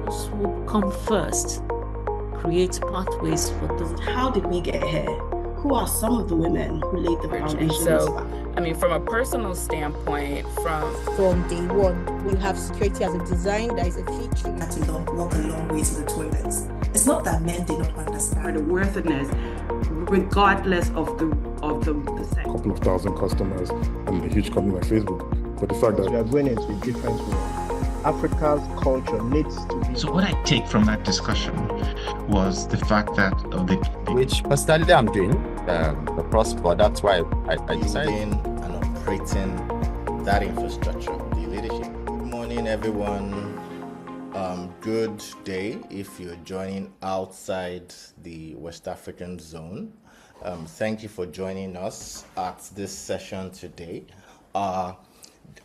those who come first create pathways for those. How did we get here? Who are some of the women who laid the foundations? So, I mean, from a personal standpoint, from day one, we have security as a design that is a feature. Had to walk a long way to the toilets. It's not that men did not understand the worthiness, regardless of the sex. A couple of thousand customers and a huge company like Facebook. But the fact that we are going into a different world. Africa's culture needs to be. So what I take from that discussion was the fact that which personally I'm doing the prosper. That's why I decided and operating that infrastructure, the leadership. Good morning, everyone. Good day if you're joining outside the West African zone. Thank you for joining us at this session today.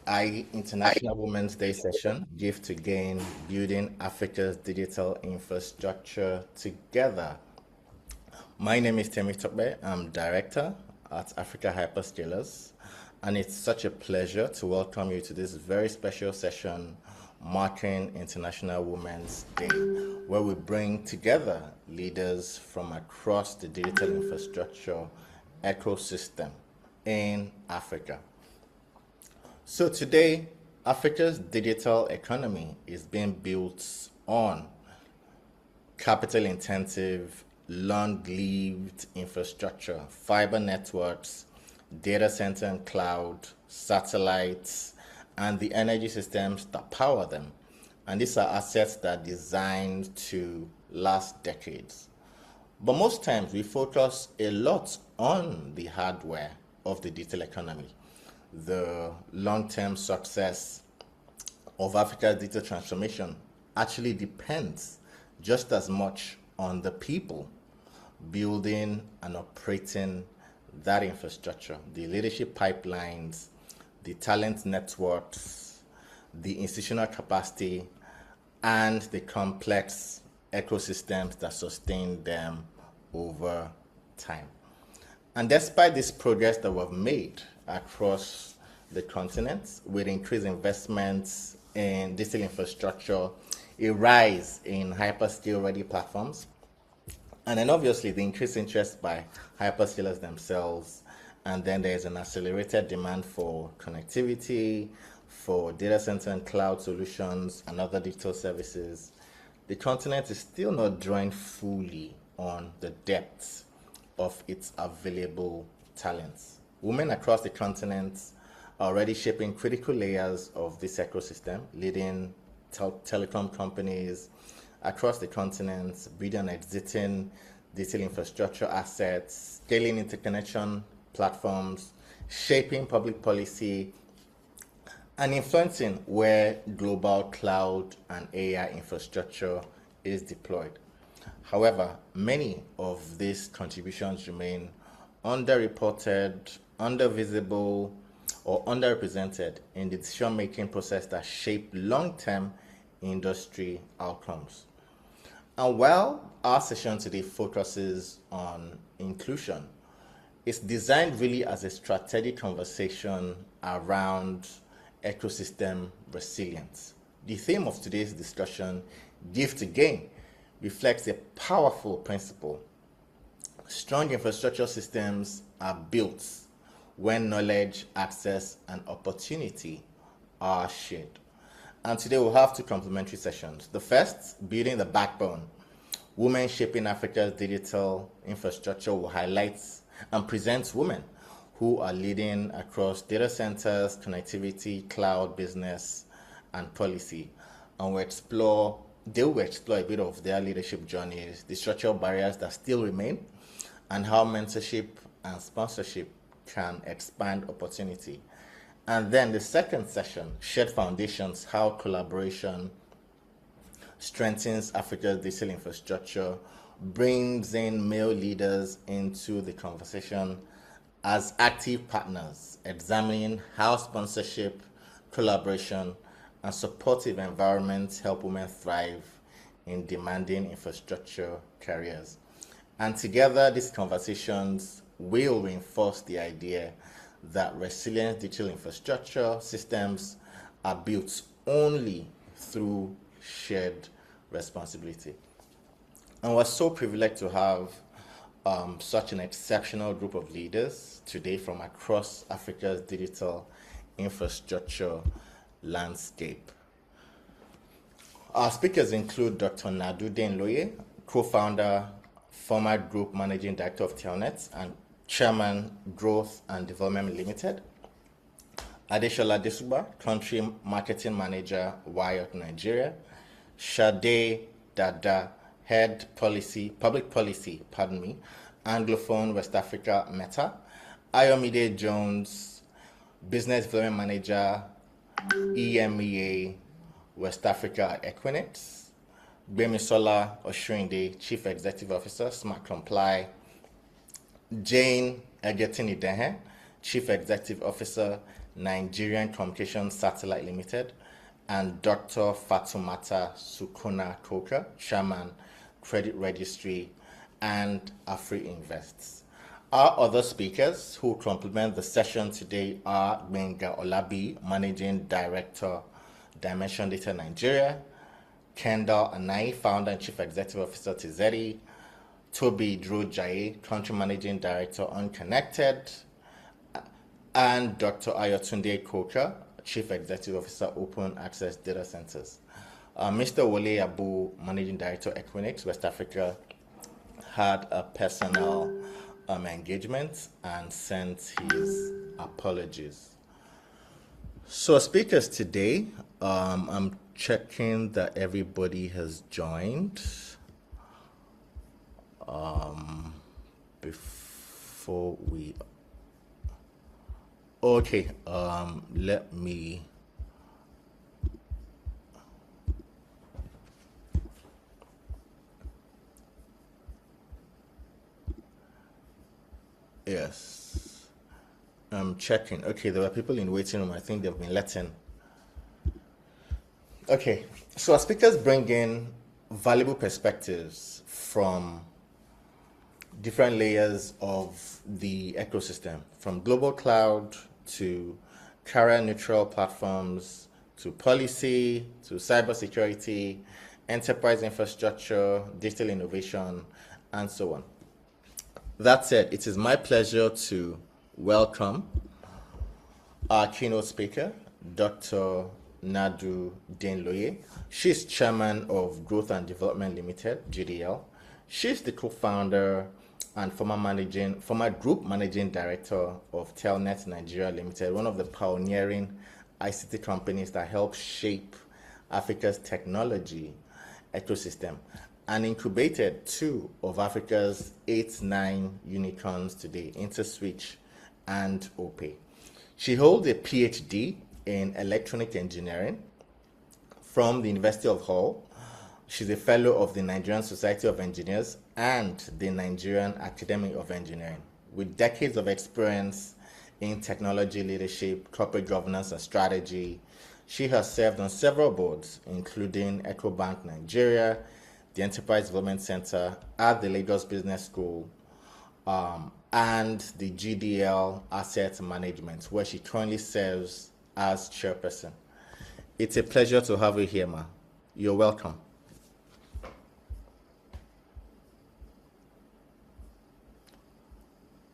International Women's Day session, Gift to Gain, Building Africa's Digital Infrastructure Together. My name is Temitope. I'm director at Africa Hyperscalers, and it's such a pleasure to welcome you to this very special session marking International Women's Day, where we bring together leaders from across the digital infrastructure ecosystem in Africa. So today, Africa's digital economy is being built on capital-intensive, long-lived infrastructure, fiber networks, data center and cloud, satellites, and the energy systems that power them. And these are assets that are designed to last decades. But most times we focus a lot on the hardware of the digital economy. The long-term success of Africa's digital transformation actually depends just as much on the people building and operating that infrastructure, the leadership pipelines, the talent networks, the institutional capacity, and the complex ecosystems that sustain them over time. And despite this progress that we've made across the continent with increased investments in digital infrastructure, a rise in hyperscale-ready platforms, and then obviously the increased interest by hyperscalers themselves, and then there's an accelerated demand for connectivity, for data center and cloud solutions and other digital services. The continent is still not drawing fully on the depth of its available talents. Women across the continent are already shaping critical layers of this ecosystem, leading telecom companies across the continent, building and exiting digital infrastructure assets, scaling interconnection platforms, shaping public policy, and influencing where global cloud and AI infrastructure is deployed. However, many of these contributions remain underreported, undervisible, or underrepresented in the decision-making process that shape long-term industry outcomes. And while our session today focuses on inclusion, it's designed really as a strategic conversation around ecosystem resilience. The theme of today's discussion, Gift to Gain, reflects a powerful principle. Strong infrastructure systems are built when knowledge, access, and opportunity are shared. And today we'll have two complementary sessions. The first, Building the Backbone, Women Shaping Africa's Digital Infrastructure, will highlight and present women who are leading across data centers, connectivity, cloud, business, and policy. And they will explore a bit of their leadership journeys, the structural barriers that still remain, and how mentorship and sponsorship can expand opportunity. And then the second session, Shared Foundations, how collaboration strengthens Africa's digital infrastructure, brings in male leaders into the conversation as active partners, examining how sponsorship, collaboration, and supportive environments help women thrive in demanding infrastructure careers. And together, these conversations will reinforce the idea that resilient digital infrastructure systems are built only through shared responsibility. And we're so privileged to have such an exceptional group of leaders today from across Africa's digital infrastructure landscape. Our speakers include Dr. Nadu Denloye, co-founder, former group managing director of Telnet and chairman, Growth and Development Limited. Adesola Adesugba, country marketing manager, WIOCC Nigeria. Sade, Dada, head public policy, Anglophone West Africa Meta. Ayomide Jones, business development manager, EMEA West Africa Equinix. Gbemisola Osunrinde, chief executive officer, Smartcomply. Jane Egetinidehe, chief executive officer, Nigerian Communications Satellite Limited, and Dr. Fatumata Soukouna Koka, chairman, CreditRegistry and AfriInvest. Our other speakers who complement the session today are Gbenga Olabiyi, managing director, Dimension Data Nigeria, Kendall Ananyi, founder and chief executive officer, Tizeti, Tobi Durojaiye, country managing director, Unconnected, and Dr. Ayotunde Koka, chief executive officer, Open Access Data Centers. Mr. Wole Abu, managing director, Equinix, West Africa, had a personal engagement and sent his apologies. So speakers today, I'm checking that everybody has joined. Before we, okay, let me, yes, I'm checking. Okay, there were people in waiting room. I think they've been let in. Okay, so our speakers bring in valuable perspectives from different layers of the ecosystem, from global cloud to carrier-neutral platforms, to policy, to cybersecurity, enterprise infrastructure, digital innovation, and so on. That said, it is my pleasure to welcome our keynote speaker, Dr. Nadu Denloye. She's chairman of Growth and Development Limited, GDL. She's the co-founder and former group managing director of Telnet Nigeria Limited, one of the pioneering ICT companies that helped shape Africa's technology ecosystem and incubated 2 of Africa's 8-9 unicorns today, InterSwitch and OPE. She holds a PhD in electronic engineering from the University of Hull. She's a fellow of the Nigerian Society of Engineers and the Nigerian Academy of Engineering. With decades of experience in technology leadership, corporate governance, and strategy, she has served on several boards, including Ecobank Nigeria, the Enterprise Development Center at the Lagos Business School, and the GDL Asset Management, where she currently serves as chairperson. It's a pleasure to have you here, ma. You're welcome.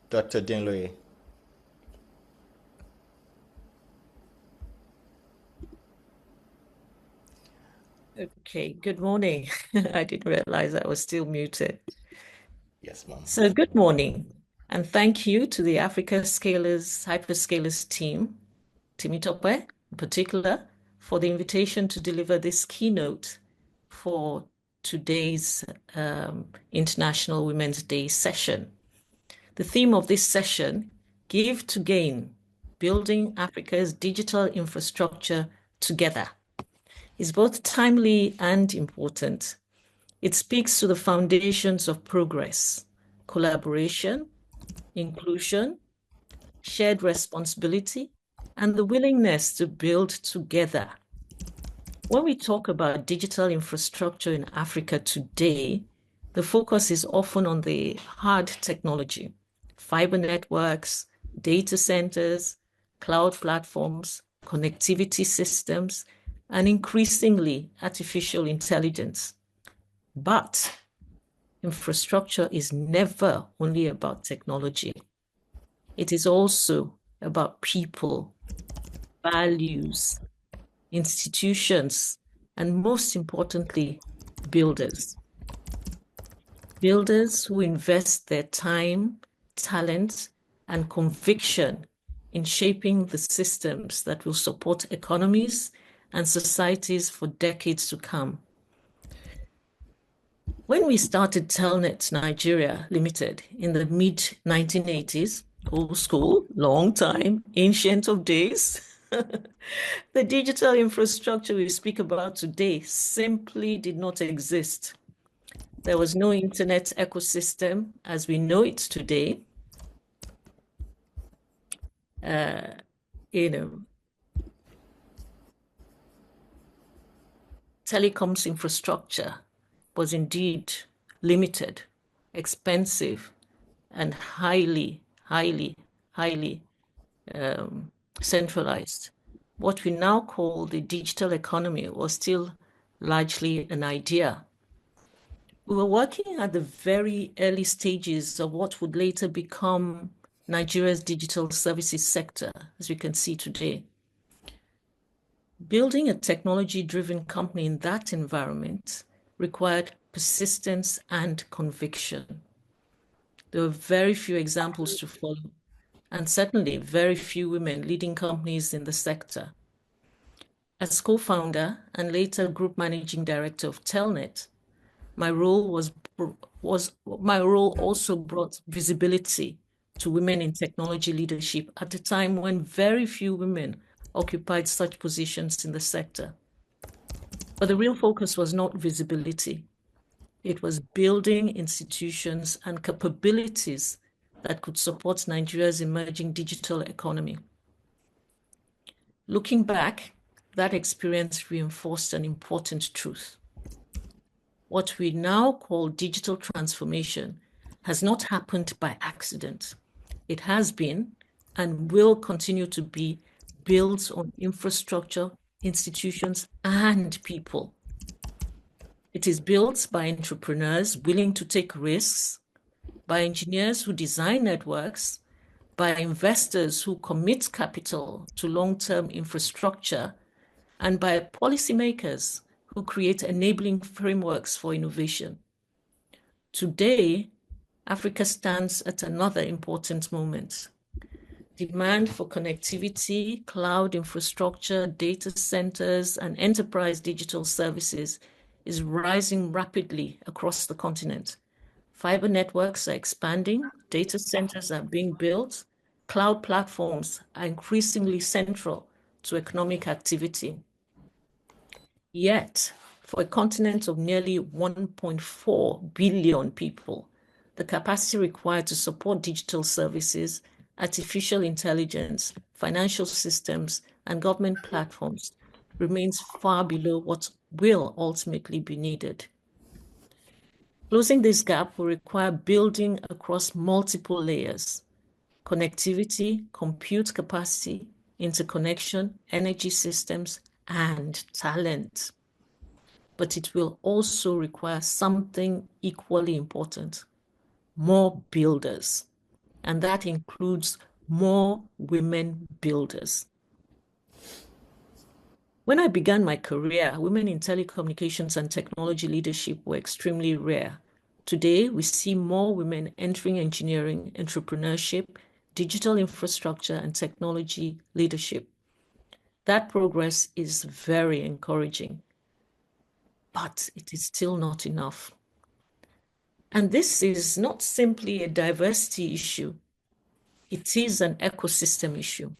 Dr. Denloye. Okay, good morning. I didn't realize I was still muted. Yes, ma'am. So good morning, and thank you to the Hyperscalers team, Temitope in particular, for the invitation to deliver this keynote for today's International Women's Day session. The theme of this session, Give to Gain, Building Africa's Digital Infrastructure Together, is both timely and important. It speaks to the foundations of progress, collaboration, inclusion, shared responsibility, and the willingness to build together. When we talk about digital infrastructure in Africa today, the focus is often on the hard technology, fiber networks, data centers, cloud platforms, connectivity systems, and increasingly artificial intelligence. But infrastructure is never only about technology. It is also about people, values, institutions, and most importantly, builders. Builders who invest their time, talent, and conviction in shaping the systems that will support economies and societies for decades to come. When we started Telnet Nigeria Limited in the mid-1980s, old school, long time, ancient of days, the digital infrastructure we speak about today simply did not exist. There was no internet ecosystem as we know it today. Telecoms infrastructure was indeed limited, expensive, and highly centralized. What we now call the digital economy was still largely an idea. We were working at the very early stages of what would later become Nigeria's digital services sector, as we can see today. Building a technology-driven company in that environment required persistence and conviction. There were very few examples to follow, and certainly very few women leading companies in the sector. As co-founder and later group managing director of Telnet, my role also brought visibility to women in technology leadership at a time when very few women occupied such positions in the sector. But the real focus was not visibility. It was building institutions and capabilities that could support Nigeria's emerging digital economy. Looking back, that experience reinforced an important truth. What we now call digital transformation has not happened by accident. It has been and will continue to be built on infrastructure, institutions, and people. It is built by entrepreneurs willing to take risks, by engineers who design networks, by investors who commit capital to long-term infrastructure, and by policymakers who create enabling frameworks for innovation. Today, Africa stands at another important moment. Demand for connectivity, cloud infrastructure, data centers, and enterprise digital services is rising rapidly across the continent. Fiber networks are expanding, data centers are being built, cloud platforms are increasingly central to economic activity. Yet, for a continent of nearly 1.4 billion people, the capacity required to support digital services, artificial intelligence, financial systems, and government platforms remains far below what will ultimately be needed. Closing this gap will require building across multiple layers: connectivity, compute capacity, interconnection, energy systems, and talent. But it will also require something equally important: more builders. And that includes more women builders. When I began my career, women in telecommunications and technology leadership were extremely rare. Today, we see more women entering engineering, entrepreneurship, digital infrastructure, and technology leadership. That progress is very encouraging, but it is still not enough. And this is not simply a diversity issue. It is an ecosystem issue.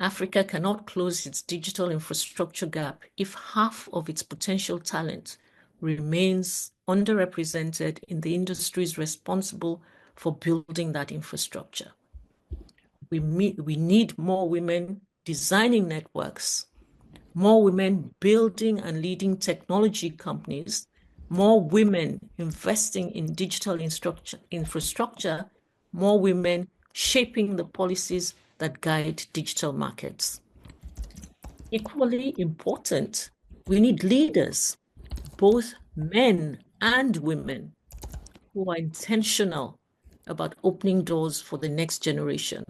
Africa cannot close its digital infrastructure gap if half of its potential talent remains underrepresented in the industries responsible for building that infrastructure. We need more women designing networks, more women building and leading technology companies, more women investing in digital infrastructure, more women shaping the policies that guide digital markets. Equally important, we need leaders, both men and women who are intentional about opening doors for the next generation.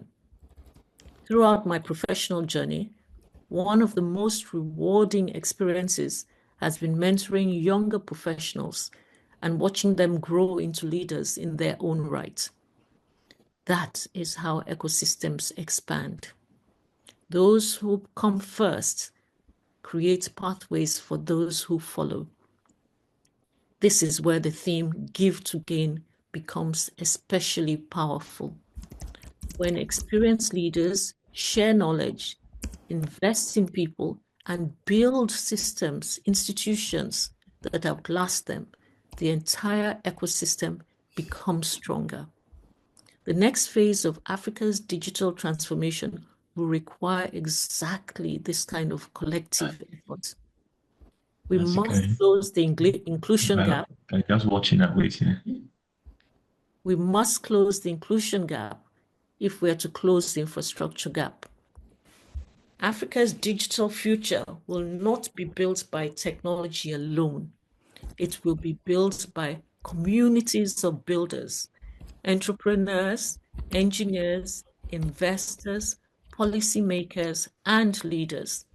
Throughout my professional journey, one of the most rewarding experiences has been mentoring younger professionals and watching them grow into leaders in their own right. That is how ecosystems expand. Those who come first create pathways for those who follow. This is where the theme "Give to Gain" becomes especially powerful. When experienced leaders share knowledge, invest in people, and build systems, institutions that outlast them, the entire ecosystem becomes stronger. The next phase of Africa's digital transformation will require exactly this kind of collective effort. We must close the inclusion gap. I'm just watching that waiting. We must close the inclusion gap if we are to close the infrastructure gap. Africa's digital future will not be built by technology alone. It will be built by communities of builders, entrepreneurs, engineers, investors, policymakers, and leaders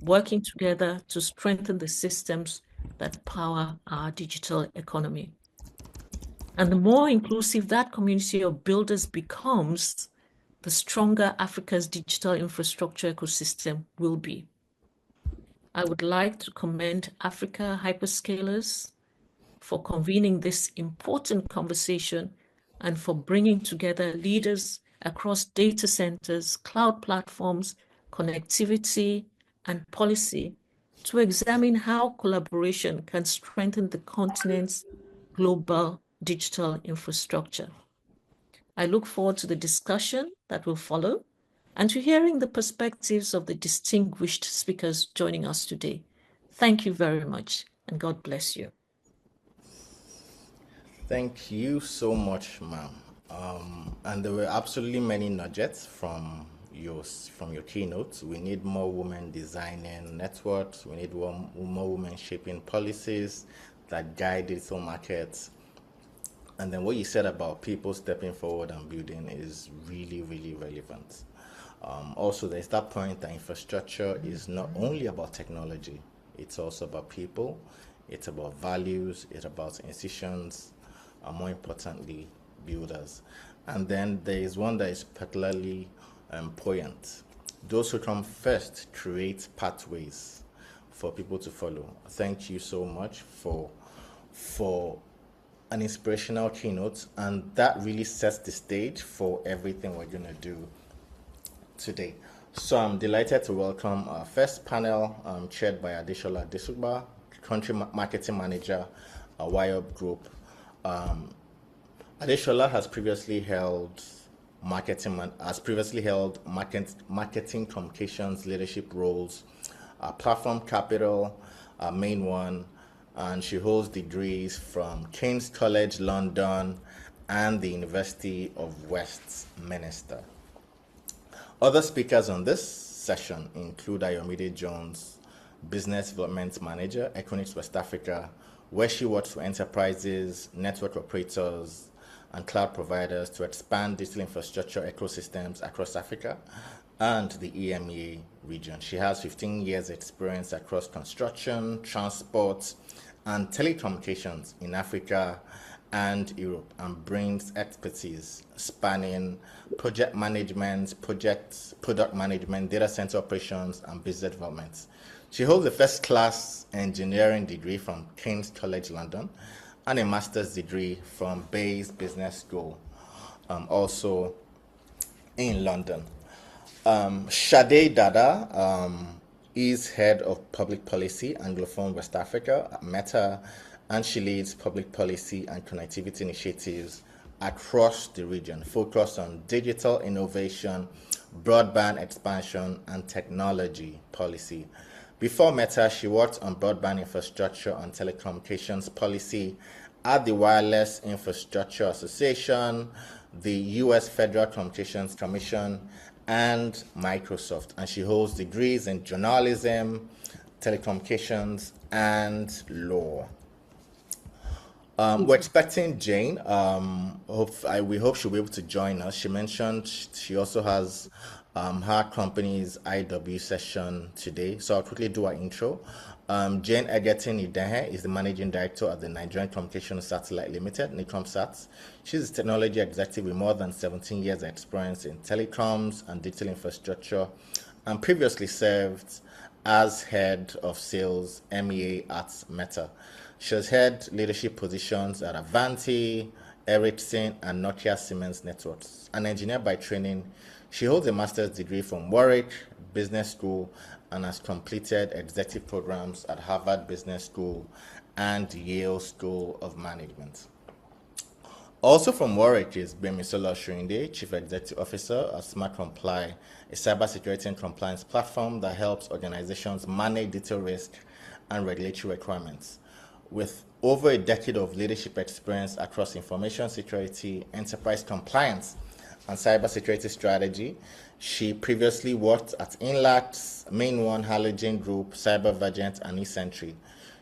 working together to strengthen the systems that power our digital economy. And the more inclusive that community of builders becomes, the stronger Africa's digital infrastructure ecosystem will be. I would like to commend Africa Hyperscalers for convening this important conversation and for bringing together leaders across data centers, cloud platforms, connectivity, and policy to examine how collaboration can strengthen the continent's global digital infrastructure. I look forward to the discussion that will follow and to hearing the perspectives of the distinguished speakers joining us today. Thank you very much, and God bless you. Thank you so much, ma'am. And there were absolutely many nuggets from your keynote. We need more women designing networks. We need more women shaping policies that guide digital markets. And then what you said about people stepping forward and building is really, really relevant. Also, there's that point that infrastructure is not only about technology, it's also about people, it's about values, it's about institutions, and more importantly, builders. And then there is one that is particularly poignant. Those who come first create pathways for people to follow. Thank you so much for an inspirational keynote, and that really sets the stage for everything we're going to do today. So I'm delighted to welcome our first panel, chaired by Adesugba, Country Marketing Manager at YGroup. Adesola has previously held marketing communications leadership roles, Platform Capital, main one, and she holds degrees from King's College London and the University of Westminster. Other speakers on this session include Ayomide Jones, Business Development Manager, Equinix West Africa, where she works for enterprises, network operators, and cloud providers to expand digital infrastructure ecosystems across Africa and the EMEA region. She has 15 years experience across construction, transport, and telecommunications in Africa and Europe, and brings expertise spanning project management, product management, data center operations, and business development. She holds a first-class engineering degree from King's College London and a master's degree from Bayes Business School, also in London. Sade Dada is head of public policy, Anglophone West Africa at Meta, and she leads public policy and connectivity initiatives across the region, focused on digital innovation, broadband expansion, and technology policy. Before Meta, she worked on broadband infrastructure and telecommunications policy at the Wireless Infrastructure Association, the U.S. Federal Communications Commission, and Microsoft. And she holds degrees in journalism, telecommunications, and law. We're expecting Jane. We hope she'll be able to join us. She mentioned she also has her company's IW session today. So I'll quickly do our intro. Jane Egerton Idehe is the managing director of the Nigerian Communications Satellite Limited, NICOMSAT. She's a technology executive with more than 17 years of experience in telecoms and digital infrastructure, and previously served as head of sales EMEA at Meta. She has held leadership positions at Avanti, Ericsson, and Nokia Siemens Networks. An engineer by training, she holds a master's degree from Warwick Business School and has completed executive programs at Harvard Business School and Yale School of Management. Also from Warwick is Gbemisola Osunrinde, Chief Executive Officer at Smartcomply, a cybersecurity and compliance platform that helps organizations manage data risk and regulatory requirements. With over a decade of leadership experience across information security, enterprise compliance, and cybersecurity strategy, she previously worked at Inlax, MainOne, Halogen Group, CyberVagent, and eSentry.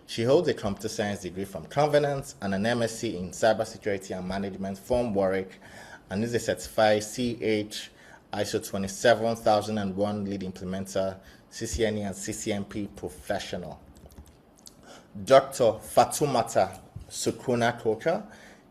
She holds a computer science degree from Covenant and an MSc in cybersecurity and management from Warwick, and is a certified CH ISO 27001 lead implementer, CCNE and CCNP professional. Dr. Fatumata Soukouna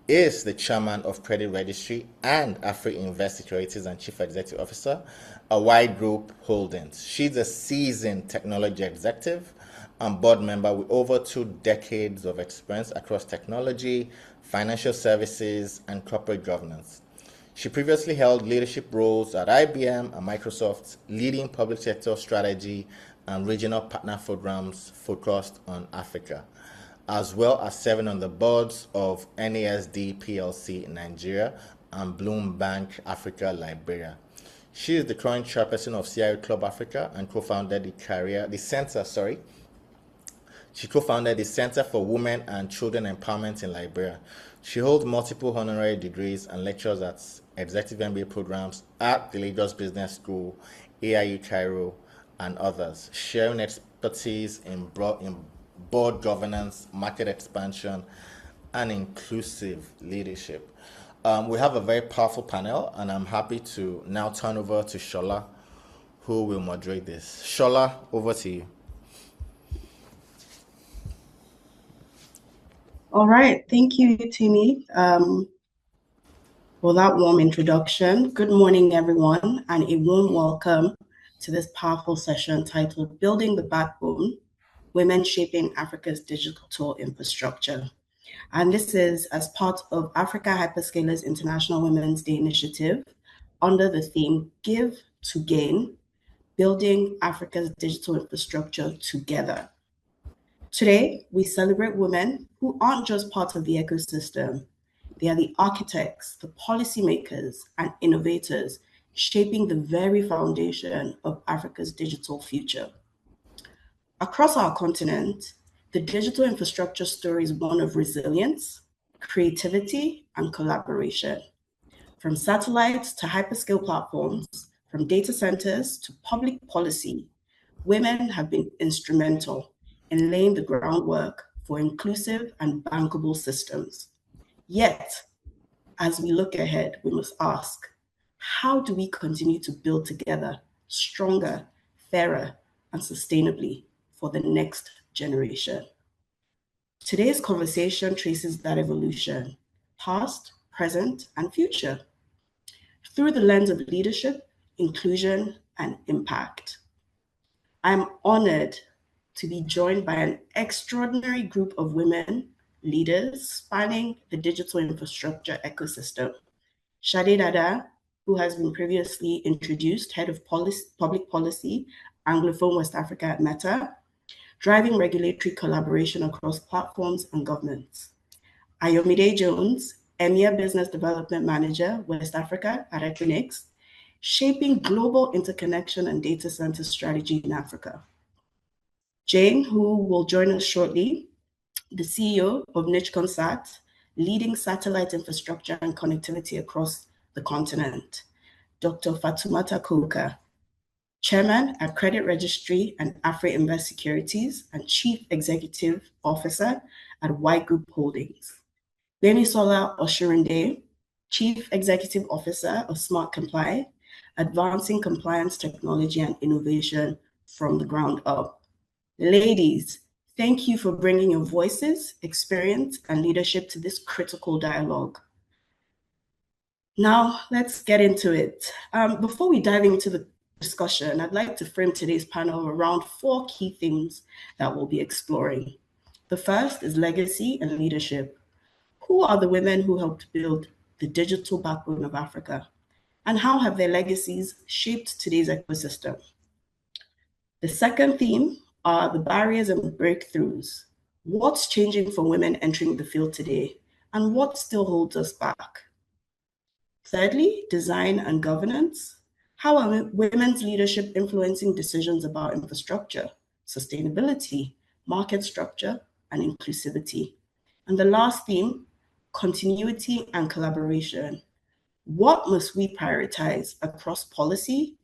is the chairman of CreditRegistry and AfriInvest Securities and Chief Executive Officer at YGroup Holdings. She's a seasoned technology executive and board member with over 2 decades of experience across technology, financial services, and corporate governance. She previously held leadership roles at IBM and Microsoft, leading public sector strategy and regional partner programs focused on Africa, as well as serving on the boards of NASD PLC in Nigeria and Bloombank Africa Liberia. She is the current chairperson of CIO Club Africa and co-founded She co-founded the Center for Women and Children Empowerment in Liberia. She holds multiple honorary degrees and lectures at executive MBA programs at the Lagos Business School, AIU Cairo, and others, sharing expertise in board governance, market expansion, and inclusive leadership. We have a very powerful panel, and I'm happy to now turn over to Shola, who will moderate this. Shola, over to you. All right, thank you, Timmy, for that warm introduction. Good morning, everyone, and a warm welcome to this powerful session titled Building the Backbone, Women Shaping Africa's Digital Infrastructure. And this is as part of Africa Hyperscalers International Women's Day initiative under the theme Give to Gain, Building Africa's Digital Infrastructure Together. Today, we celebrate women who aren't just part of the ecosystem. They are the architects, the policymakers, and innovators shaping the very foundation of Africa's digital future. Across our continent, the digital infrastructure story is one of resilience, creativity, and collaboration. From satellites to hyperscale platforms, from data centers to public policy, women have been instrumental in laying the groundwork for inclusive and bankable systems. Yet, as we look ahead, we must ask, how do we continue to build together stronger, fairer, and sustainably for the next generation? Today's conversation traces that evolution, past, present, and future, through the lens of leadership, inclusion, and impact. I'm honored to be joined by an extraordinary group of women leaders spanning the digital infrastructure ecosystem. Sade Dada, who has been previously introduced, Head of Public Policy, Anglophone West Africa at Meta, driving regulatory collaboration across platforms and governments. Ayomide Jones, EMEA Business Development Manager, West Africa at Equinix, shaping global interconnection and data center strategy in Africa. Jane, who will join us shortly, the CEO of NICOMSAT, leading satellite infrastructure and connectivity across the continent. Dr. Fatumata Koka, Chairman at CreditRegistry and AfriInvest Securities and Chief Executive Officer at YGroup Holdings. Gbemisola Osunrinde, Chief Executive Officer of Smartcomply, advancing compliance technology and innovation from the ground up. Ladies, thank you for bringing your voices, experience, and leadership to this critical dialogue. Now, let's get into it. Before we dive into the discussion, I'd like to frame today's panel around 4 key themes that we'll be exploring. The first is legacy and leadership. Who are the women who helped build the digital backbone of Africa? And how have their legacies shaped today's ecosystem? The second theme are the barriers and breakthroughs. What's changing for women entering the field today? And what still holds us back? Thirdly, design and governance. How are women's leadership influencing decisions about infrastructure, sustainability, market structure, and inclusivity? And the last theme, continuity and collaboration. What must we prioritize across policy,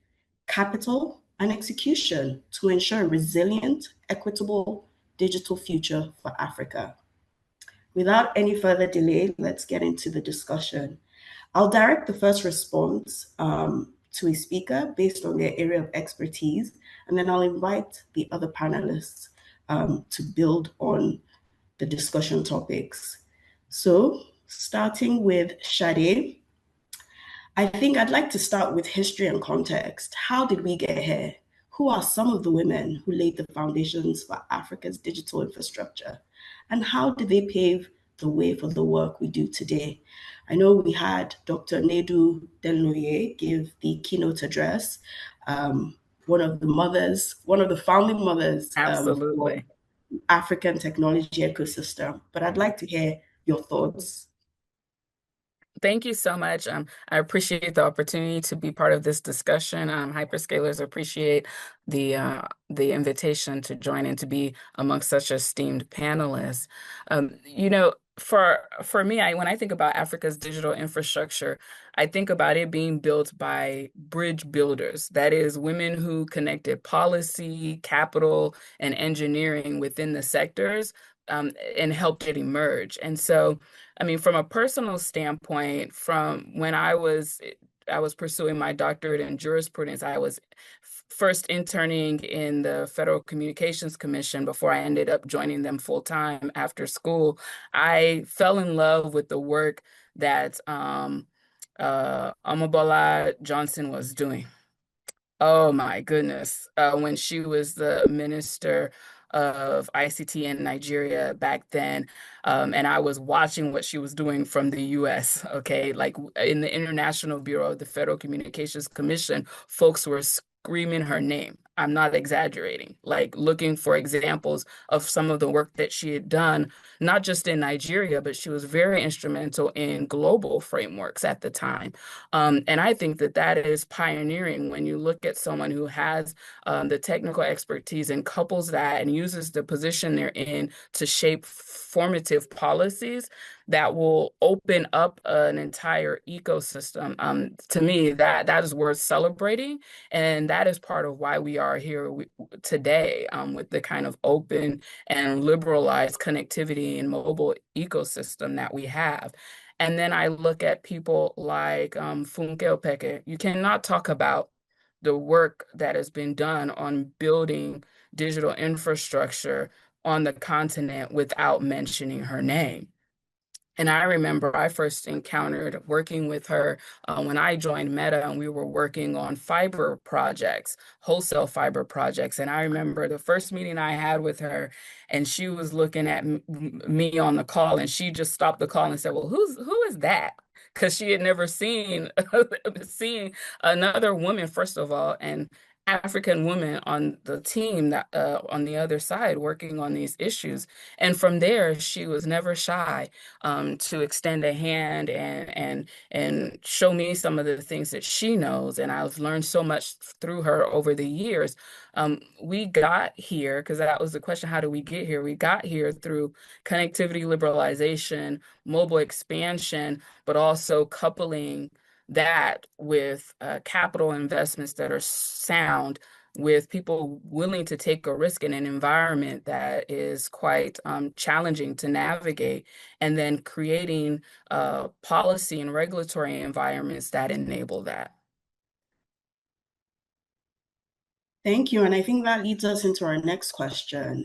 capital, and execution to ensure a resilient, equitable digital future for Africa? Without any further delay, let's get into the discussion. I'll direct the first response to a speaker based on their area of expertise, and then I'll invite the other panelists to build on the discussion topics. So, starting with Sade, I think I'd like to start with history and context. How did we get here? Who are some of the women who laid the foundations for Africa's digital infrastructure? And how did they pave the way for the work we do today? I know we had Dr. Nadu Denloye give the keynote address, one of the founding mothers Absolutely. of African technology ecosystem. But I'd like to hear your thoughts. Thank you so much. I appreciate the opportunity to be part of this discussion. Hyperscalers appreciate the invitation to join and to be amongst such esteemed panelists. You know, for me, when I think about Africa's digital infrastructure, I think about it being built by bridge builders. That is, women who connected policy, capital, and engineering within the sectors and helped it emerge. And so, I mean, from a personal standpoint, from when I was pursuing my doctorate in jurisprudence, I was first interning in the Federal Communications Commission before I ended up joining them full time after school. I fell in love with the work that Omobola Johnson was doing. Oh my goodness. When she was the minister of ICT in Nigeria back then, and I was watching what she was doing from the US, okay? Like in the International Bureau of the Federal Communications Commission, folks were screaming her name. I'm not exaggerating, like looking for examples of some of the work that she had done, not just in Nigeria, but she was very instrumental in global frameworks at the time. And I think that that is pioneering when you look at someone who has the technical expertise and couples that and uses the position they're in to shape formative policies that will open up an entire ecosystem. To me, that is worth celebrating. And that is part of why we are here today with the kind of open and liberalized connectivity and mobile ecosystem that we have. And then I look at people like Funke Opeke. You cannot talk about the work that has been done on building digital infrastructure on the continent without mentioning her name. And I remember I first encountered working with her when I joined Meta, and we were working on fiber projects, wholesale fiber projects. And I remember the first meeting I had with her, and she was looking at me on the call, and she just stopped the call and said, "Well, who is that?" Because she had never seen another woman, first of all, and African woman on the team that on the other side working on these issues. And from there, she was never shy to extend a hand and show me some of the things that she knows. And I've learned so much through her over the years. We got here, because that was the question, how do we get here? We got here through connectivity liberalization, mobile expansion, but also coupling that with capital investments that are sound, with people willing to take a risk in an environment that is quite challenging to navigate, and then creating policy and regulatory environments that enable that. Thank you. And I think that leads us into our next question,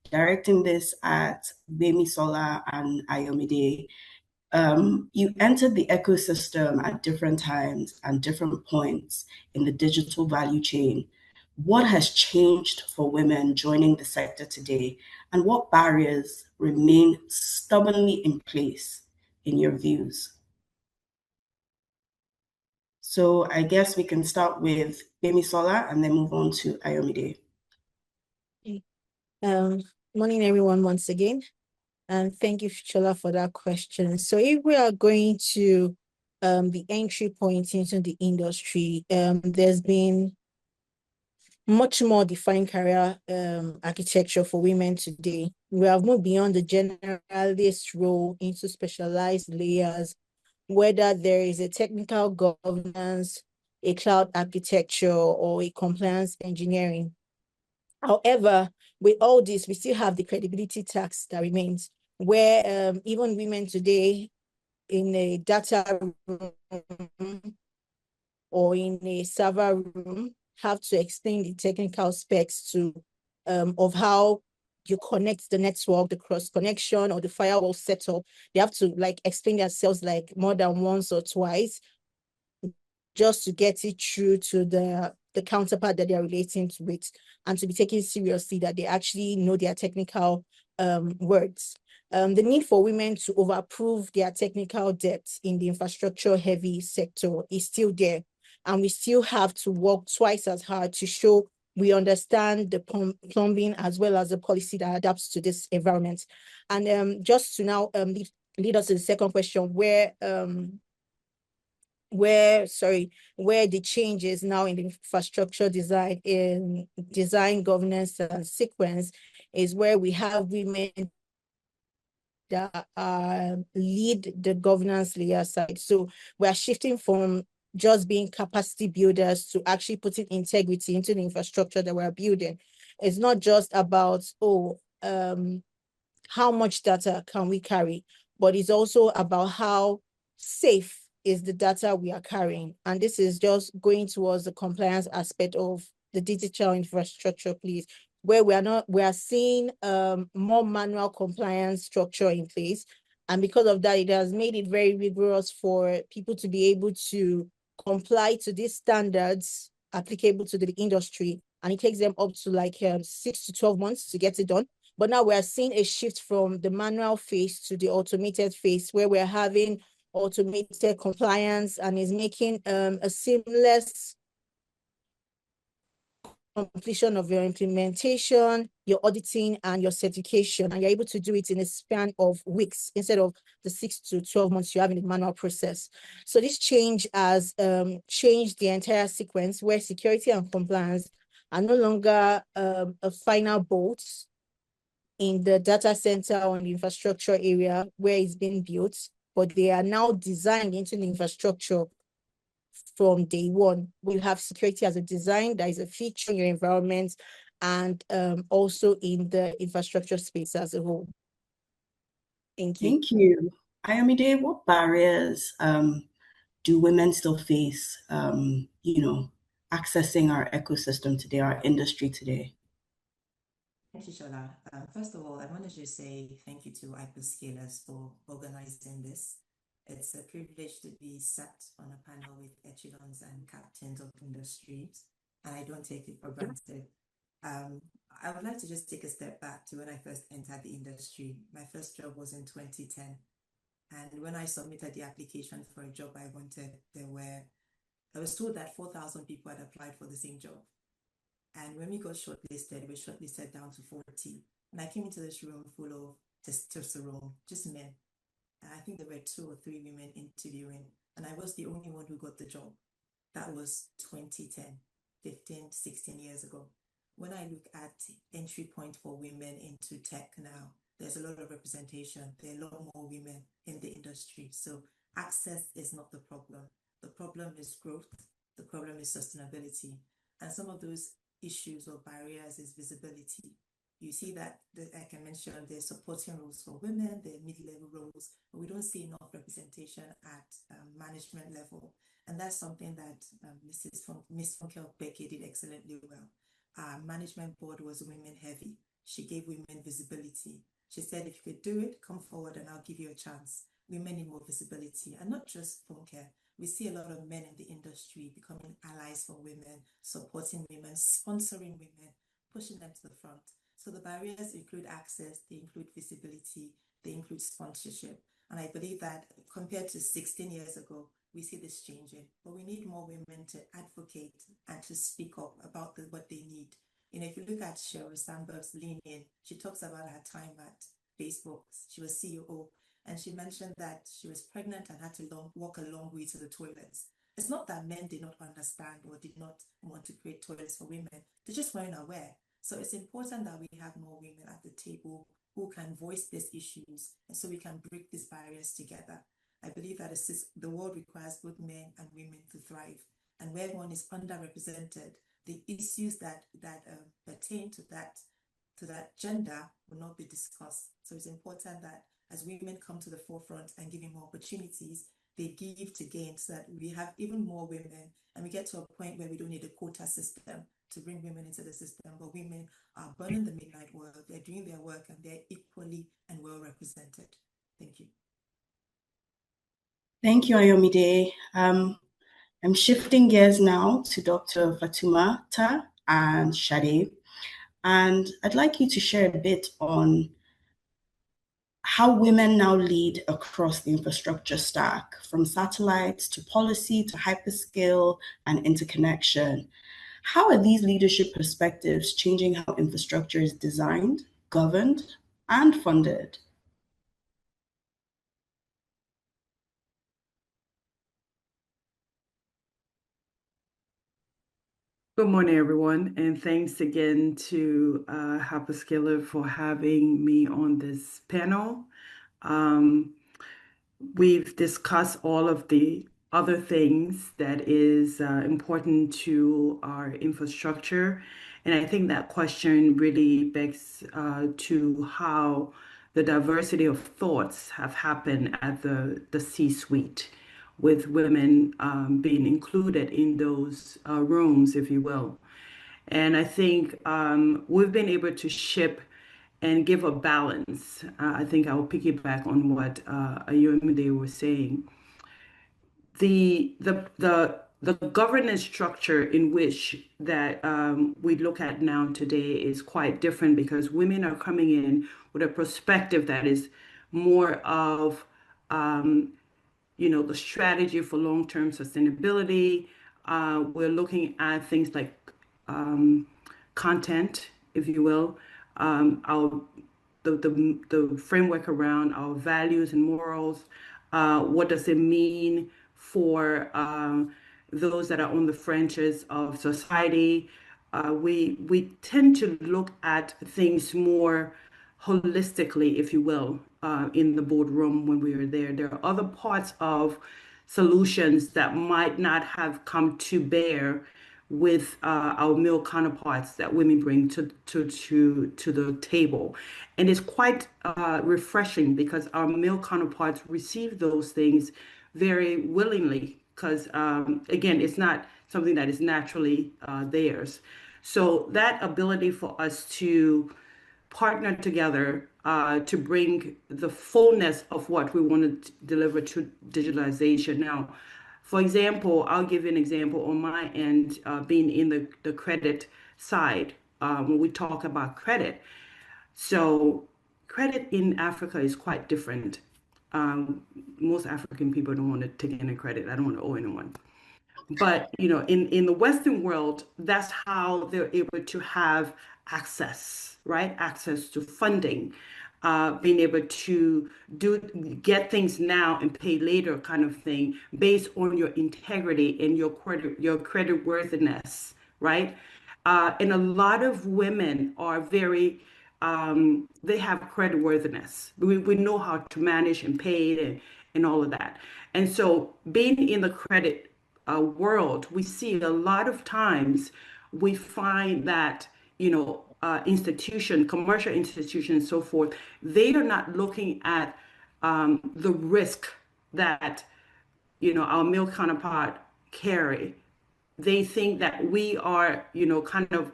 directing this at Gbemisola and Ayomide. You entered the ecosystem at different times and different points in the digital value chain. What has changed for women joining the sector today, and what barriers remain stubbornly in place in your views? So I guess we can start with Gbemisola and then move on to Ayomide. Morning, everyone, once again. And thank you, Chola, for that question. So if we are going to the entry point into the industry, there's been much more defined career architecture for women today. We have moved beyond the generalist role into specialized layers, whether there is a technical governance, a cloud architecture, or a compliance engineering. However, with all this, we still have the credibility tax that remains, where even women today in a data room or in a server room have to explain the technical specs to of how you connect the network, the cross connection or the firewall setup. They have to like explain themselves like more than once or twice just to get it through to the counterpart that they're relating to it, and to be taken seriously that they actually know their technical words. The need for women to overprove their technical depth in the infrastructure heavy sector is still there. And we still have to work twice as hard to show we understand the plumbing as well as the policy that adapts to this environment. And just to now lead us to the second question, where the changes now in the infrastructure design, in design, governance, and sequence is where we have women that lead the governance layer side. So we're shifting from just being capacity builders to actually putting integrity into the infrastructure that we're building. It's not just about, how much data can we carry, but it's also about how safe is the data we are carrying. And this is just going towards the compliance aspect of the digital infrastructure, please, where we are seeing more manual compliance structure in place. And because of that, it has made it very rigorous for people to be able to comply to these standards applicable to the industry. And it takes them up to like 6 to 12 months to get it done. But now we're seeing a shift from the manual phase to the automated phase, where we're having automated compliance and is making a seamless completion of your implementation, your auditing, and your certification. And you're able to do it in a span of weeks instead of the 6 to 12 months you have in the manual process. So this change has changed the entire sequence, where security and compliance are no longer a final bolt in the data center or in the infrastructure area where it's being built, but they are now designed into the infrastructure from day one. We have security as a design that is a feature in your environment, and also in the infrastructure space as a whole. Thank you. Thank you. Ayomide, what barriers do women still face, accessing our ecosystem today, our industry today? Thank you, Shola. First of all, I wanted to say thank you to Hyperscalers for organizing this. It's a privilege to be sat on a panel with echelons and captains of industries, and I don't take it for granted. I would like to just take a step back to when I first entered the industry. My first job was in 2010. And when I submitted the application for a job I wanted, I was told that 4,000 people had applied for the same job. And when we got shortlisted, we shortlisted down to 40. And I came into this room full of testosterone, just men. And I think there were 2 or 3 women interviewing. And I was the only one who got the job. That was 2010, 15, 16 years ago. When I look at entry point for women into tech now, there's a lot of representation. There are a lot more women in the industry. So access is not the problem. The problem is growth. The problem is sustainability. And some of those issues or barriers is visibility. You see that, like I mentioned, there's supporting roles for women, there are mid-level roles, but we don't see enough representation at management level. And that's something that Miss Funke did excellently well. Our management board was women heavy. She gave women visibility. She said, if you could do it, come forward and I'll give you a chance. Women need more visibility, and not just Funke. We see a lot of men in the industry becoming allies for women, supporting women, sponsoring women, pushing them to the front. So the barriers include access, they include visibility, they include sponsorship. And I believe that compared to 16 years ago, we see this changing. But we need more women to advocate and to speak up about what they need. You know, if you look at Sheryl Sandberg's Lean In, she talks about her time at Facebook. She was CEO, and she mentioned that she was pregnant and had to walk a long way to the toilets. It's not that men did not understand or did not want to create toilets for women. They just weren't aware. So it's important that we have more women at the table who can voice these issues, and so we can break these barriers together. I believe that the world requires both men and women to thrive. And where one is underrepresented, the issues that pertain to that gender will not be discussed. So it's important that as women come to the forefront and give them more opportunities, they give to gain so that we have even more women, and we get to a point where we don't need a quota system to bring women into the system, but women are burning the midnight oil, they're doing their work, and they're equally and well represented. Thank you. Thank you, Ayomide. I'm shifting gears now to Dr. Fatumata and Sade, and I'd like you to share a bit on how women now lead across the infrastructure stack, from satellites to policy to hyperscale and interconnection. How are these leadership perspectives changing how infrastructure is designed, governed, and funded? Good morning, everyone, and thanks again to Hyperscaler for having me on this panel. We've discussed all of the other things that is important to our infrastructure, and I think that question really begs to how the diversity of thoughts have happened at the C-suite, with women being included in those rooms, if you will. And I think we've been able to ship and give a balance. I think I'll piggyback on what Ayomide was saying. The governance structure in which that we look at now today is quite different, because women are coming in with a perspective that is more of the strategy for long-term sustainability. We're looking at things like content, if you will, the framework around our values and morals. What does it mean for those that are on the fringes of society? We tend to look at things more holistically, if you will, in the boardroom when we are there. There are other parts of solutions that might not have come to bear with our male counterparts that women bring to the table. And it's quite refreshing, because our male counterparts receive those things very willingly, because again, it's not something that is naturally theirs. So that ability for us to partner together to bring the fullness of what we want to deliver to digitalization. Now, for example, I'll give you an example on my end, being in the credit side, when we talk about credit. So credit in Africa is quite different. Most African people don't want to take any credit. I don't want to owe anyone. But in the Western world, that's how they're able to have access, right? Access to funding, being able to get things now and pay later, kind of thing, based on your integrity and your credit worthiness, right? And a lot of women are they have credit worthiness. We know how to manage and pay and all of that. And so being in the credit world, we see a lot of times we find that, commercial institutions, and so forth, they are not looking at the risk that, our male counterpart carry. They think that we are, kind of,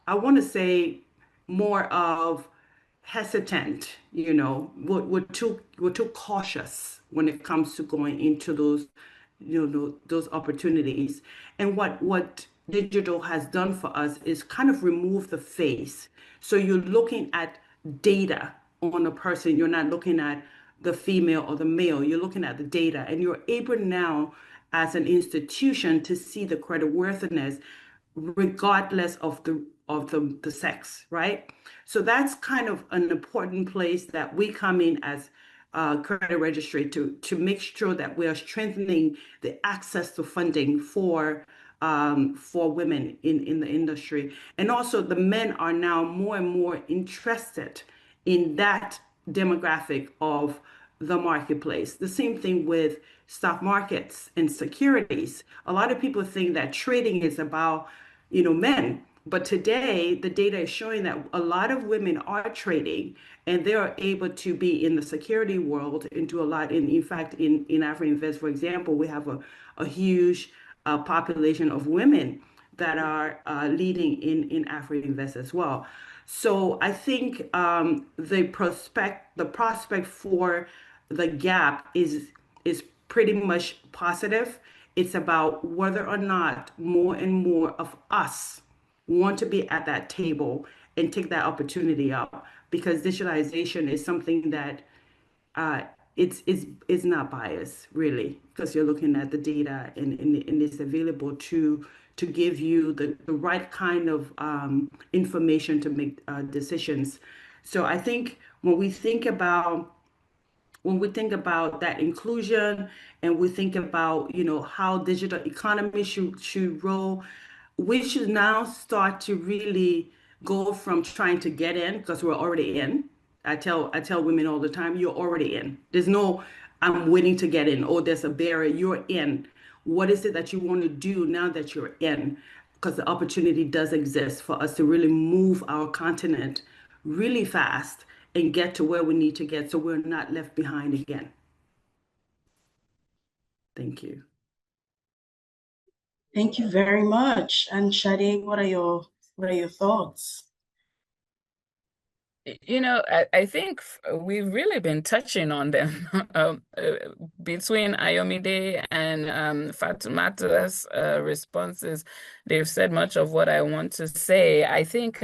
I want to say, more of hesitant, we're too cautious when it comes to going into those, those opportunities. And what digital has done for us is kind of remove the face. So you're looking at data on a person. You're not looking at the female or the male. You're looking at the data, and you're able now, as an institution, to see the creditworthiness regardless of the sex, right? So that's kind of an important place that we come in as credit registry to make sure that we are strengthening the access to funding for women in the industry. And also the men are now more and more interested in that demographic of the marketplace. The same thing with stock markets and securities. A lot of people think that trading is about, men. But today, the data is showing that a lot of women are trading, and they are able to be in the security world and do a lot. In fact, in AfriInvest, for example, we have a huge population of women that are leading in AfriInvest as well. So I think the prospect for the gap is pretty much positive. It's about whether or not more and more of us want to be at that table and take that opportunity up, because digitalization is something that it's not biased, really, because you're looking at the data and it's available to give you the right kind of information to make decisions. So I think when we think about that inclusion, and we think about, how digital economy should roll, we should now start to really go from trying to get in, because we're already in. I tell women all the time, you're already in. There's no, I'm waiting to get in, or there's a barrier. You're in. What is it that you want to do now that you're in? Because the opportunity does exist for us to really move our continent really fast and get to where we need to get, so we're not left behind again. Thank you. Thank you very much. And Sade, what are your thoughts? I think we've really been touching on them between Ayomide and Fatumata's responses. They've said much of what I want to say. I think,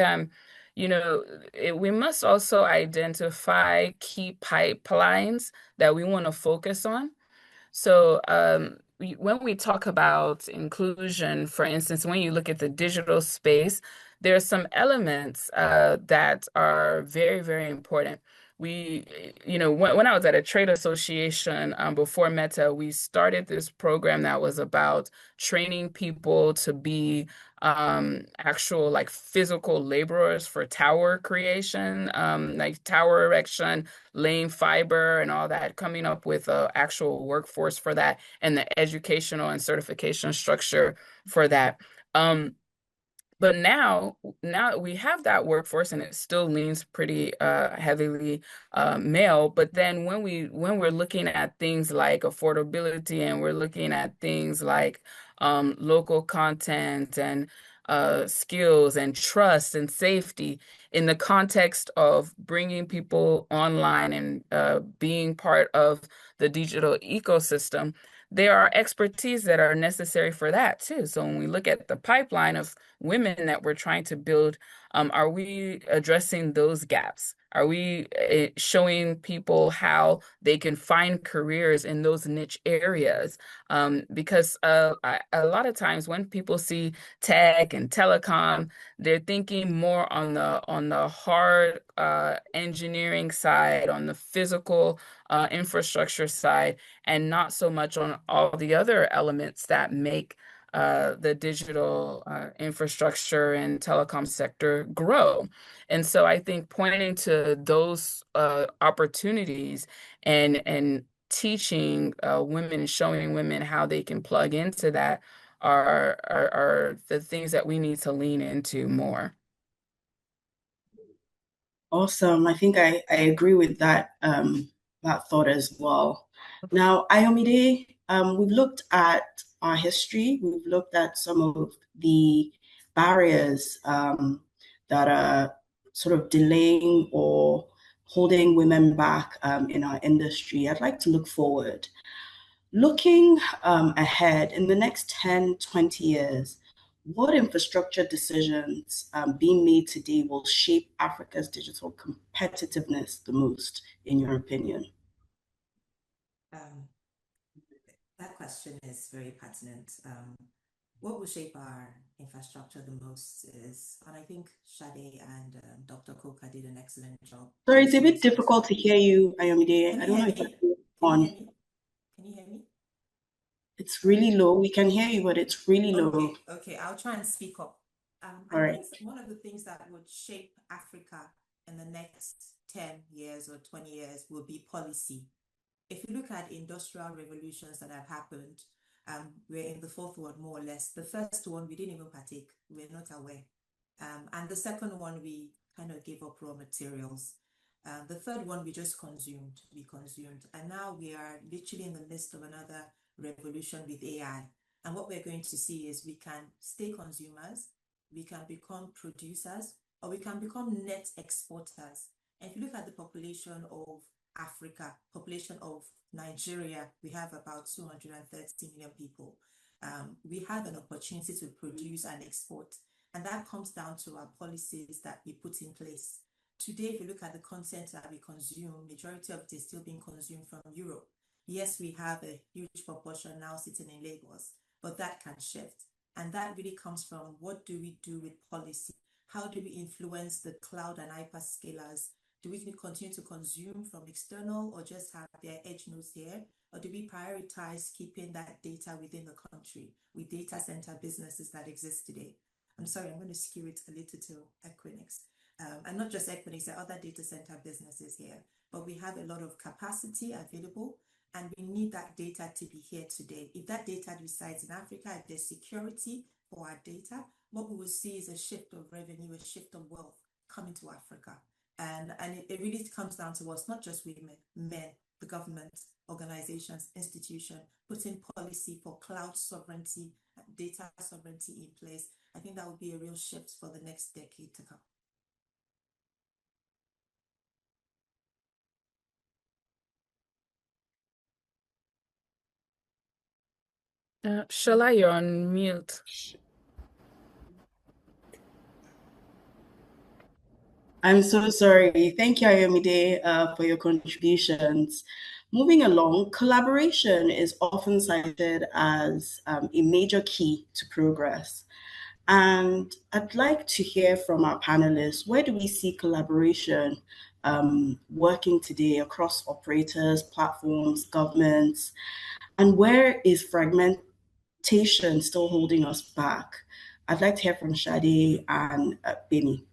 we must also identify key pipelines that we want to focus on. So when we talk about inclusion, for instance, when you look at the digital space, there are some elements that are very, very important. When I was at a trade association before Meta, we started this program that was about training people to be actual like physical laborers for tower creation, like tower erection, laying fiber and all that, coming up with an actual workforce for that, and the educational and certification structure for that. But now we have that workforce, and it still leans pretty heavily male. But then when we're looking at things like affordability, and we're looking at things like local content and skills and trust and safety in the context of bringing people online and being part of the digital ecosystem, there are expertise that are necessary for that too. So when we look at the pipeline of women that we're trying to build, are we addressing those gaps? Are we showing people how they can find careers in those niche areas? Because a lot of times when people see tech and telecom, they're thinking more on the hard engineering side, on the physical infrastructure side, and not so much on all the other elements that make the digital infrastructure and telecom sector grow. And so I think pointing to those opportunities and teaching women, showing women how they can plug into that are the things that we need to lean into more. Awesome. I think I agree with that that thought as well. Now, Ayomide, we've looked at our history. We've looked at some of the barriers that are sort of delaying or holding women back in our industry. I'd like to look forward. Looking ahead in the next 10, 20 years, what infrastructure decisions being made today will shape Africa's digital competitiveness the most, in your opinion? That question is very pertinent. What will shape our infrastructure the most is, and I think Sade and Dr. Koka did an excellent job. Sorry, it's a bit difficult to hear you, Ayomide. Can I you don't know hear if me? I'm on. Can you hear me? It's really low. We can hear you, but it's really low. Okay, I'll try and speak up. All right. I think one of the things that would shape Africa in the next 10 years or 20 years will be policy. If you look at industrial revolutions that have happened, we're in the fourth one, more or less. The first one, we didn't even partake. We're not aware. And the second one, we kind of gave up raw materials. The third one, we just consumed. We consumed. And now we are literally in the midst of another revolution with AI. And what we're going to see is we can stay consumers, we can become producers, or we can become net exporters. And if you look at the population of Africa, population of Nigeria, we have about 230 million people. We have an opportunity to produce and export, and that comes down to our policies that we put in place. Today, if you look at the content that we consume, majority of it is still being consumed from Europe. Yes, we have a huge proportion now sitting in Lagos, but that can shift. And that really comes from what do we do with policy? How do we influence the cloud and hyperscalers? Do we continue to consume from external or just have their edge nodes here? Or do we prioritize keeping that data within the country with data center businesses that exist today? I'm sorry, I'm going to skew it a little to Equinix. And not just Equinix, there are other data center businesses here. But we have a lot of capacity available, and we need that data to be here today. If that data resides in Africa, if there's security for our data, what we will see is a shift of revenue, a shift of wealth coming to Africa. And it really comes down to us, not just women, men, the government, organizations, institutions, putting policy for cloud sovereignty, data sovereignty in place. I think that will be a real shift for the next decade to come. Shola, you're on mute. I'm so sorry. Thank you, Ayomide, for your contributions. Moving along, collaboration is often cited as a major key to progress. And I'd like to hear from our panelists, where do we see collaboration working today across operators, platforms, governments, and where is fragmentation still holding us back? I'd like to hear from Sade and Beni.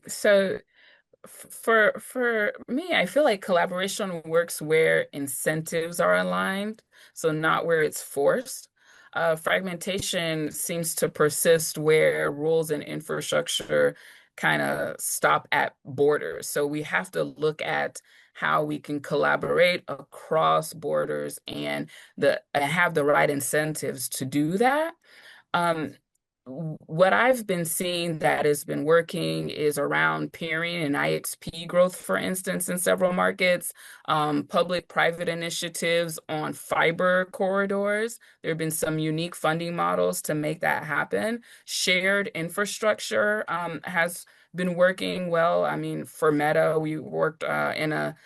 So for me, I feel like collaboration works where incentives are aligned, so not where it's forced. Fragmentation seems to persist where rules and infrastructure kind of stop at borders. So we have to look at how we can collaborate across borders and have the right incentives to do that. What I've been seeing that has been working is around peering and IXP growth, for instance, in several markets, public-private initiatives on fiber corridors. There have been some unique funding models to make that happen. Shared infrastructure has been working well. I mean, for Meta, we worked in a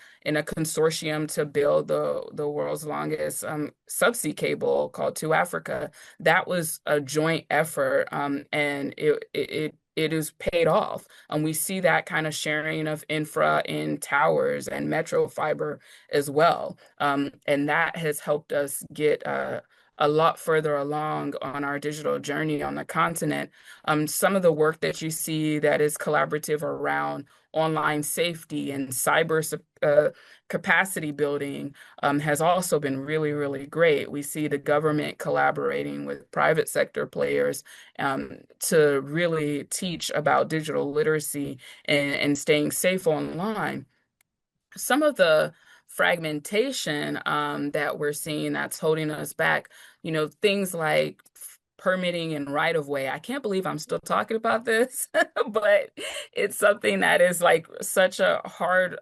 consortium to build the world's longest subsea cable called To Africa. That was a joint effort, and it is paid off. And we see that kind of sharing of infra in towers and metro fiber as well. And that has helped us get a lot further along on our digital journey on the continent. Some of the work that you see that is collaborative around online safety and cyber capacity building has also been really, really great. We see the government collaborating with private sector players to really teach about digital literacy and staying safe online. Some of the fragmentation that we're seeing that's holding us back, things like permitting and right of way. I can't believe I'm still talking about this, but it's something that is like such a hard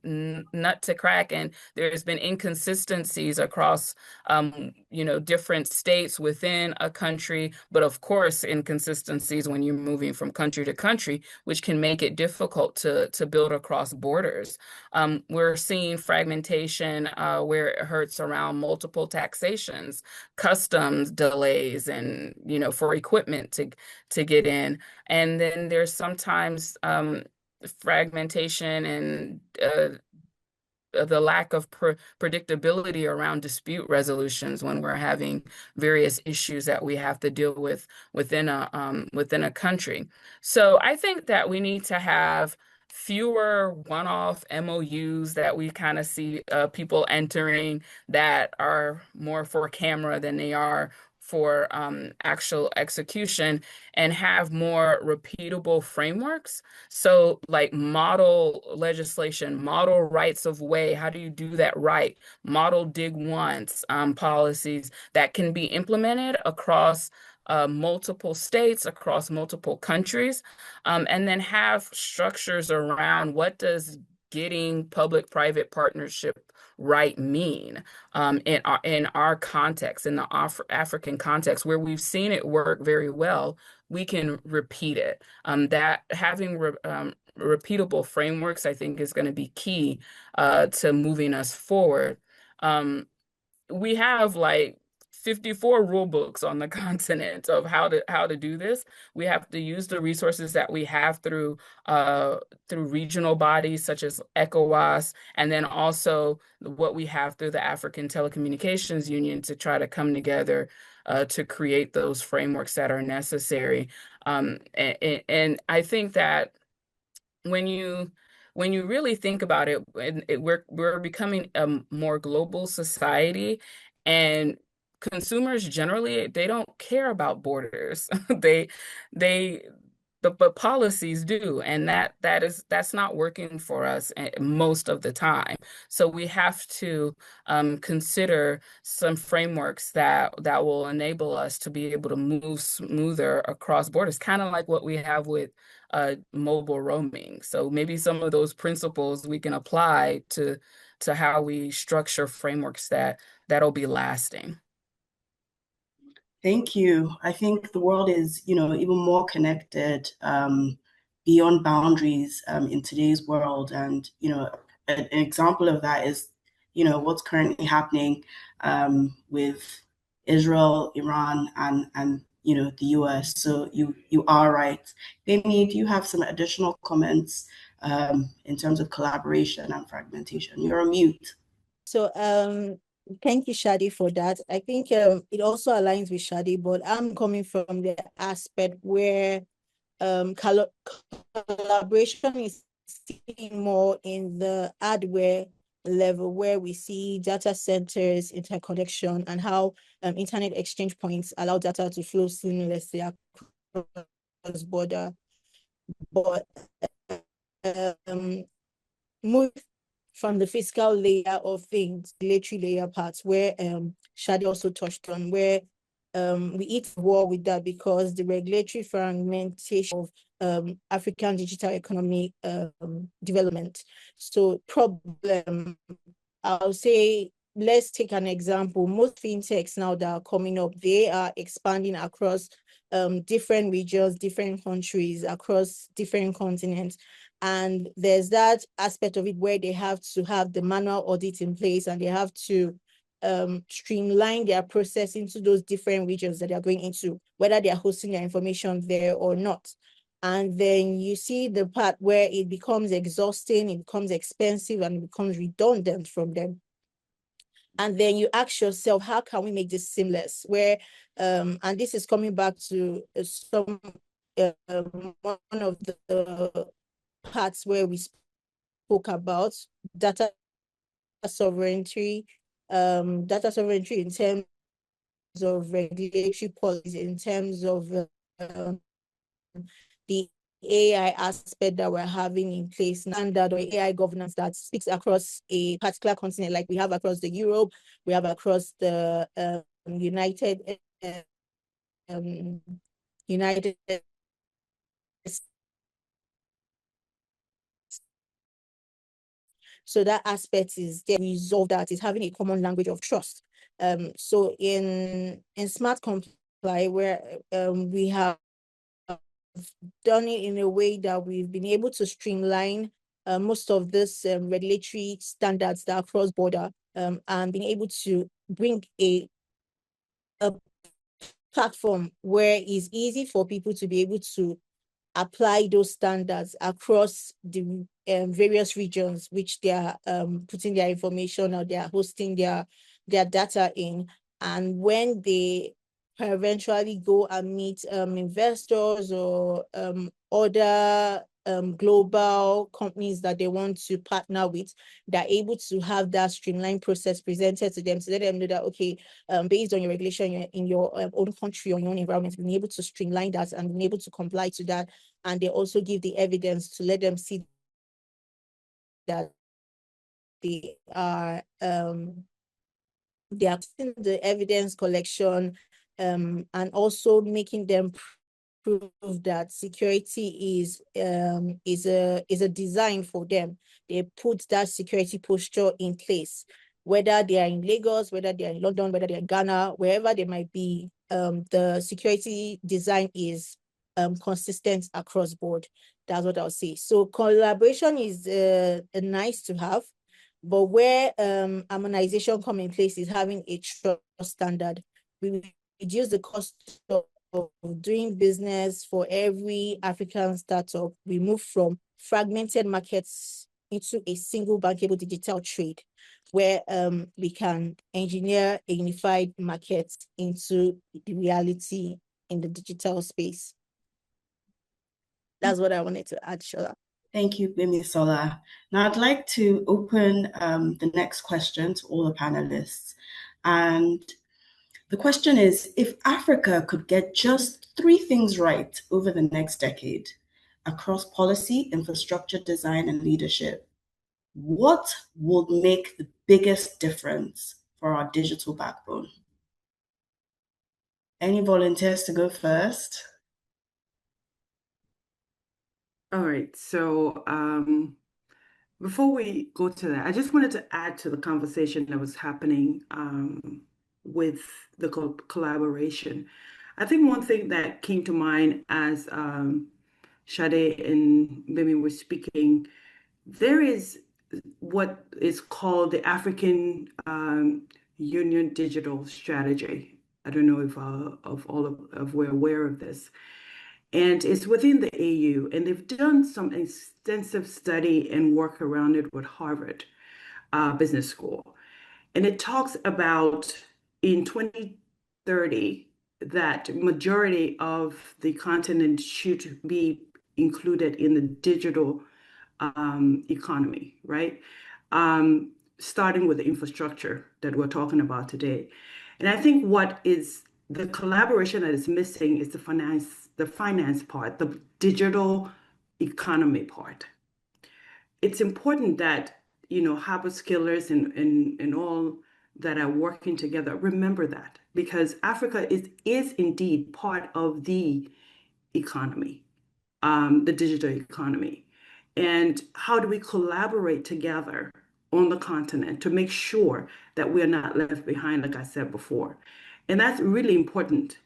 nut to crack. And there's been inconsistencies across, different states within a country, but of course, inconsistencies when you're moving from country to country, which can make it difficult to build across borders. We're seeing fragmentation where it hurts around multiple taxations, customs delays, and for equipment to get in. And then there's sometimes fragmentation and the lack of predictability around dispute resolutions when we're having various issues that we have to deal with within a country. So I think that we need to have fewer one-off MOUs that we kind of see people entering that are more for camera than they are for actual execution, and have more repeatable frameworks. So like model legislation, model rights of way, how do you do that right? Model dig once policies that can be implemented across multiple states, across multiple countries, and then have structures around what does getting public-private partnership right mean in our context, in the African context, where we've seen it work very well. We can repeat it. That having repeatable frameworks, I think, is going to be key to moving us forward. We have like 54 rule books on the continent of how to do this. We have to use the resources that we have through regional bodies such as ECOWAS, and then also what we have through the African Telecommunications Union to try to come together to create those frameworks that are necessary. And I think that when you really think about it, we're becoming a more global society, and consumers generally, they don't care about borders. But policies do, and that's not working for us most of the time. So we have to consider some frameworks that will enable us to be able to move smoother across borders, kind of like what we have with mobile roaming. So maybe some of those principles we can apply to how we structure frameworks that'll be lasting. Thank you. I think the world is, even more connected beyond boundaries in today's world. And, an example of that is, what's currently happening with Israel, Iran, and the US. So you are right. Gbemi, do you have some additional comments in terms of collaboration and fragmentation? You're on mute. So thank you, Sade, for that. I think it also aligns with Sade, but I'm coming from the aspect where collaboration is seen more in the hardware level, where we see data centers, interconnection, and how internet exchange points allow data to flow seamlessly across border. But move from the fiscal layer of things, regulatory layer parts, where Sade also touched on, where we eat war with that because the regulatory fragmentation of African digital economy development. So problem, I'll say, let's take an example. Most fintechs now that are coming up, they are expanding across different regions, different countries, across different continents. And there's that aspect of it where they have to have the manual audit in place, and they have to streamline their process into those different regions that they're going into, whether they're hosting their information there or not. And then you see the part where it becomes exhausting, it becomes expensive, and it becomes redundant from them. And then you ask yourself, how can we make this seamless? Where, and this is coming back to one of the parts where we spoke about data sovereignty in terms of regulatory policy, in terms of the AI aspect that we're having in place, standard or AI governance that speaks across a particular continent, like we have across the Europe, we have across the United So that aspect is there. Resolve that is having a common language of trust. So in Smartcomply, where we have done it in a way that we've been able to streamline most of this regulatory standards that are cross-border, and being able to bring a platform where it's easy for people to be able to apply those standards across the various regions which they are putting their information or they are hosting their data in. And when they eventually go and meet investors or other global companies that they want to partner with, they're able to have that streamlined process presented to them to let them know that, okay, based on your regulation in your own country or your own environment, being able to streamline that and being able to comply to that. And they also give the evidence to let them see that they are seeing the evidence collection, and also making them prove that security is a design for them. They put that security posture in place, whether they are in Lagos, whether they are in London, whether they are in Ghana, wherever they might be. The security design is consistent across board. That's what I'll say. So collaboration is nice to have, but where harmonization come in place is having a trust standard. We reduce the cost of doing business for every African startup. We move from fragmented markets into a single bankable digital trade, where we can engineer a unified market into the reality in the digital space. That's what I wanted to add, Shola. Thank you, Gbemisola. Now I'd like to open the next question to all the panelists. And the question is, if Africa could get just 3 things right over the next decade across policy, infrastructure, design, and leadership, what will make the biggest difference for our digital backbone? Any volunteers to go first? All right, so before we go to that, I just wanted to add to the conversation that was happening with the collaboration. I think one thing that came to mind as Sade and Gbemi were speaking, there is what is called the African Union Digital Strategy. I don't know if all of we're aware of this. And it's within the AU, and they've done some extensive study and work around it with Harvard Business School. And it talks about in 2030 that majority of the continent should be included in the digital economy, right? Starting with the infrastructure that we're talking about today. And I think what is the collaboration that is missing is the finance part, the digital economy part. It's important that, hyperscalers and all that are working together remember that, because Africa is indeed part of the economy, the digital economy. And how do we collaborate together on the continent to make sure that we are not left behind, like I said before? And that's really important.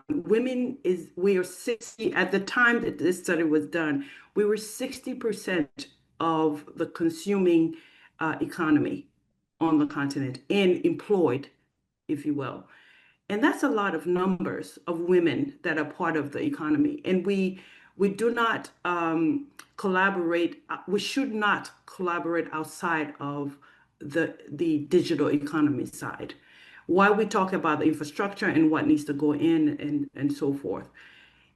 We are 60, at the time that this study was done, we were 60% of the consuming economy on the continent and employed, if you will. And that's a lot of numbers of women that are part of the economy. And we do not collaborate, we should not collaborate outside of the digital economy side. While we talk about the infrastructure and what needs to go in and so forth,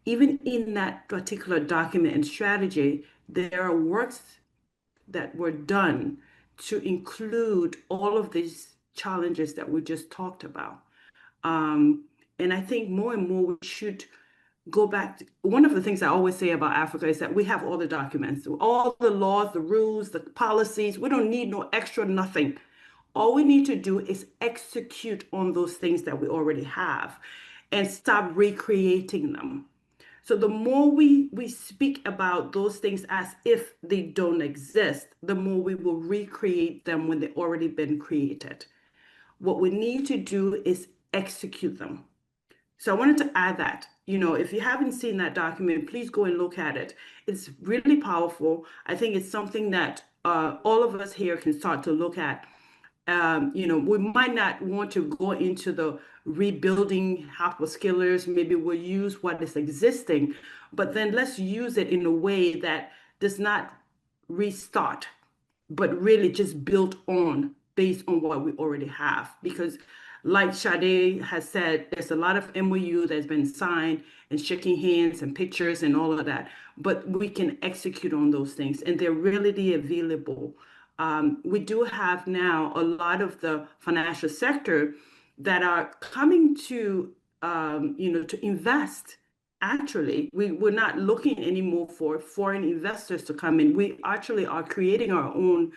even in that particular document and strategy, there are works that were done to include all of these challenges that we just talked about. And I think more and more we should go back. One of the things I always say about Africa is that we have all the documents, all the laws, the rules, the policies. We don't need no extra nothing. All we need to do is execute on those things that we already have and stop recreating them. So the more we speak about those things as if they don't exist, the more we will recreate them when they've already been created. What we need to do is execute them. So I wanted to add that, if you haven't seen that document, please go and look at it. It's really powerful. I think it's something that all of us here can start to look at. We might not want to go into the rebuilding hyperscalers. Maybe we'll use what is existing, but then let's use it in a way that does not restart, but really just build on based on what we already have. Because like Sade has said, there's a lot of MOU that's been signed and shaking hands and pictures and all of that, but we can execute on those things and they're readily available. We do have now a lot of the financial sector that are coming to, to invest. Actually, we're not looking anymore for foreign investors to come in. We actually are creating our own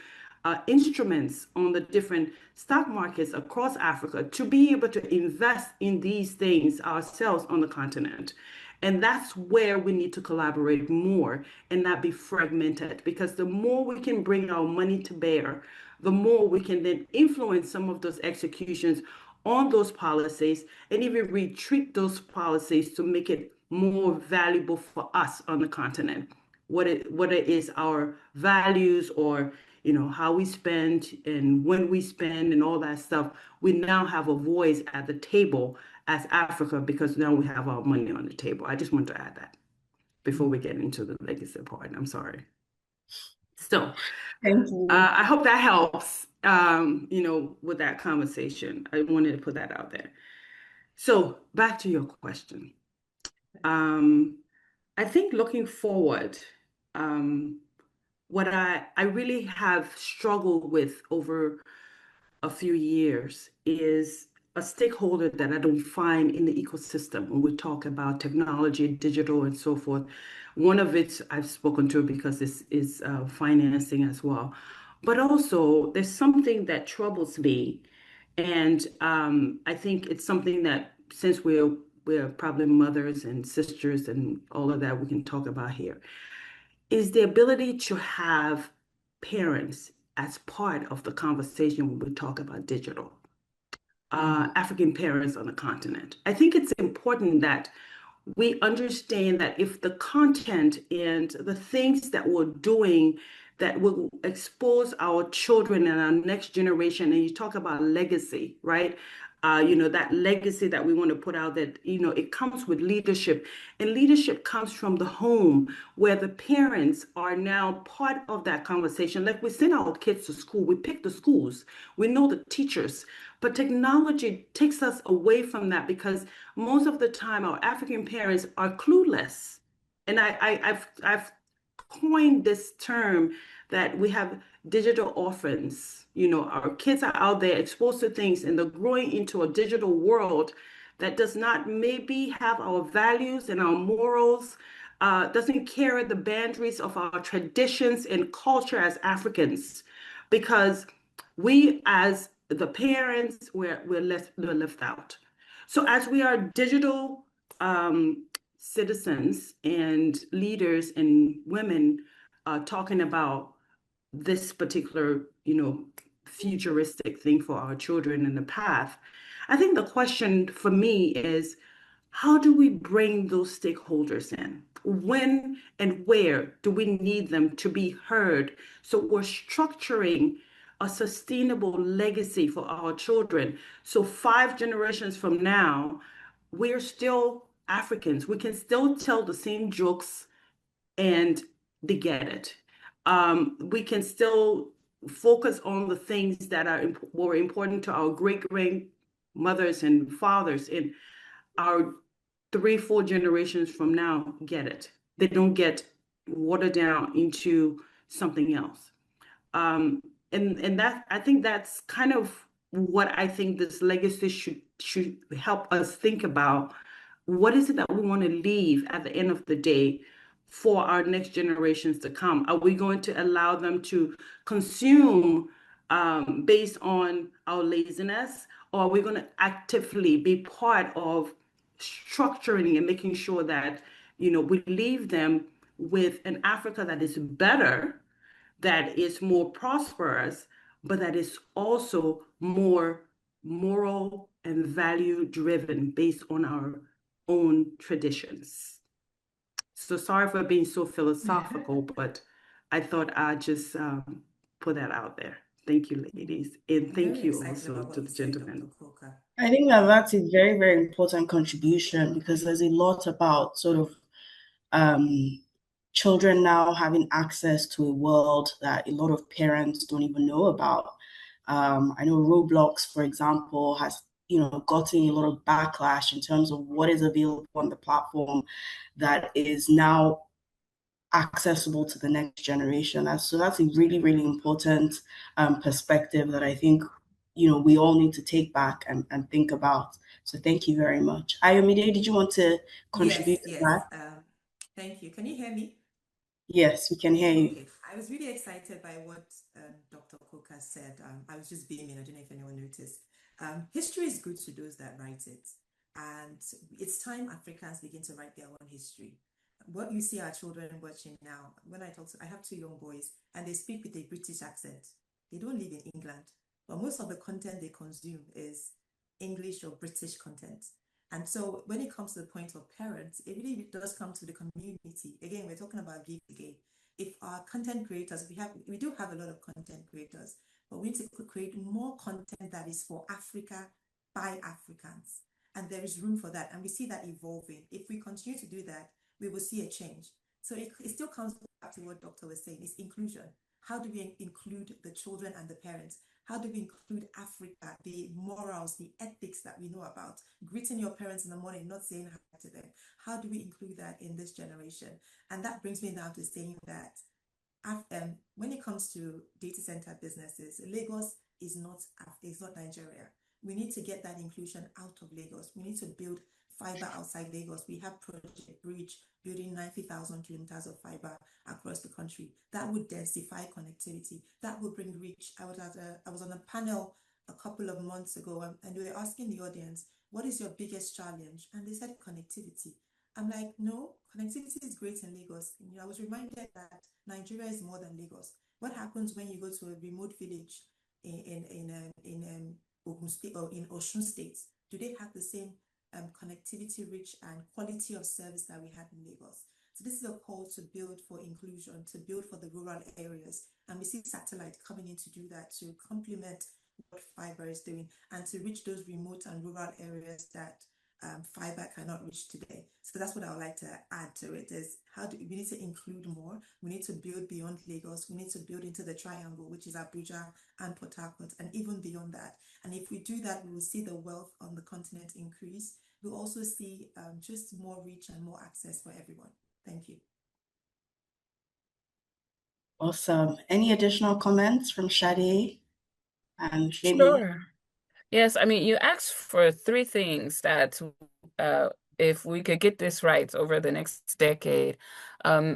instruments on the different stock markets across Africa to be able to invest in these things ourselves on the continent. And that's where we need to collaborate more and not be fragmented, because the more we can bring our money to bear, the more we can then influence some of those executions on those policies and even retreat those policies to make it more valuable for us on the continent. What it is our values or how we spend and when we spend and all that stuff, we now have a voice at the table as Africa because now we have our money on the table. I just want to add that before we get into the legacy part. I'm sorry. So Thank you. I hope that helps, with that conversation. I wanted to put that out there. So back to your question. I think looking forward, what I really have struggled with over a few years is a stakeholder that I don't find in the ecosystem when we talk about technology, digital, and so forth. One of it I've spoken to because this is financing as well. But also, there's something that troubles me. And I think it's something that since we're probably mothers and sisters and all of that we can talk about here, is the ability to have parents as part of the conversation when we talk about digital. African parents on the continent. I think it's important that we understand that if the content and the things that we're doing that will expose our children and our next generation, and you talk about legacy, right? That legacy that we want to put out, that, it comes with leadership, and leadership comes from the home where the parents are now part of that conversation. Like we send our kids to school, we pick the schools, we know the teachers, but technology takes us away from that because most of the time our African parents are clueless. And I've coined this term that we have digital orphans. Our kids are out there exposed to things and they're growing into a digital world that does not maybe have our values and our morals, doesn't carry the boundaries of our traditions and culture as Africans, because we as the parents, we're left out. So as we are digital citizens and leaders and women talking about this particular, futuristic thing for our children in the path, I think the question for me is, how do we bring those stakeholders in? When and where do we need them to be heard? So we're structuring a sustainable legacy for our children. So 5 generations from now, we're still Africans. We can still tell the same jokes and they get it. We can still focus on the things that were important to our great-grandmothers and fathers, and our 3-4 generations from now get it. They don't get watered down into something else. And that, I think that's kind of what I think this legacy should help us think about. What is it that we want to leave at the end of the day for our next generations to come? Are we going to allow them to consume based on our laziness, or are we going to actively be part of structuring and making sure that, you know, we leave them with an Africa that is better, that is more prosperous, but that is also more moral and value driven based on our own traditions? So sorry for being so philosophical, but I thought I'd just put that out there. Thank you, ladies. And thank you also to the gentlemen. I think that that's a very, very important contribution, because there's a lot about sort of children now having access to a world that a lot of parents don't even know about. I know Roblox, for example, has gotten a lot of backlash in terms of what is available on the platform that is now accessible to the next generation. So that's a really, really important perspective that I think we all need to take back and think about. So thank you very much. Ayomide, did you want to contribute to that? Thank you. Can you hear me? Yes, we can hear you. Okay. I was really excited by what Dr. Coker said. I was just beaming. I don't know if anyone noticed. History is good to those that write it. And it's time Africans begin to write their own history. What you see our children watching now, when I have 2 young boys, and they speak with a British accent. They don't live in England, but most of the content they consume is English or British content. And so when it comes to the point of parents, it really does come to the community. Again, we're talking about give again. If our content creators, we do have a lot of content creators, but we need to create more content that is for Africa by Africans. And there is room for that. And we see that evolving. If we continue to do that, we will see a change. So it still comes back to what Doctor was saying, is inclusion. How do we include the children and the parents? How do we include Africa, the morals, the ethics that we know about? Greeting your parents in the morning, not saying hi to them. How do we include that in this generation? And that brings me down to saying that when it comes to data center businesses, Lagos is not Nigeria. We need to get that inclusion out of Lagos. We need to build fiber outside Lagos. We have Project Bridge building 90,000 kilometers of fiber across the country. That would densify connectivity. That would bring reach. I was on a panel a couple of months ago, and we were asking the audience, what is your biggest challenge? And they said connectivity. I'm like, no, connectivity is great in Lagos. I was reminded that Nigeria is more than Lagos. What happens when you go to a remote village in Ogun State or in Osun State? Do they have the same connectivity reach and quality of service that we have in Lagos? So this is a call to build for inclusion, to build for the rural areas. And we see satellite coming in to do that, to complement what fiber is doing and to reach those remote and rural areas that fiber cannot reach today. So that's what I would like to add to it, is we need to include more. We need to build beyond Lagos. We need to build into the triangle, which is Abuja and Port Harcourt, and even beyond that. And if we do that, we will see the wealth on the continent increase. We'll also see just more reach and more access for everyone. Thank you. Awesome. Any additional comments from Sade and Gbemi? Sure. Yes, I mean, you asked for 3 things that if we could get this right over the next decade,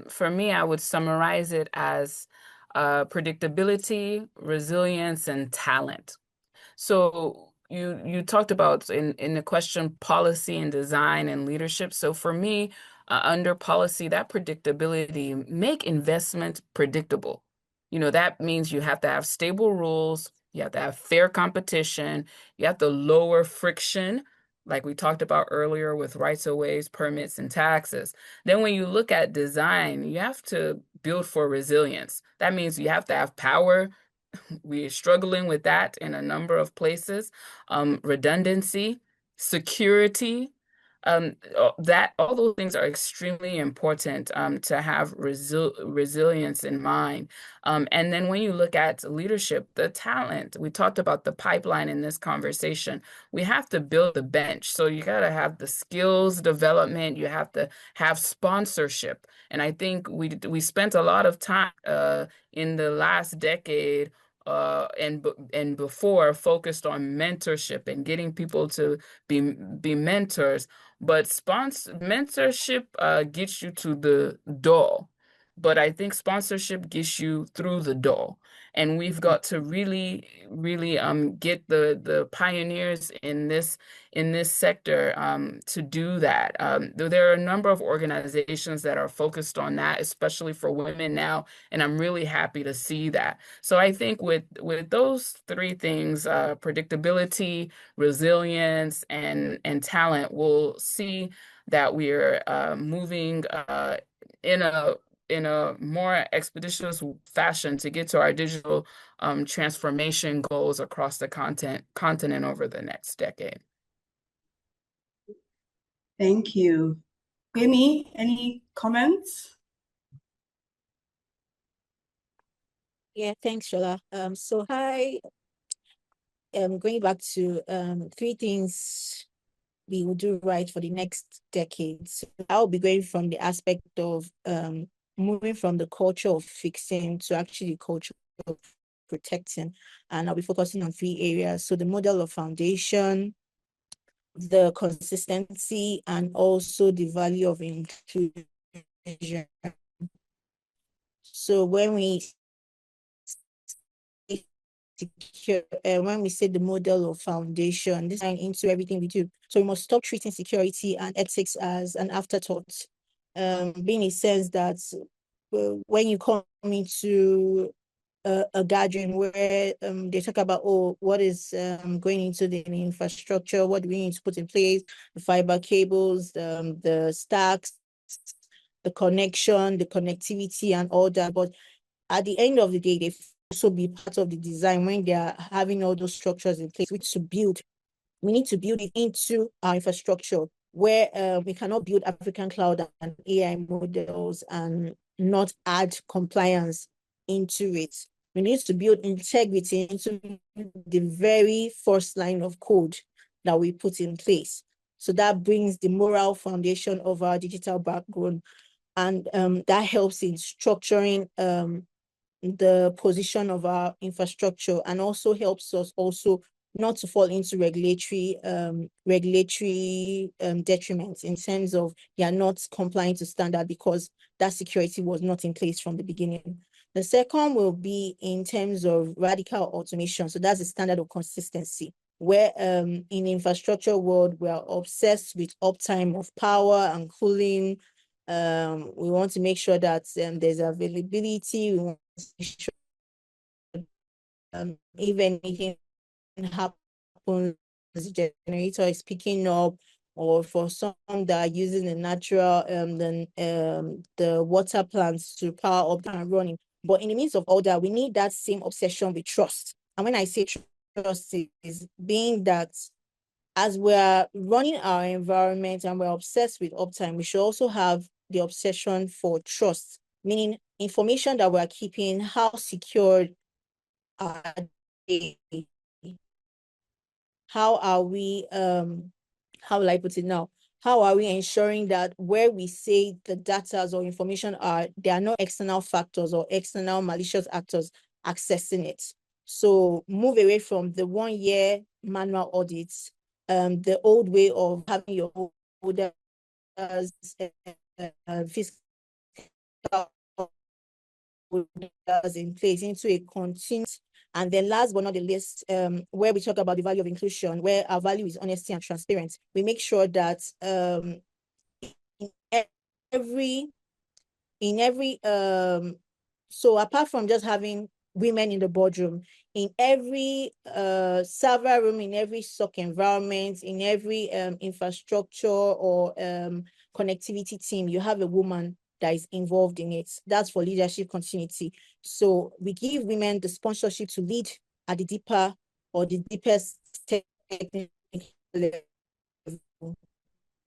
for me, I would summarize it as predictability, resilience, and talent. So you talked about in the question policy and design and leadership. So for me, under policy, that predictability, make investment predictable. That means you have to have stable rules. You have to have fair competition. You have to lower friction, like we talked about earlier with rights of ways, permits, and taxes. Then when you look at design, you have to build for resilience. That means you have to have power. We're struggling with that in a number of places. Redundancy, security, that all those things are extremely important to have resilience in mind. And then when you look at leadership, the talent, we talked about the pipeline in this conversation. We have to build the bench. So you got to have the skills development. You have to have sponsorship. And I think we spent a lot of time in the last decade and before focused on mentorship and getting people to be mentors. But mentorship gets you to the door. But I think sponsorship gets you through the door. And we've got to really, really get the pioneers in this sector to do that. There are a number of organizations that are focused on that, especially for women now, and I'm really happy to see that. So I think with those three things, predictability, resilience, and talent, we'll see that we're moving in a more expeditious fashion to get to our digital transformation goals across the continent over the next decade. Thank you. Gbemi, any comments? Yeah, thanks, Shola. So hi, going back to three things we will do right for the next decade. So I'll be going from the aspect of moving from the culture of fixing to actually the culture of protecting. And I'll be focusing on three areas. So the model of foundation, the consistency, and also the value of inclusion. So when we say the model of foundation, this is into everything we do. So we must stop treating security and ethics as an afterthought, being a sense that when you come into a gathering where they talk about, oh, what is going into the infrastructure, what do we need to put in place, the fiber cables, the stacks, the connection, the connectivity, and all that. But at the end of the day, they also be part of the design when they are having all those structures in place, which to build. We need to build it into our infrastructure where we cannot build African cloud and AI models and not add compliance into it. We need to build integrity into the very first line of code that we put in place. So that brings the moral foundation of our digital backbone. And that helps in structuring the position of our infrastructure, and also helps us also not to fall into regulatory detriments in terms of they are not complying to standard because that security was not in place from the beginning. The second will be in terms of radical automation. So that's the standard of consistency, where in the infrastructure world, we are obsessed with uptime of power and cooling. We want to make sure that there's availability. We want to make sure if anything happens, the generator is picking up, or for some that are using the natural, the water plants to power up and running. But in the midst of all that, we need that same obsession with trust. And when I say trust, is being that as we're running our environment and we're obsessed with uptime, we should also have the obsession for trust, meaning information that we're keeping, how secured are they? How are we, how will I put it now? How are we ensuring that where we say the data or information are, there are no external factors or external malicious actors accessing it? So move away from the 1 year manual audits, the old way of having your orders, fiscal in place, into a continuous. And then last but not the least, where we talk about the value of inclusion, where our value is honesty and transparency, we make sure that in every so apart from just having women in the boardroom, in every server room, in every SOC environment, in every infrastructure or connectivity team, you have a woman that is involved in it. That's for leadership continuity. So we give women the sponsorship to lead at the deeper or the deepest technical level.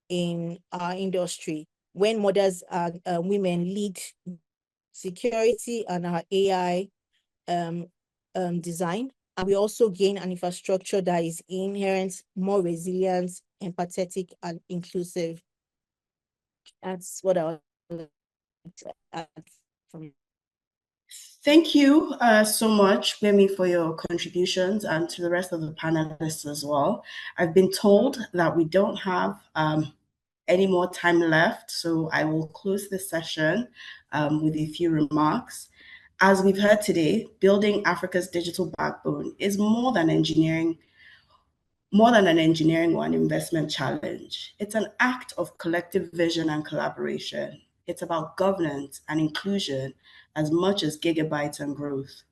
in our industry when mothers and women lead security and our AI design. And we also gain an infrastructure that is inherent, more resilient, empathetic, and inclusive. That's what I would like to add from you. Thank you so much, Gbemi, for your contributions, and to the rest of the panelists as well. I've been told that we don't have any more time left, so I will close this session with a few remarks. As we've heard today, building Africa's digital backbone is more than an engineering or an investment challenge. It's an act of collective vision and collaboration. It's about governance and inclusion as much as gigabytes and growth.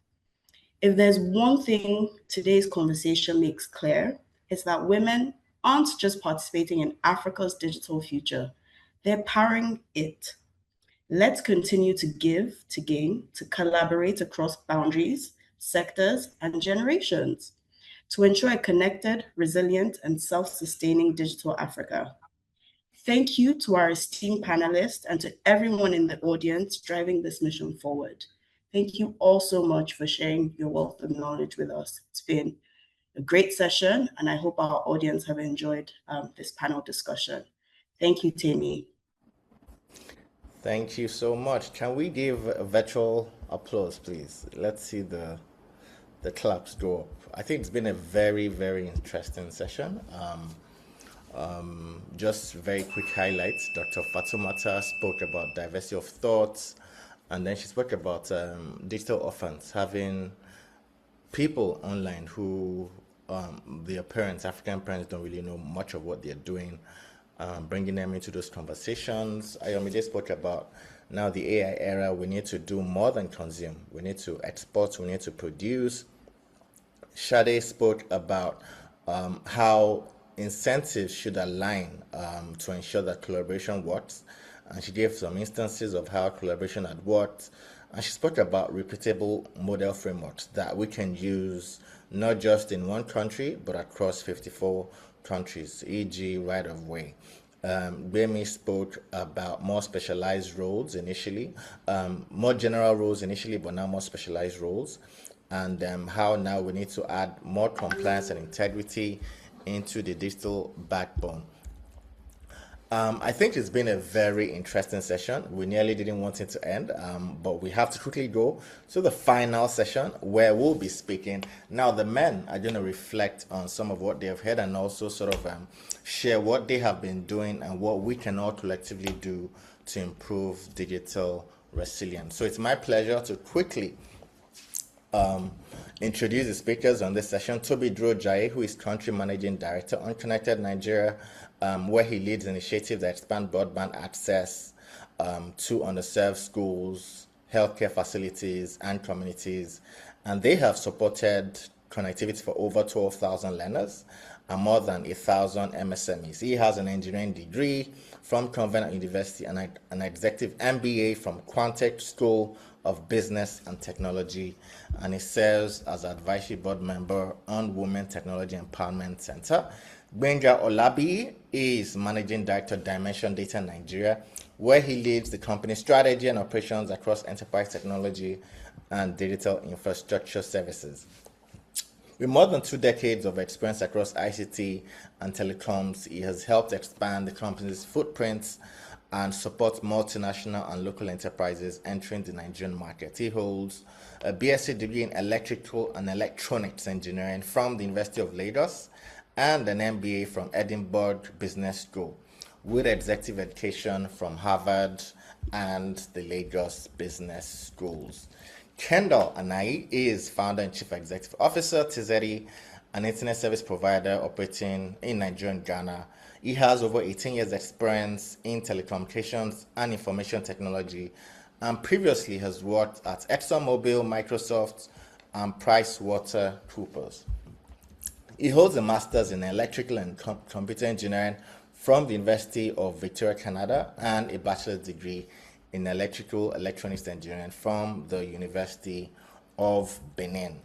If there's one thing today's conversation makes clear, it's that women aren't just participating in Africa's digital future, they're powering it. Let's continue to give, to gain, to collaborate across boundaries, sectors, and generations to ensure a connected, resilient, and self-sustaining digital Africa. Thank you to our esteemed panelists and to everyone in the audience driving this mission forward. Thank you all so much for sharing your wealth of knowledge with us. It's been a great session, and I hope our audience have enjoyed this panel discussion. Thank you, Temi. Thank you so much. Can we give a virtual applause, please? Let's see the claps go up. I think it's been a very, very interesting session. Just very quick highlights. Dr. Fatumata spoke about diversity of thoughts, and then she spoke about digital orphans, having people online who their parents, African parents, don't really know much of what they're doing, bringing them into those conversations. Ayomide spoke about now the AI era, we need to do more than consume. We need to export, we need to produce. Sade spoke about how incentives should align to ensure that collaboration works. And she gave some instances of how collaboration had worked. And she spoke about repeatable model frameworks that we can use not just in one country, but across 54 countries, e.g. right of way. Gbemi spoke about more specialized roles initially, more general roles initially, but now more specialized roles, and how now we need to add more compliance and integrity into the digital backbone. I think it's been a very interesting session. We nearly didn't want it to end, but we have to quickly go to the final session where we'll be speaking. Now, the men are going to reflect on some of what they have heard and also sort of share what they have been doing and what we can all collectively do to improve digital resilience. So it's my pleasure to quickly introduce the speakers on this session. Tobi Durojaiye, who is Country Managing Director on Connected Nigeria, where he leads initiatives that expand broadband access to underserved schools, healthcare facilities, and communities. And they have supported connectivity for over 12,000 learners and more than 1,000 MSMEs. He has an engineering degree from Covenant University and an executive MBA from Quantech School of Business and Technology, and he serves as advisory board member on Women Technology Empowerment Center. Gbenga Olabiyi is Managing Director, Dimension Data Nigeria, where he leads the company's strategy and operations across enterprise technology and digital infrastructure services. With more than 2 decades of experience across ICT and telecoms, he has helped expand the company's footprints and support multinational and local enterprises entering the Nigerian market. He holds a BSc degree in electrical and electronics engineering from the University of Lagos and an MBA from Edinburgh Business School, with executive education from Harvard and the Lagos Business Schools. Kendall Ananyi is founder and chief executive officer, Tizeti, an internet service provider operating in Nigeria and Ghana. He has over 18 years experience in telecommunications and information technology, and previously has worked at ExxonMobil, Microsoft, and PricewaterhouseCoopers. He holds a master's in electrical and computer engineering from the University of Victoria, Canada, and a bachelor's degree in electrical electronics engineering from the University of Benin.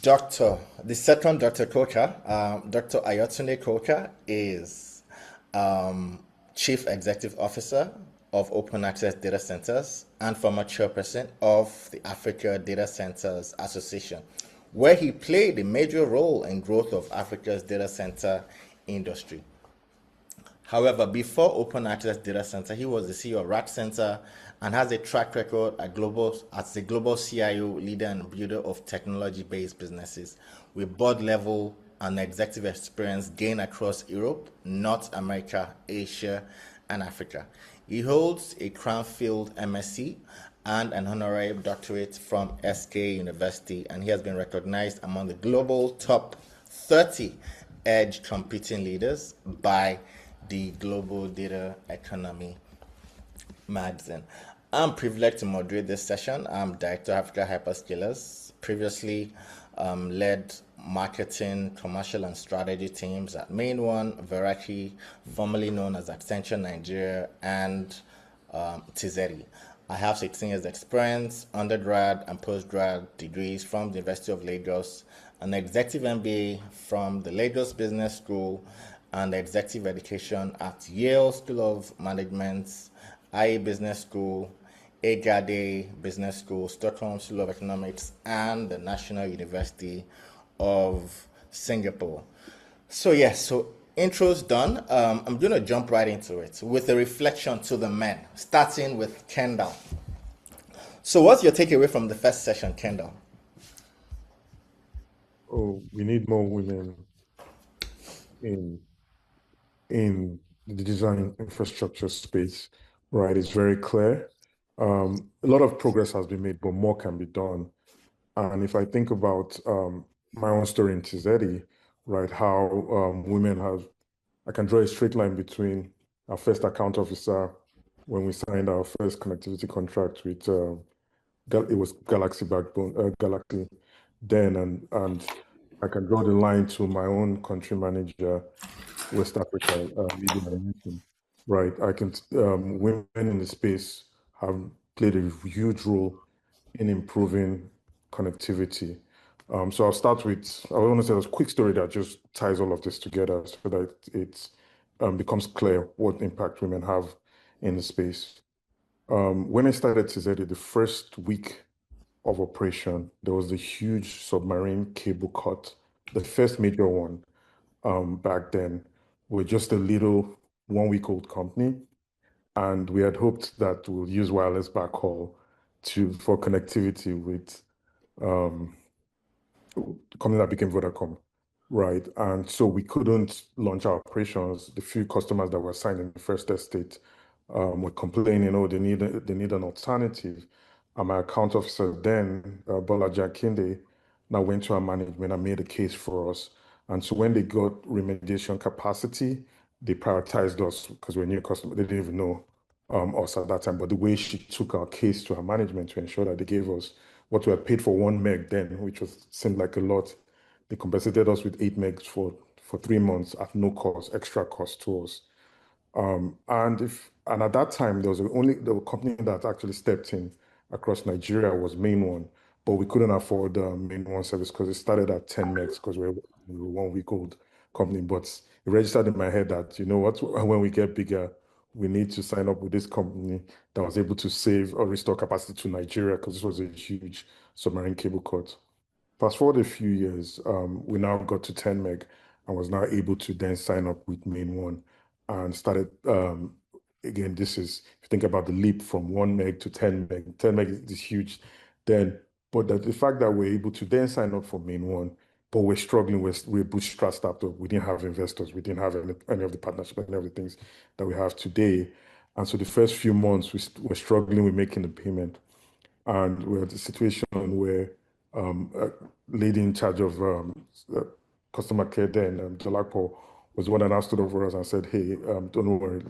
The second Dr. Koka, Dr. Ayotunde Koka, is Chief Executive Officer of Open Access Data Centers and former chairperson of the Africa Data Centers Association, where he played a major role in growth of Africa's data center industry. However, before Open Access Data Center, he was the CEO of Rack Center and has a track record as a global CIO, leader and builder of technology-based businesses with board level and executive experience gained across Europe, North America, Asia, and Africa. He holds a Crown-Field MSc and an honorary doctorate from SK University, and he has been recognized among the global top 30 edge computing leaders by the Global Data Economy magazine. I'm privileged to moderate this session. I'm Director of Africa Hyperscalers, previously led marketing, commercial, and strategy teams at Main One, Veraki, formerly known as Accenture Nigeria, and Tizeti. I have 16 years experience, undergrad and postgrad degrees from the University of Lagos, an executive MBA from the Lagos Business School, and executive education at Yale School of Management, IE Business School, Egade Business School, Stockholm School of Economics, and the National University of Singapore. So intro's done. I'm going to jump right into it with a reflection to the men, starting with Kendall. So what's your takeaway from the first session, Kendall? Oh, we need more women in the design infrastructure space, right? It's very clear. A lot of progress has been made, but more can be done. And if I think about my own story in Tizeti, right, how women have, I can draw a straight line between our first account officer when we signed our first connectivity contract with, it was Galaxy Backbone, Galaxy then, and I can draw the line to my own country manager, West Africa, right? I can, women in the space have played a huge role in improving connectivity. So I'll start with, I want to say a quick story that just ties all of this together so that it becomes clear what impact women have in the space. When I started Tizeti, the first week of operation, there was a huge submarine cable cut, the first major one back then. We're just a little 1-week-old company, and we had hoped that we'll use wireless backhaul for connectivity with the company that became Vodacom, right? And so we couldn't launch our operations. The few customers that were signed in the first estate were complaining, oh, they need an alternative. And my account officer then, Bolaji Akinde, now went to our management and made a case for us. And so when they got remediation capacity, they prioritized us because we're a new customer. They didn't even know us at that time. But the way she took our case to our management to ensure that they gave us what we had paid for 1 meg then, which seemed like a lot, they compensated us with 8 megs for 3 months at no cost, extra cost to us. And at that time, there was the company that actually stepped in across Nigeria was Main One, but we couldn't afford Main One service because it started at 10 megs because we're a 1-week-old company. But it registered in my head that, you know what, when we get bigger, we need to sign up with this company that was able to save or restore capacity to Nigeria because this was a huge submarine cable cut. Fast forward a few years, we now got to 10 meg and was now able to then sign up with Main One and started, again, this is, if you think about the leap from 1 meg to 10 meg, 10 meg is huge then, but the fact that we're able to then sign up for Main One, but we're struggling, we're bootstrapped up, we didn't have investors, we didn't have any of the partnerships and everything that we have today. And so the first few months, we're struggling with making the payment. And we're at a situation where a lady in charge of customer care then, Jalakpo, was the one that now stood over us and said, hey, don't worry,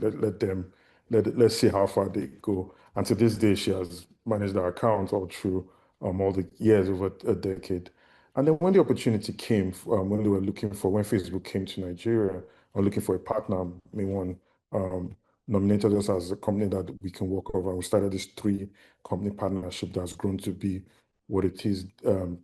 let's see how far they go. And to this day, she has managed our account all through all the years, over a decade. And then when the opportunity came, when Facebook came to Nigeria, or looking for a partner, Main One nominated us as a company that we can work over. We started this 3-company partnership that's grown to be what it is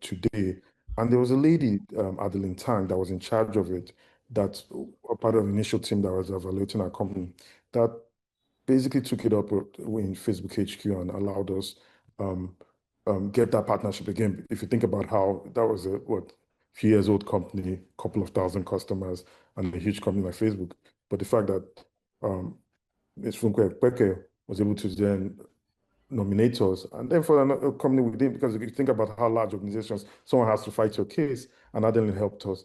today. And there was a lady, Adeline Tang, that was in charge of it. that are part of the initial team that was evaluating our company, that basically took it up in Facebook HQ and allowed us get that partnership again. If you think about how that was a few years old company, couple of thousand customers, and a huge company like Facebook. But the fact that Ms. Funke Ekpeke was able to then nominate us, and then for a company within, because if you think about how large organizations, someone has to fight your case, and that then helped us.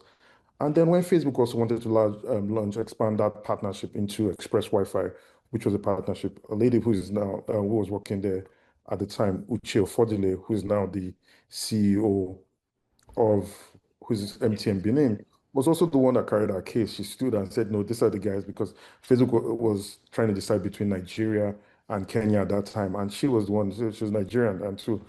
And then when Facebook also wanted to expand that partnership into Express Wi-Fi, which was a partnership, a lady who is now, who was working there at the time, Uche Ofodile, who is now the CEO of, who's MTN Benin, was also the one that carried our case. She stood and said, no, these are the guys, because Facebook was trying to decide between Nigeria and Kenya at that time. And she was the one, she was Nigerian, and so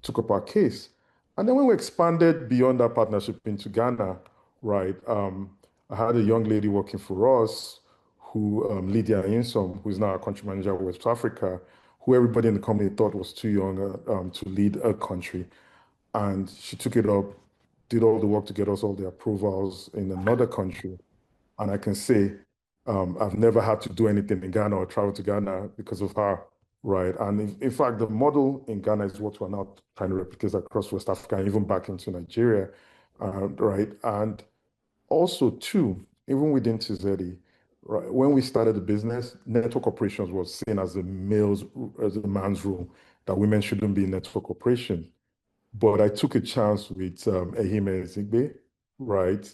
took up our case. And then when we expanded beyond that partnership into Ghana, right, I had a young lady working for us who, Lydia Insom, who is now our country manager of West Africa, who everybody in the company thought was too young to lead a country. And she took it up, did all the work to get us all the approvals in another country. And I can say I've never had to do anything in Ghana or travel to Ghana because of her, right? And in fact, the model in Ghana is what we're now trying to replicate across West Africa and even back into Nigeria, right? And also, too, even within Tizeti, right, when we started the business, network operations was seen as a man's role, that women shouldn't be in network operation. But I took a chance with Ayomide Zigbe, right?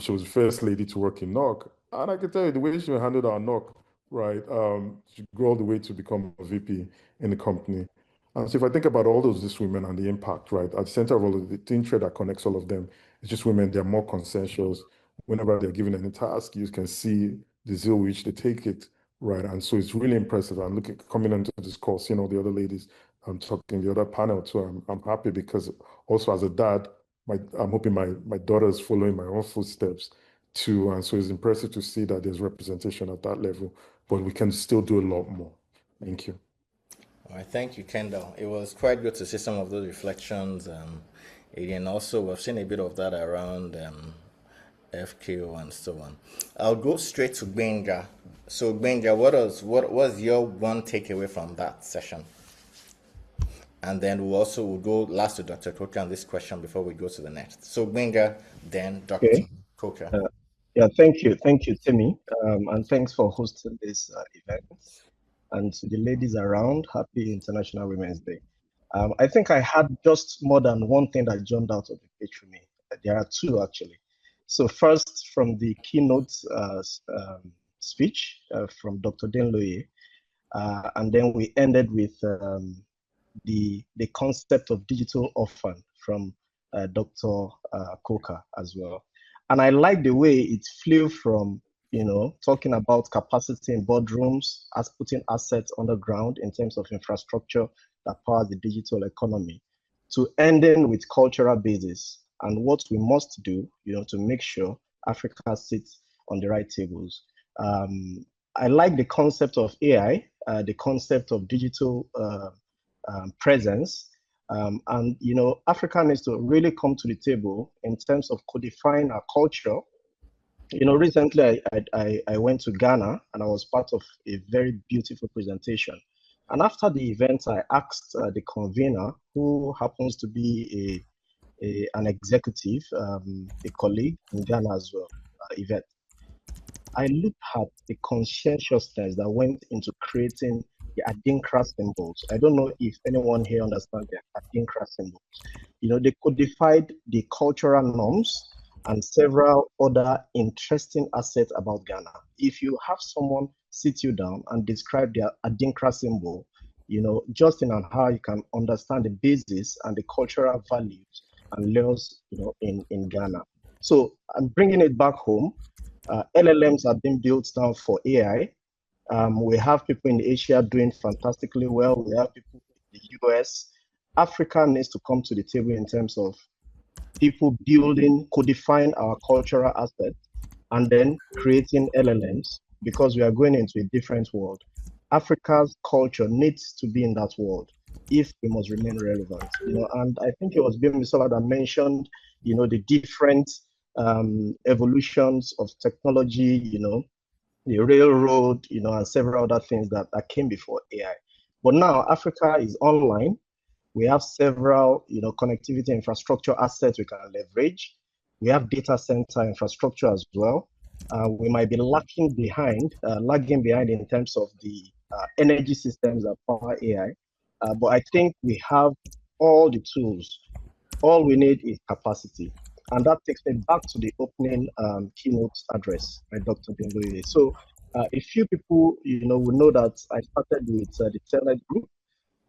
She was the first lady to work in NOC. And I can tell you the way she handled our NOC, right? She grew all the way to become a VP in the company. And so if I think about all these women and the impact, right, at the center of all of the team thread that connects all of them, it's just women. They're more consensual. Whenever they're given any task, you can see the zeal with which they take it, right? And so it's really impressive. I'm coming into this call, seeing all the other ladies talking the other panel too. I'm happy because also as a dad, I'm hoping my daughter is following my own footsteps too. And so it's impressive to see that there's representation at that level, but we can still do a lot more. Thank you. All right, thank you, Kendall. It was quite good to see some of those reflections. Again, also we've seen a bit of that around FKO and so on. I'll go straight to Gbenga. So Gbenga, what was your one takeaway from that session? And then we'll go last to Dr. Koka on this question before we go to the next. So Gbenga, then Dr. Koka. Yeah, thank you, Timmy, and thanks for hosting this event. And to the ladies around, happy International Women's Day. I think I had just more than one thing that jumped out of the page for me. There are two actually. So first, from the keynote speech from Dr. Denloye, and then we ended with the concept of digital orphan from Dr. Koka as well. And I like the way it flew from, talking about capacity in boardrooms, as putting assets underground in terms of infrastructure that powers the digital economy, to ending with cultural basis and what we must do, to make sure Africa sits on the right tables. I like the concept of AI, the concept of digital presence. And Africa needs to really come to the table in terms of codifying our culture. Recently I went to Ghana and I was part of a very beautiful presentation. And after the event, I asked the convener, who happens to be an executive, a colleague in Ghana as well, Yvette. I looked at the conscientiousness that went into creating the Adinkra symbols. I don't know if anyone here understands the Adinkra symbols. They codified the cultural norms and several other interesting assets about Ghana. If you have someone sit you down and describe their Adinkra symbol, just in how you can understand the basis and the cultural values and laws, in Ghana. So I'm bringing it back home. LLMs are being built now for AI. We have people in Asia doing fantastically well. We have people in the US. Africa needs to come to the table in terms of people building, codifying our cultural assets, and then creating LLMs, because we are going into a different world. Africa's culture needs to be in that world if we must remain relevant. And I think it was Gbemisola that mentioned, the different evolutions of technology, the railroad, and several other things that came before AI. But now Africa is online. We have several, connectivity infrastructure assets we can leverage. We have data center infrastructure as well. We might be lagging behind in terms of the energy systems that power AI. But I think we have all the tools. All we need is capacity. And that takes me back to the opening keynote address by Dr. Denloye. So a few people, will know that I started with the Telnet group.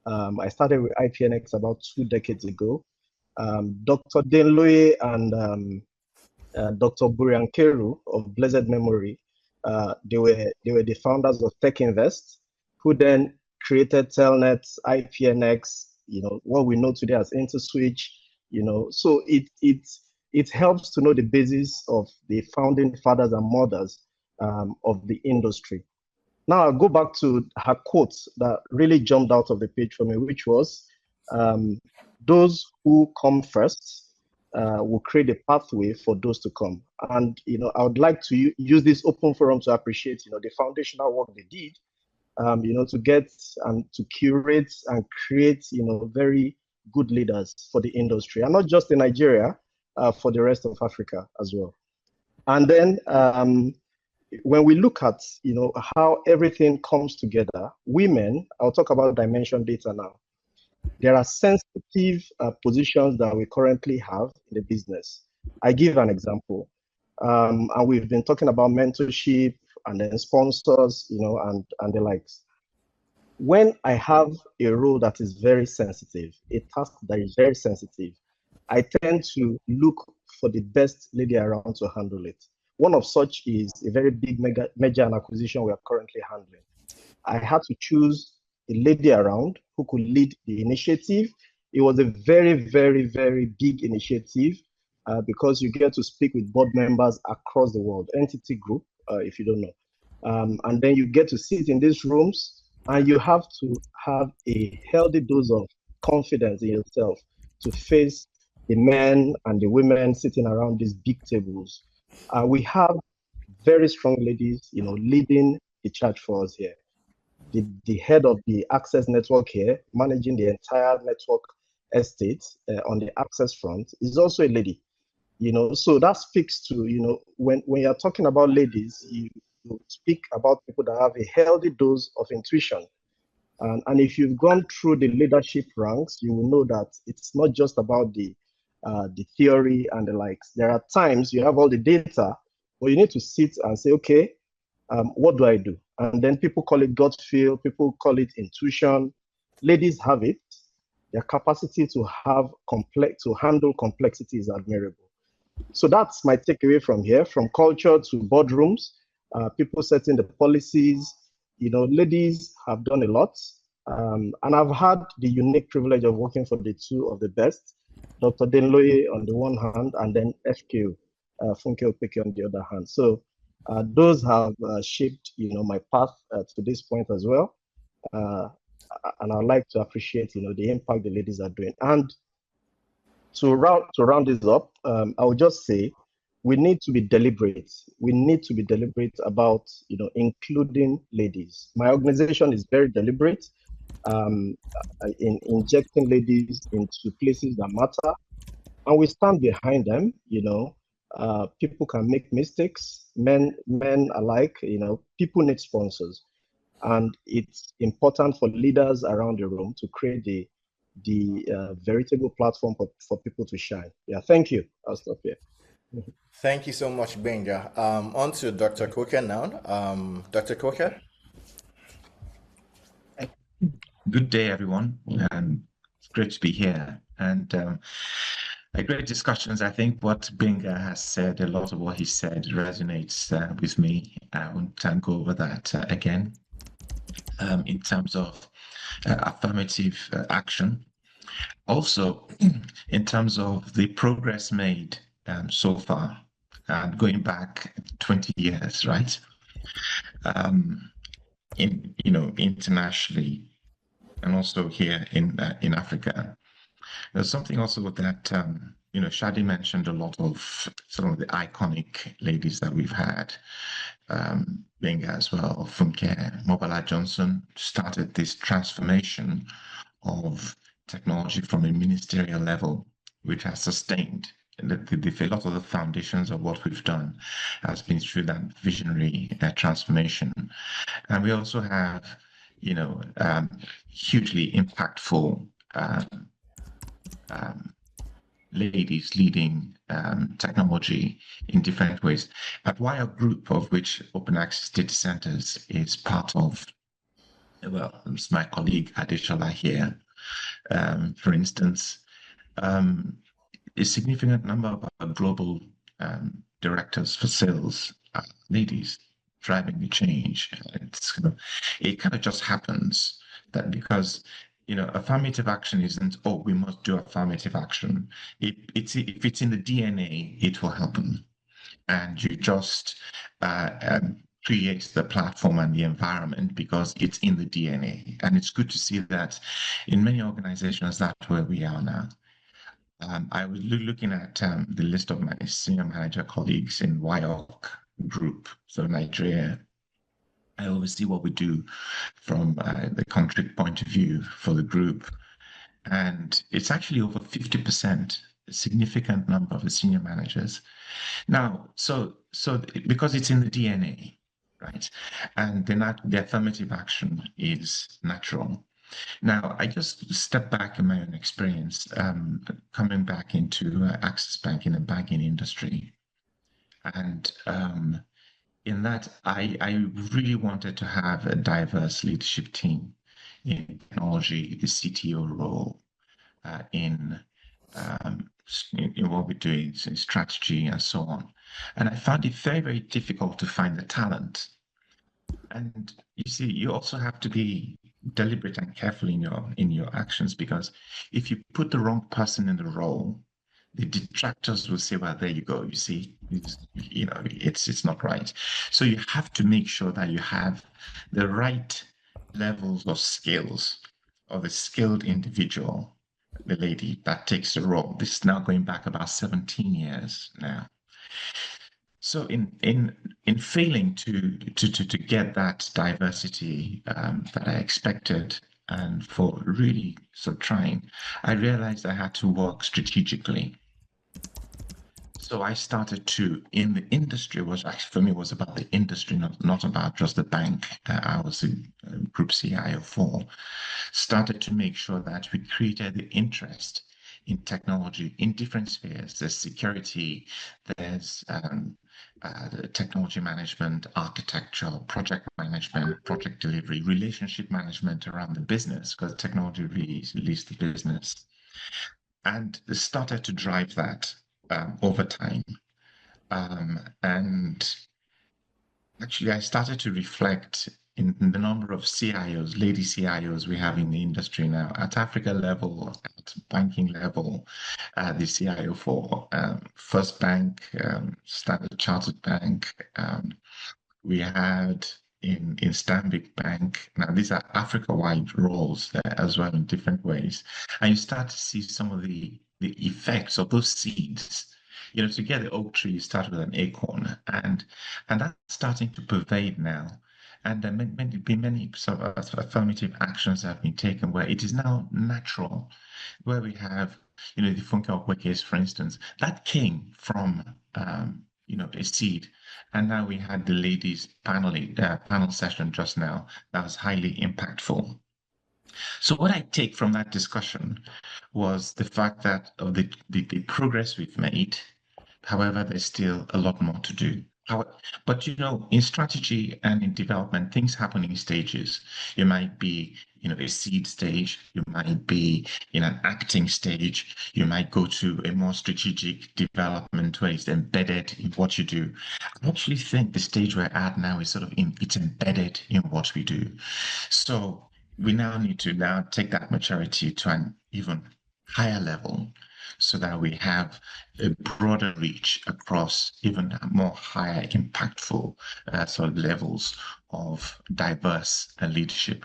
I started with IPNX about 2 decades ago. Dr. Denloye and Dr. Buriankeru of blessed memory, they were the founders of TechInvest, who then created Telnet, IPNX, what we know today as InterSwitch, so it helps to know the basis of the founding fathers and mothers of the industry. Now I'll go back to her quote that really jumped out of the page for me, which was, those who come first will create a pathway for those to come. And, I would like to use this open forum to appreciate, the foundational work they did, to get and to curate and create, very good leaders for the industry, and not just in Nigeria, for the rest of Africa as well. And then when we look at, how everything comes together, women, I'll talk about dimension data now. There are sensitive positions that we currently have in the business. I give an example. And we've been talking about mentorship and then sponsors, and the likes. When I have a role that is very sensitive, a task that is very sensitive, I tend to look for the best lady around to handle it. One of such is a very big merger and acquisition we are currently handling. I had to choose a lady around who could lead the initiative. It was a very, very, very big initiative because you get to speak with board members across the world, entity group, if you don't know. And then you get to sit in these rooms, and you have to have a healthy dose of confidence in yourself to face the men and the women sitting around these big tables. We have very strong ladies, leading the charge for us here. The head of the access network here, managing the entire network estate on the access front, is also a lady. So that speaks to, when you're talking about ladies, you speak about people that have a healthy dose of intuition. And if you've gone through the leadership ranks, you will know that it's not just about the theory and the likes. There are times you have all the data, but you need to sit and say, okay, what do I do? And then people call it gut feel, people call it intuition. Ladies have it. Their capacity to handle complexity is admirable. So that's my takeaway from here, from culture to boardrooms, people setting the policies. Ladies have done a lot. And I've had the unique privilege of working for the two of the best, Dr. Denloye on the one hand, and then FQ, Funke Opeke on the other hand. So those have shaped, my path to this point as well. And I'd like to appreciate, the impact the ladies are doing. And to round this up, I would just say we need to be deliberate. We need to be deliberate about, including ladies. My organization is very deliberate in injecting ladies into places that matter, and we stand behind them. People can make mistakes, men alike. People need sponsors, and it's important for leaders around the room to create the veritable platform for people to shine. Yeah, thank you. I'll stop here. Thank you so much, Gbenga. On to Dr. Koke now. Dr. Koke. Good day, everyone. It's great to be here. And a great discussions. I think what Gbenga has said, a lot of what he said resonates with me. I won't go over that again. In terms of affirmative action. Also, in terms of the progress made so far, going back 20 years, right? Internationally, and also here in Africa. There's something also that Sade mentioned a lot of some of the iconic ladies that we've had. Gbenga as well, Funke, Mobala Johnson started this transformation of technology from a ministerial level, which has sustained. A lot of the foundations of what we've done has been through that visionary transformation. And we also have, hugely impactful ladies leading technology in different ways. At YGroup, of which Open Access Data Centers is part of, well, it's my colleague Adesola here, for instance, a significant number of our global directors for sales are ladies driving the change. It kind of just happens that because affirmative action isn't, oh, we must do affirmative action. If it's in the DNA, it will happen. And you just create the platform and the environment because it's in the DNA. And it's good to see that in many organizations, that's where we are now. I was looking at the list of my senior manager colleagues in WIOCC group, so Nigeria. I always see what we do from the country point of view for the group. And it's actually over 50%, a significant number of the senior managers. Now, so because it's in the DNA, right? And the affirmative action is natural. Now, I just step back in my own experience, coming back into Access Banking and banking industry. And in that, I really wanted to have a diverse leadership team in technology, the CTO role, in what we're doing, in strategy and so on. And I found it very, very difficult to find the talent. And you see, you also have to be deliberate and careful in your actions, because if you put the wrong person in the role, the detractors will say, well, there you go. You see, it's not right. So you have to make sure that you have the right levels of skills of a skilled individual, the lady that takes the role. This is now going back about 17 years now. So in failing to get that diversity that I expected, and for really trying, I realized I had to work strategically. So I started to, in the industry, for me was about the industry, not about just the bank. I was a group CIO for, started to make sure that we created the interest in technology in different spheres. There's security, there's the technology management, architecture, project management, project delivery, relationship management around the business, because technology really leads the business. And started to drive that over time. And actually, I started to reflect in the number of CIOs, lady CIOs we have in the industry now, at Africa level, at banking level, the CIO for First Bank, Standard Chartered Bank. We had in Stanbic Bank. Now, these are Africa-wide roles there as well in different ways. And you start to see some of the effects of those seeds. To get the oak tree, you start with an acorn, and that's starting to pervade now. And there may be many sort of affirmative actions that have been taken where it is now natural, where we have, the Funke Okwe case, for instance, that came from, a seed. And now we had the ladies panel session just now that was highly impactful. So what I take from that discussion was the fact that of the progress we've made. However, there's still a lot more to do. But in strategy and in development, things happen in stages. You might be, a seed stage. You might be in an acting stage. You might go to a more strategic development where it's embedded in what you do. I actually think the stage we're at now is it's embedded in what we do. So we now need to take that maturity to an even higher level, so that we have a broader reach across even more higher impactful levels of diverse leadership.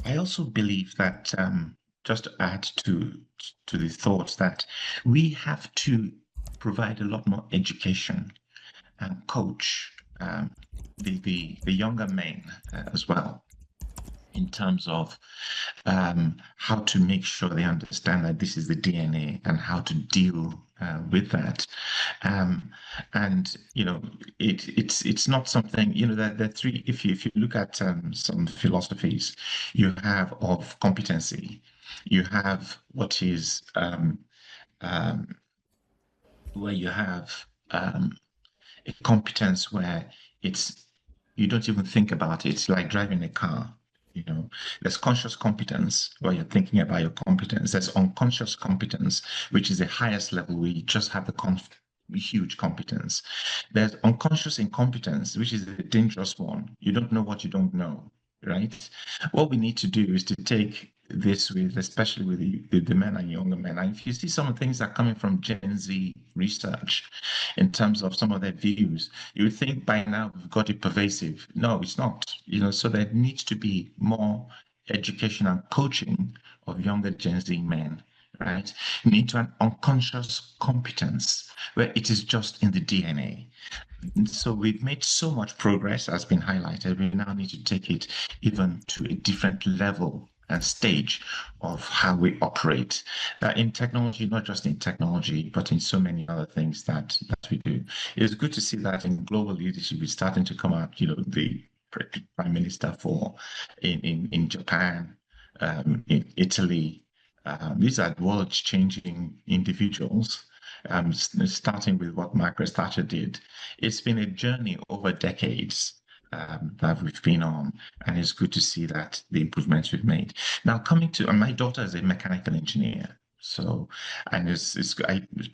I also believe that just to add to the thoughts that we have to provide a lot more education and coach the younger men as well, in terms of how to make sure they understand that this is the DNA and how to deal with that. And you know, it's not something, you know, that the three. If you look at some philosophies, you have of competency, you have what is where you have a competence where it's you don't even think about it. It's like driving a car. You know, there's conscious competence where you're thinking about your competence. There's unconscious competence, which is the highest level where you just have the huge competence. There's unconscious incompetence, which is the dangerous one. You don't know what you don't know, right? What we need to do is to take this with, especially with the men and younger men. And if you see some of the things that are coming from Gen Z research in terms of some of their views, you would think by now we've got it pervasive. No, it's not. You know, so there needs to be more education and coaching of younger Gen Z men, right? You need to have unconscious competence where it is just in the DNA. So we've made so much progress, has been highlighted. We now need to take it even to a different level and stage of how we operate in technology, not just in technology, but in so many other things that we do. It's good to see that in global leadership is starting to come out. You know, the prime minister in Japan, in Italy. These are world-changing individuals. Starting with what Margaret Thatcher did. It's been a journey over decades that we've been on, and it's good to see that the improvements we've made. Now, coming to, my daughter is a mechanical engineer. So, and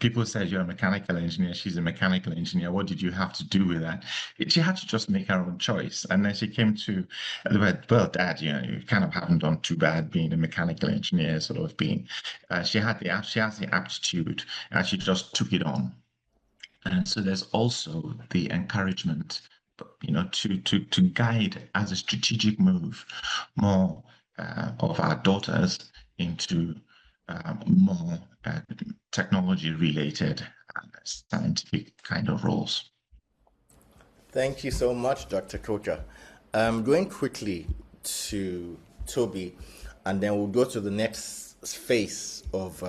people said, you're a mechanical engineer, she's a mechanical engineer. What did you have to do with that? She had to just make her own choice. And then she came to, well, Dad, you know, you kind of haven't done too bad being a mechanical engineer, sort of being, she has the aptitude, and she just took it on. And so there's also the encouragement, you know, to guide as a strategic move more of our daughters into more technology-related scientific kind of roles. Thank you so much, Dr. Kocha. Going quickly to Tobi, and then we'll go to the next phase of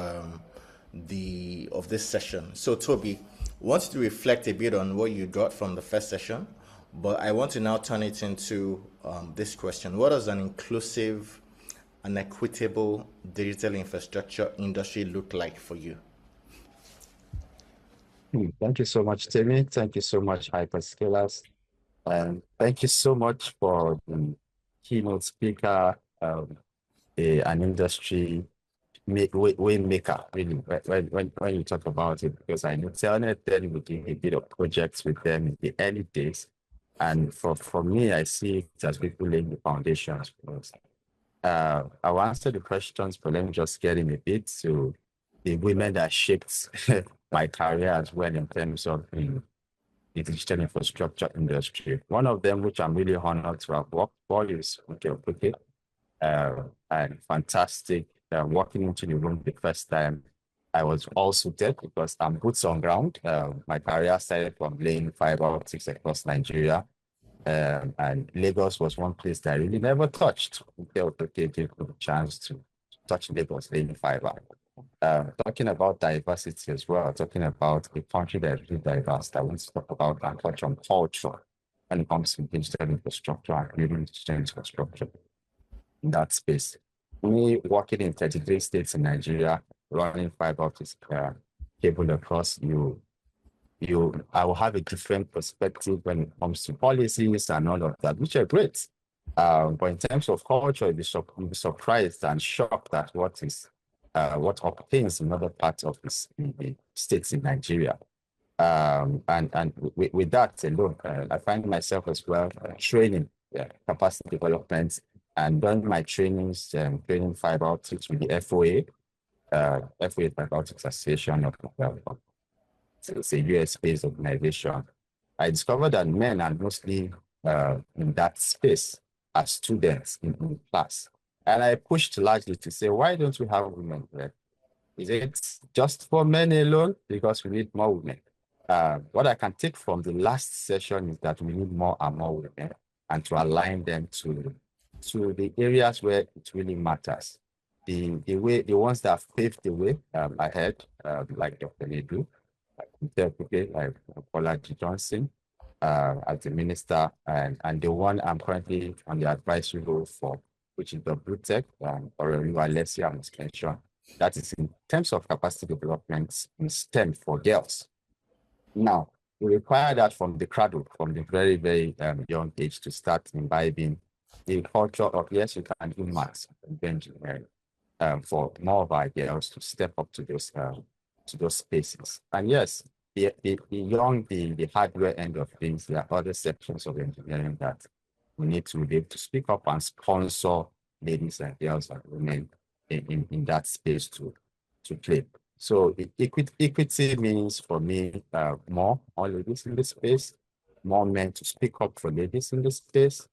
this session. So Tobi, I want you to reflect a bit on what you got from the first session, but I want to now turn it into this question. What does an inclusive and equitable digital infrastructure industry look like for you? Thank you so much, Timmy. Thank you so much, Hyperscalers. And thank you so much for the keynote speaker, an industry waymaker, really, when you talk about it, because I know Telnet, then we did a bit of projects with them in the early days. And for me, I see it as people laying the foundations for us. I'll answer the questions, but let me just get in a bit to the women that shaped my career as well in terms of the digital infrastructure industry. One of them, which I'm really honored to have worked for, is okay, and fantastic. Walking into the room the first time, I was also dead because I'm boots on ground. My career started from laying fiber optics across Nigeria. And Lagos was one place that I really never touched. Okay, gave me a chance to touch Lagos laying fiber. Talking about diversity as well, talking about a country that is really diverse, that wants to talk about and touch on culture when it comes to digital infrastructure and building digital infrastructure in that space. Me working in 33 states in Nigeria, running fiber optic cable across, I will have a different perspective when it comes to policies and all of that, which are great. But in terms of culture, you'll be surprised and shocked at what obtains in other parts of the states in Nigeria. And with that alone, I find myself as well training, capacity development, and done my trainings, training fiber optics with the FOA Fiber Optics Association of it's a US-based organization. I discovered that men are mostly in that space as students in class. And I pushed largely to say, why don't we have women there? Is it just for men alone? Because we need more women. What I can take from the last session is that we need more and more women, and to align them to the areas where it really matters. The ones that have paved the way ahead, like Dr. Nadu, like Olabiyi Johnson, as the minister, and the one I'm currently on the advisory role for, which is the Blue Tech, or Alessia must mention. That is in terms of capacity development in STEM for girls. Now, we require that from the cradle, from the very, very young age, to start imbibing the culture of, yes, you can do maths and engineering, for more of our girls to step up to those spaces. And yes, beyond the hardware end of things, there are other sections of engineering that we need to be able to speak up and sponsor ladies and girls and women in that space to play. So equity means for me more ladies in this space, more men to speak up for ladies in this space,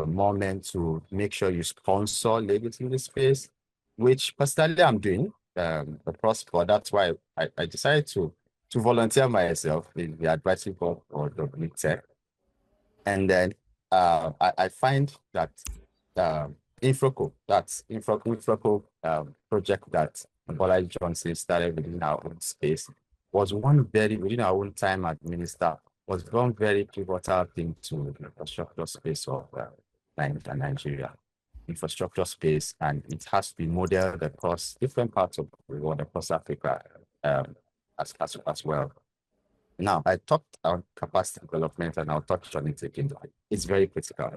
more men to make sure you sponsor ladies in this space, which personally I'm doing across board. That's why I decided to volunteer myself in the advisory board for WIOCC. And then I find that Infraco, that's Infraco project that Olabiyi Johnson started within our own space, was one very, within our own time as minister, was one very pivotal thing to the infrastructure space of Nigeria, infrastructure space, and it has to be modeled across different parts of the world, across Africa as well. Now, I talked about capacity development, and I'll touch on it again. It's very critical.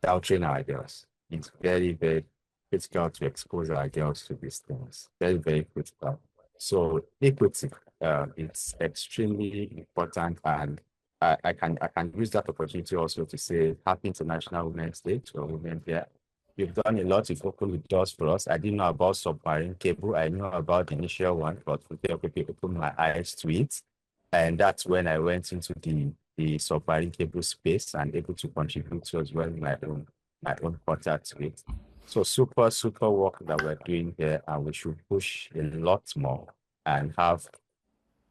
That'll train our girls. It's very, very critical to expose our girls to these things. Very, very critical. So equity, it's extremely important, and I can use that opportunity also to say Happy International Women's Day to our women there. You've done a lot. You've opened the doors for us. I didn't know about submarine cable. I knew about the initial one, but people opened my eyes to it. And that's when I went into the submarine cable space and able to contribute to as well my own quarter to it. So super work that we're doing here, and we should push a lot more and have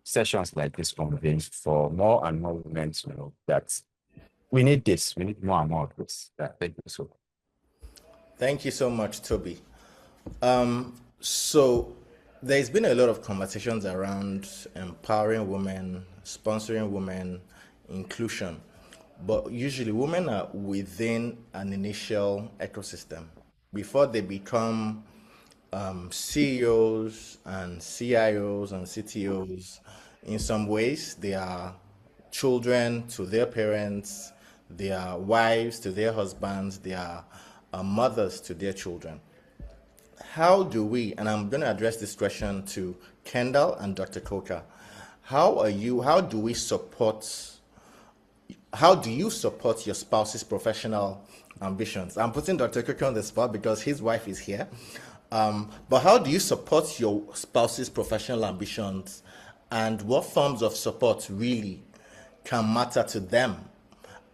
sessions like this convened for more and more women to know that we need this. We need more and more of this. Thank you so much. Thank you so much, Toby. So there's been a lot of conversations around empowering women, sponsoring women, inclusion, but usually women are within an initial ecosystem. Before they become CEOs and CIOs and CTOs, in some ways they are children to their parents, they are wives to their husbands, they are mothers to their children. How do we, and I'm going to address this question to Kendall and Dr. Coker, how do you support your spouse's professional ambitions? I'm putting Dr. Coker on the spot because his wife is here. But how do you support your spouse's professional ambitions, and what forms of support really can matter to them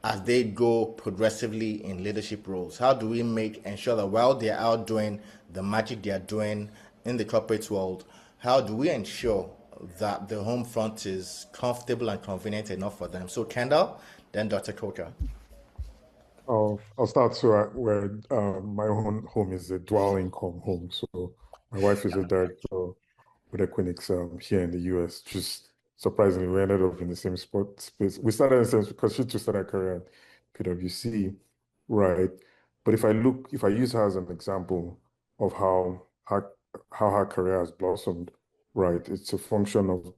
as they go progressively in leadership roles? How do we ensure that while they're out doing the magic they're doing in the corporate world, how do we ensure that the home front is comfortable and convenient enough for them? So Kendall, then Dr. Coker. I'll start where my own home is a dual income home. So my wife is a director with Equinix here in the US. Just surprisingly, we ended up in the same space. We started in the same because she too started her career at PwC, right? But if I use her as an example of how her career has blossomed, right? It's a function of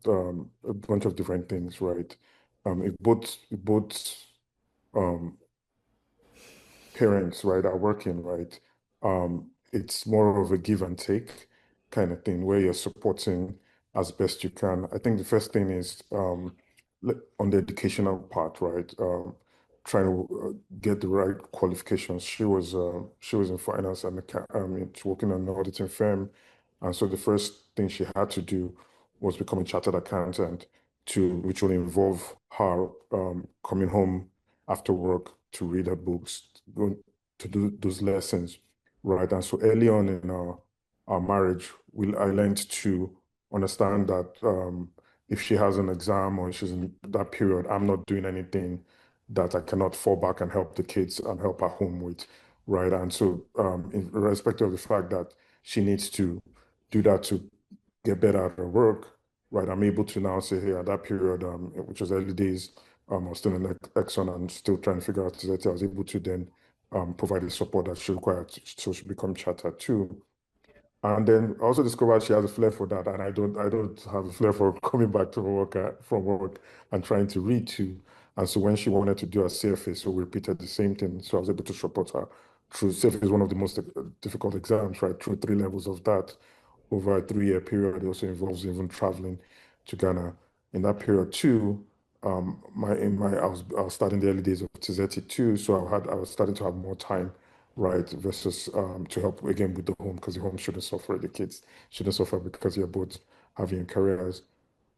a bunch of different things, right? If both parents, right, are working, right, it's more of a give and take kind of thing where you're supporting as best you can. I think the first thing is on the educational part, right, trying to get the right qualifications. She was in finance and working on an auditing firm, and so the first thing she had to do was become a chartered accountant, which will involve her coming home after work to read her books, going to do those lessons, right? And so early on in our marriage, I learned to understand that if she has an exam or she's in that period, I'm not doing anything that I cannot fall back and help the kids and help her home with, right? And so in respect of the fact that she needs to do that to get better at her work, right? I'm able to now say, hey, at that period, which was early days, I was still in Exxon and still trying to figure out Tizeti. I was able to then provide the support that she required so she become chartered too. And then I also discovered she has a flair for that, and I don't have a flair for coming back to work from work and trying to read too. And so when she wanted to do a CFA, so we repeated the same thing. So I was able to support her through CFA is one of the most difficult exams, right? Through 3 levels of that over a 3-year period. It also involves even traveling to Ghana. In that period too, I was starting the early days of Tizeti too, so I was starting to have more time, right, versus to help again with the home, because the home shouldn't suffer, the kids shouldn't suffer because you're both having careers.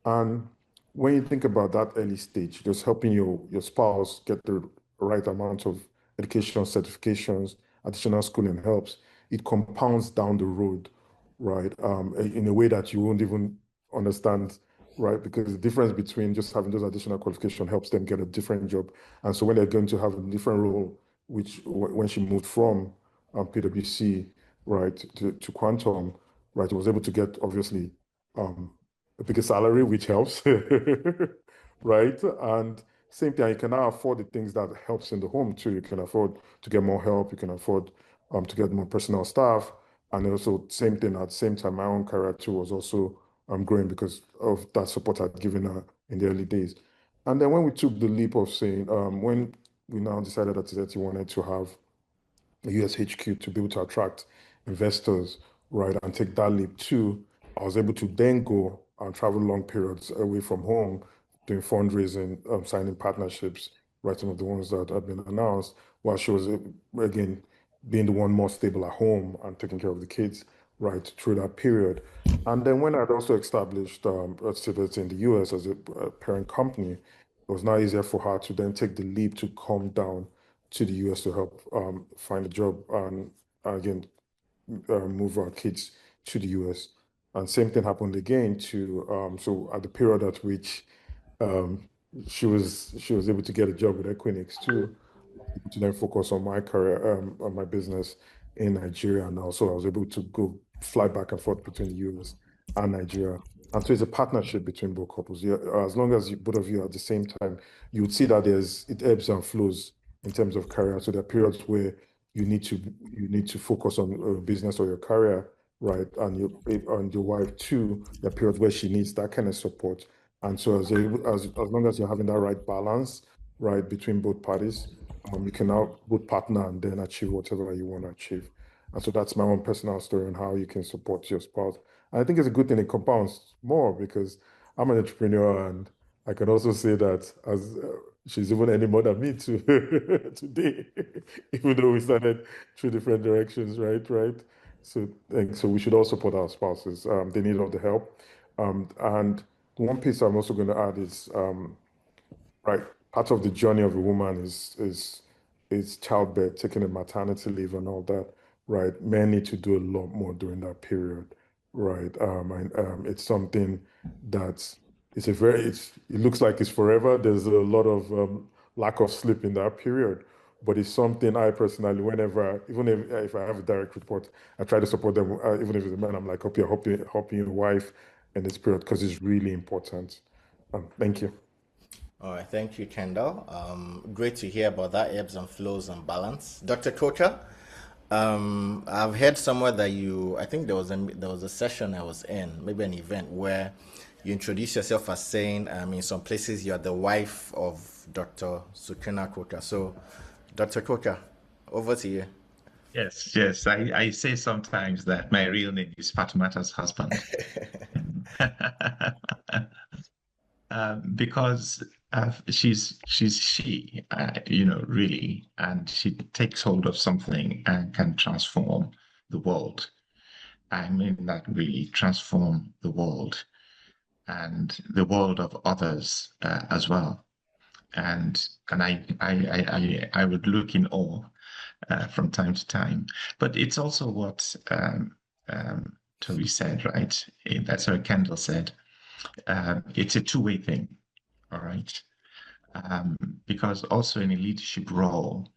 And when you think about that early stage, just helping your spouse get the right amount of education, certifications, additional schooling helps, it compounds down the road, right? In a way that you won't even understand, right? Because the difference between just having those additional qualifications helps them get a different job. And so when they're going to have a different role, which when she moved from PwC, right, to Quantum, right, was able to get obviously a bigger salary, which helps, right? And same thing, you can now afford the things that helps in the home too. You can afford to get more help. You can afford to get more personal staff. And also same thing, at the same time, my own career too was also growing because of that support I'd given her in the early days. And then when we took the leap of saying, when we now decided that Tizeti wanted to have a US HQ to be able to attract investors, right, and take that leap too, I was able to then go and travel long periods away from home, doing fundraising, signing partnerships, right, some of the ones that had been announced, while she was, again, being the one more stable at home and taking care of the kids, right, through that period. And then when I'd also established Tizeti in the US as a parent company, it was now easier for her to then take the leap to come down to the US to help find a job and again move our kids to the US. And same thing happened again to so at the period at which um, she was able to get a job with Equinix too, to then focus on my career, on my business in Nigeria. And also I was able to go fly back and forth between the US and Nigeria. And so it's a partnership between both couples. As long as both of you are at the same time, you would see that it ebbs and flows in terms of career. So there are periods where you need to focus on business or your career, right? And your wife too, there are periods where she needs that kind of support. And so as long as you're having that right balance, right, between both parties, you can now both partner and then achieve whatever you want to achieve. And so that's my own personal story on how you can support your spouse. And I think it's a good thing it compounds more because I'm an entrepreneur and I can also say that as she's even earning more than me too today, even though we started 3 different directions, right? Right. So we should all support our spouses. They need all the help. And one piece I'm also going to add is right, part of the journey of a woman is childbirth, taking a maternity leave and all that, right? Men need to do a lot more during that period, right? And it's something that it looks like it's forever. There's a lot of lack of sleep in that period, but it's something I personally, whenever, even if I have a direct report, I try to support them, even if it's a man, I'm like, hope you're helping your wife in this period because it's really important. Thank you. All right, thank you, Kendall. Great to hear about that ebbs and flows and balance. Dr. Kocha, I've heard somewhere that I think there was a session I was in, maybe an event where you introduced yourself as saying, in some places you're the wife of Dr. Soukouna Kocha. So, Dr. Kocha, over to you. Yes. I say sometimes that my real name is Fatumata's husband. Because she's she, really, and she takes hold of something and can transform the world. I mean that really transform the world and the world of others as well. And I would look in awe from time to time. But it's also what Tobi said, right? That's what Kendall said. It's a two-way thing, all right? Because also in a leadership role,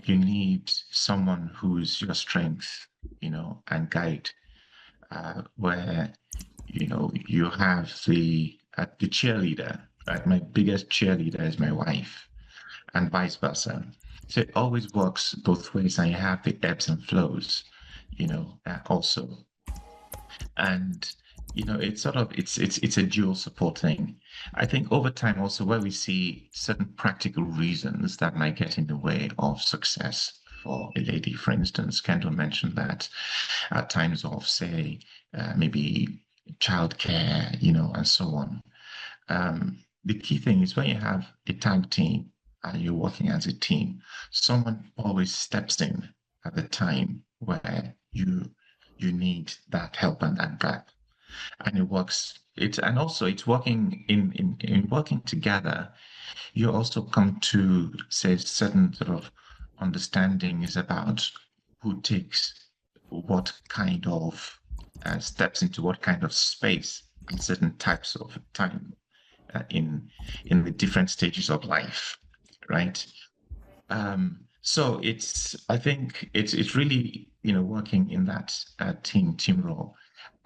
you need someone who's your strength, and guide, where, you have the cheerleader, right? My biggest cheerleader is my wife, and vice versa. So it always works both ways, and you have the ebbs and flows, also. And it's sort of it's a dual support thing. I think over time also where we see certain practical reasons that might get in the way of success for a lady, for instance, Kendall mentioned that at times of, say, maybe childcare, and so on. The key thing is when you have a tag team and you're working as a team, someone always steps in at the time where you need that help and that gap. And it works. And also it's working in working together, you also come to say certain sort of understandings about who takes what kind of steps into what kind of space in certain types of time in the different stages of life, right? So I think it's really working in that team role.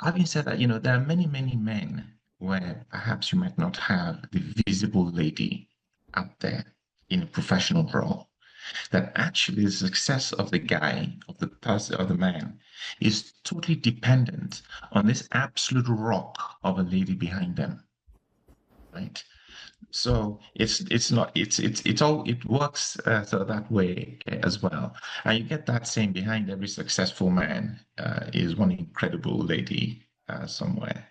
Having said that, there are many men where perhaps you might not have the visible lady out there in a professional role. That actually the success of the guy, of the person, of the man, is totally dependent on this absolute rock of a lady behind them, right? So it works so that way as well, and you get that same behind every successful man is one incredible lady somewhere,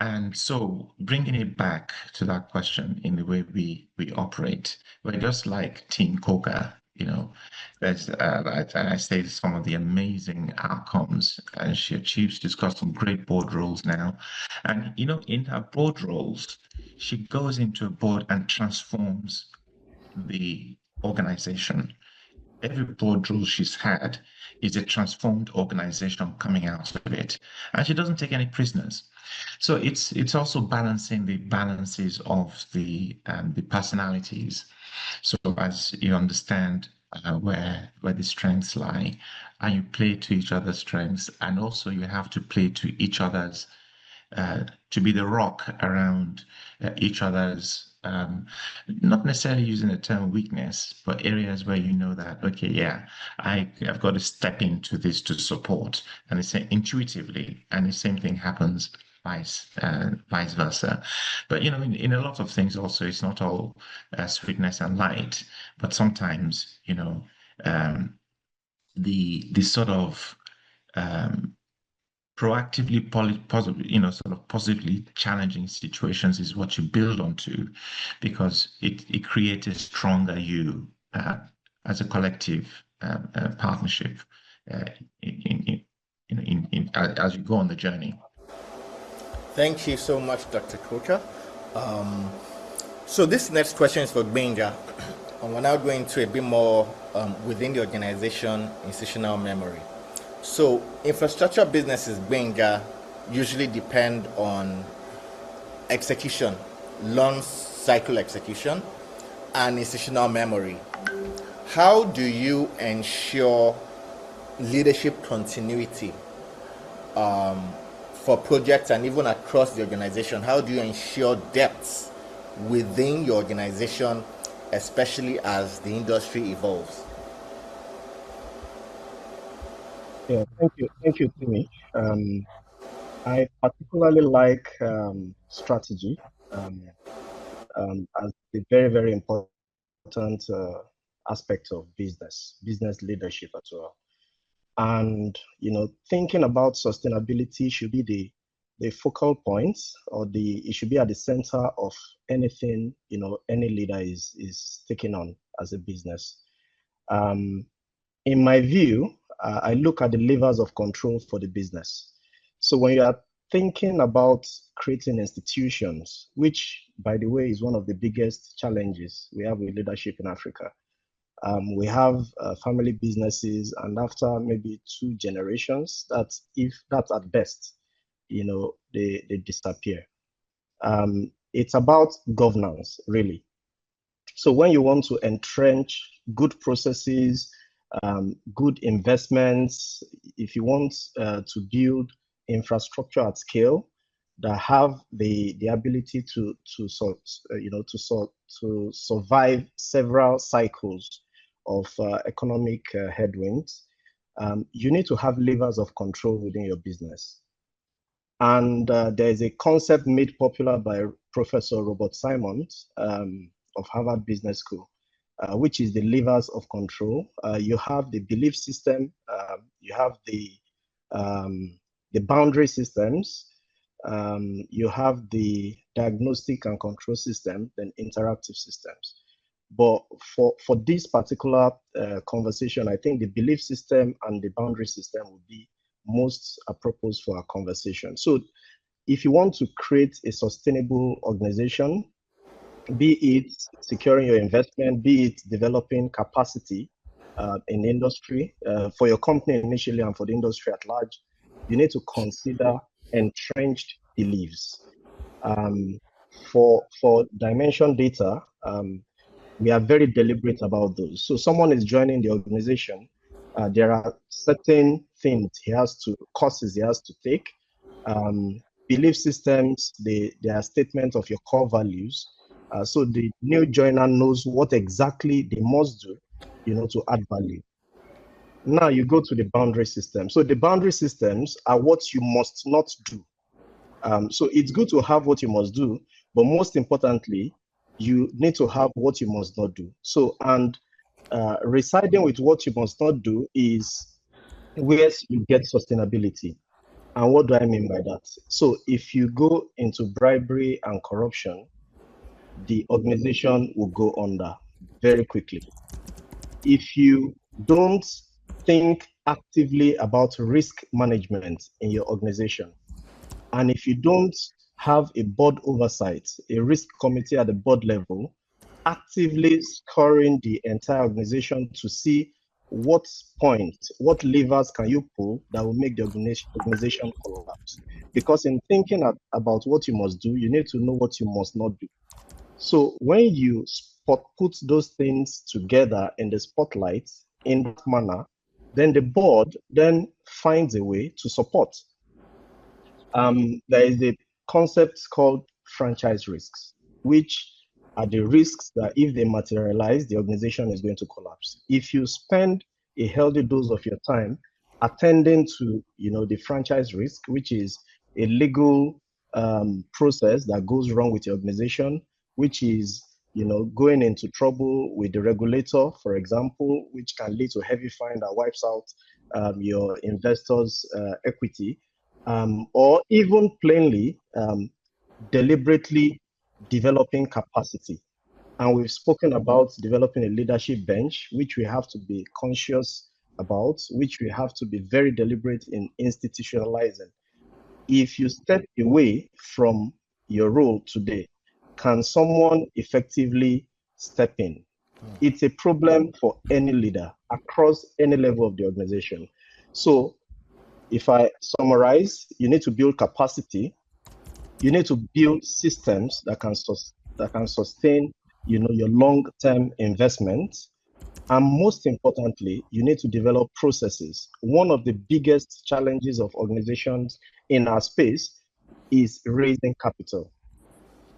And so bringing it back to that question in the way we operate, we're just like Team Coca, There's I say some of the amazing outcomes and she achieves. She's got some great board roles now, and in her board roles, she goes into a board and transforms the organization. Every board role she's had is a transformed organization coming out of it, and she doesn't take any prisoners. So it's also balancing the balances of the personalities. So as you understand where the strengths lie, and you play to each other's strengths, and also you have to play to each other's to be the rock around each other's, not necessarily using the term weakness, but areas where you know that, okay, yeah, I've got to step into this to support, and it's intuitively, and the same thing happens vice versa. But in a lot of things also, it's not all sweetness and light, but sometimes the sort of proactively positively challenging situations is what you build onto, because it creates a stronger you as a collective partnership as you go on the journey. Thank you so much, Dr. Koka. So this next question is for Gbenga, and we're now going to a bit more within the organization, institutional memory. So infrastructure businesses, Gbenga, usually depend on execution, long cycle execution, and institutional memory. How do you ensure leadership continuity for projects and even across the organization? How do you ensure depth within your organization, especially as the industry evolves? Yeah, thank you, Timmy. I particularly like strategy as a very, very important aspect of business leadership as well. And thinking about sustainability should be the focal point, or it should be at the center of anything any leader is taking on as a business. In my view, I look at the levers of control for the business. So when you are thinking about creating institutions, which, by the way, is one of the biggest challenges we have with leadership in Africa, We have family businesses, and after maybe 2 generations, that's at best, they disappear. It's about governance, really. So when you want to entrench good processes, good investments, if you want to build infrastructure at scale that have the ability to survive several cycles of economic headwinds, you need to have levers of control within your business. And there is a concept made popular by Professor Robert Simons of Harvard Business School, which is the levers of control. You have the belief system, you have the boundary systems, you have the diagnostic and control system, then interactive systems. But for this particular conversation, I think the belief system and the boundary system would be most appropriate for our conversation. So if you want to create a sustainable organization, be it securing your investment, be it developing capacity in the industry, for your company initially and for the industry at large, you need to consider entrenched beliefs. For dimension data, we are very deliberate about those. So someone is joining the organization, there are certain courses he has to take. Belief systems, they are statements of your core values. So the new joiner knows what exactly they must do, to add value. Now you go to the boundary system. So the boundary systems are what you must not do. So it's good to have what you must do, but most importantly, you need to have what you must not do. So, and residing with what you must not do is where you get sustainability. And what do I mean by that? So if you go into bribery and corruption, the organization will go under very quickly. If you don't think actively about risk management in your organization, and if you don't have a board oversight, a risk committee at the board level, actively scoring the entire organization to see what levers can you pull that will make the organization collapse. Because in thinking about what you must do, you need to know what you must not do. So when you put those things together in the spotlight in that manner, then the board then finds a way to support. There is a concept called franchise risks, which are the risks that if they materialize, the organization is going to collapse. If you spend a healthy dose of your time attending to, the franchise risk, which is a legal process that goes wrong with your organization, which is, going into trouble with the regulator, for example, which can lead to heavy fine that wipes out your investors' equity, or even plainly deliberately developing capacity. And we've spoken about developing a leadership bench, which we have to be conscious about, which we have to be very deliberate in institutionalizing. If you step away from your role today, can someone effectively step in? It's a problem for any leader across any level of the organization. So if I summarize, you need to build capacity. You need to build systems that can sustain, your long-term investments. And most importantly, you need to develop processes. One of the biggest challenges of organizations in our space is raising capital.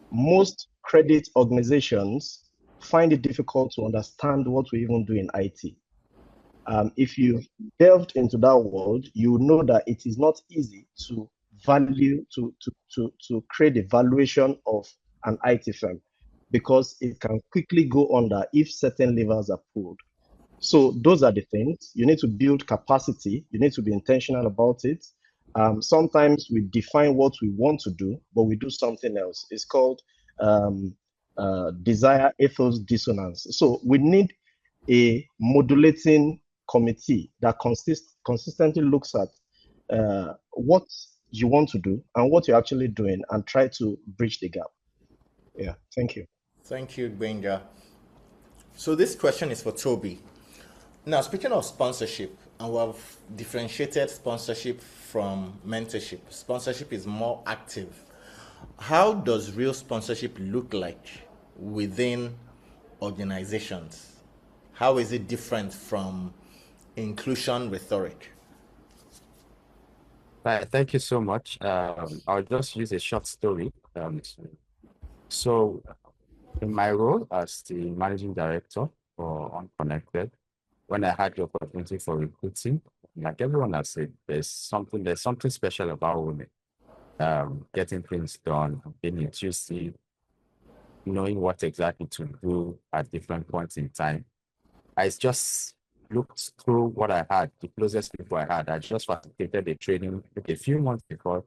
Most credit organizations find it difficult to understand what we even do in IT. If you've delved into that world, you know that it is not easy to create a valuation of an IT firm, because it can quickly go under if certain levers are pulled. So those are the things. You need to build capacity. You need to be intentional about it. Sometimes we define what we want to do, but we do something else. It's called desire ethos dissonance. So we need a modulating committee that consistently looks at what you want to do and what you're actually doing and try to bridge the gap. Yeah, thank you. Thank you, Gbenga. So this question is for Tobi. Now, speaking of sponsorship, and we have differentiated sponsorship from mentorship. Sponsorship is more active. How does real sponsorship look like within organizations? How is it different from inclusion rhetoric? Right, thank you so much. I'll just use a short story. So in my role as the managing director for Unconnected, when I had the opportunity for recruiting, like everyone has said, there's something special about women. Getting things done, being intuitive, knowing what exactly to do at different points in time. I just looked through what I had, the closest people I had. I just facilitated a training a few months before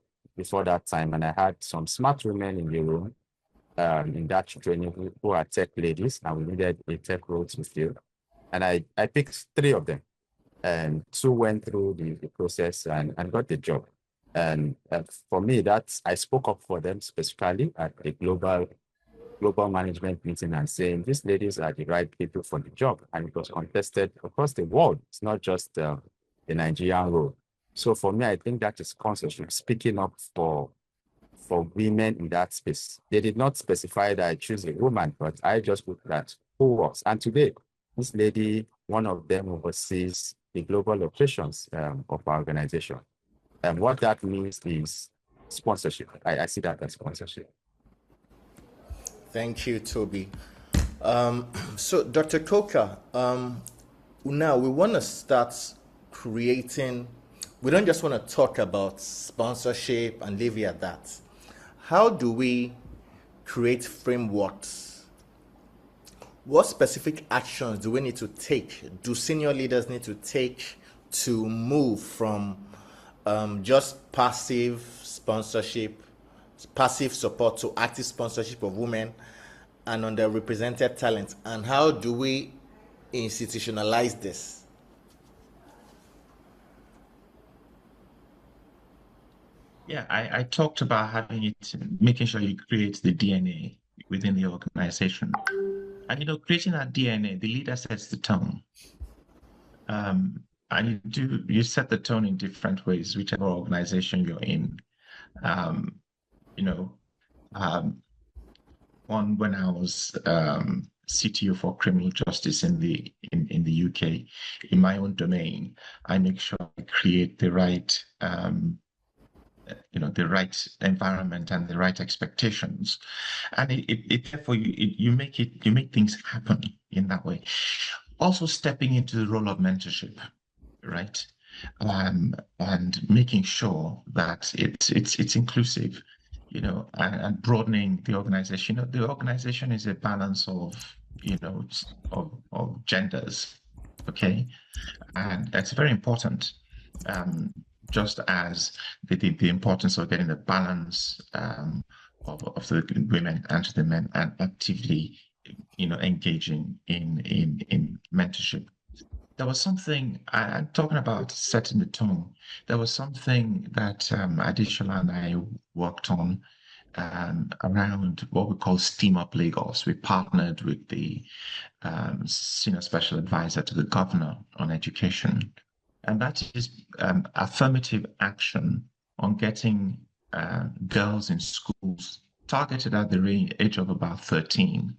that time, and I had some smart women in the room in that training who are tech ladies, and we needed a tech role to fill. And I picked 3 of them, and 2 went through the process and got the job. And for me, I spoke up for them specifically at the global management meeting and saying, these ladies are the right people for the job. And it was contested across the world. It's not just the Nigerian role. So for me, I think that is sponsorship, speaking up for women in that space. They did not specify that I choose a woman, but I just looked at who was. And today, this lady, one of them oversees the global operations of our organization. And what that means is sponsorship. I see that as sponsorship. Thank you, Tobi. So, Dr. Coker, now we want to start creating, we don't just want to talk about sponsorship and leave it at that. How do we create frameworks? What specific actions do we need to take? Do senior leaders need to take to move from just passive sponsorship, passive support to active sponsorship of women and underrepresented talent? And how do we institutionalize this? Yeah, I talked about having it, making sure you create the DNA within the organization. And, creating that DNA, the leader sets the tone. And you set the tone in different ways, whichever organization you're in. When I was CTO for criminal justice in the UK, in my own domain, I make sure I create the right the right environment and the right expectations, and therefore you make things happen in that way. Also stepping into the role of mentorship, right? And making sure that it's inclusive, and broadening the organization. The organization is a balance of genders, okay, and that's very important. Just as the importance of getting the balance of the women and the men, and actively, engaging in mentorship. There was something, I'm talking about setting the tone. There was something that Adesola and I worked on around what we call Steam Up Lagos. We partnered with the senior special advisor to the governor on education. And that is affirmative action on getting girls in schools targeted at the age of about 13,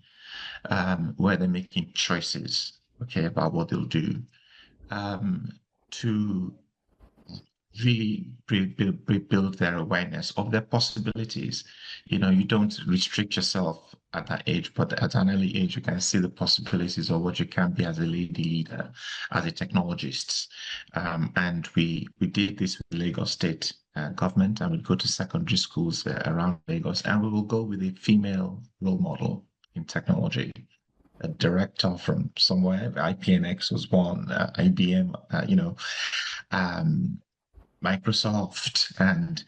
where they're making choices, about what they'll do, to really build their awareness of their possibilities. You don't restrict yourself at that age, but at an early age, you can see the possibilities of what you can be as a lady leader, as a technologist. And we did this with Lagos State government, and we go to secondary schools around Lagos, and we will go with a female role model in technology. A director from somewhere, IPNX was one, IBM, Microsoft, and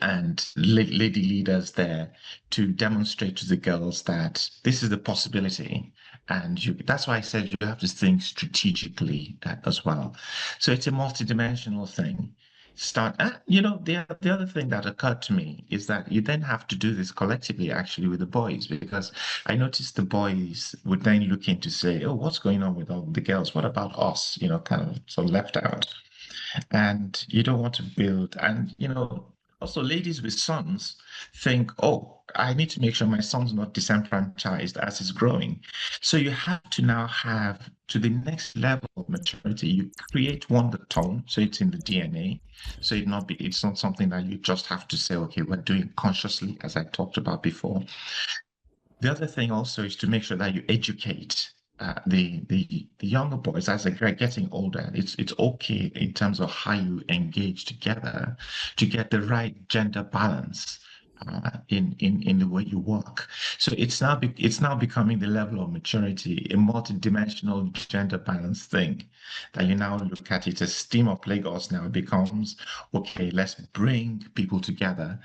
and lady leaders there to demonstrate to the girls that this is the possibility. And that's why I said you have to think strategically as well. So it's a multidimensional thing. start. The other thing that occurred to me is that you then have to do this collectively, actually, with the boys, because I noticed the boys would then look in to say, "Oh, what's going on with all the girls? What about us?" Kind of so left out. And you don't want to build, and also ladies with sons think, oh, I need to make sure my son's not disenfranchised as he's growing. So you have to now have to the next level of maturity. You create the tone, so it's in the DNA. So it's not something that you just have to say, okay, we're doing consciously, as I talked about before. The other thing also is to make sure that you educate the younger boys as they're getting older. It's okay in terms of how you engage together to get the right gender balance in the way you work. So it's now becoming the level of maturity, a multidimensional gender balance thing that you now look at it as Team of Lagos now becomes, okay, let's bring people together,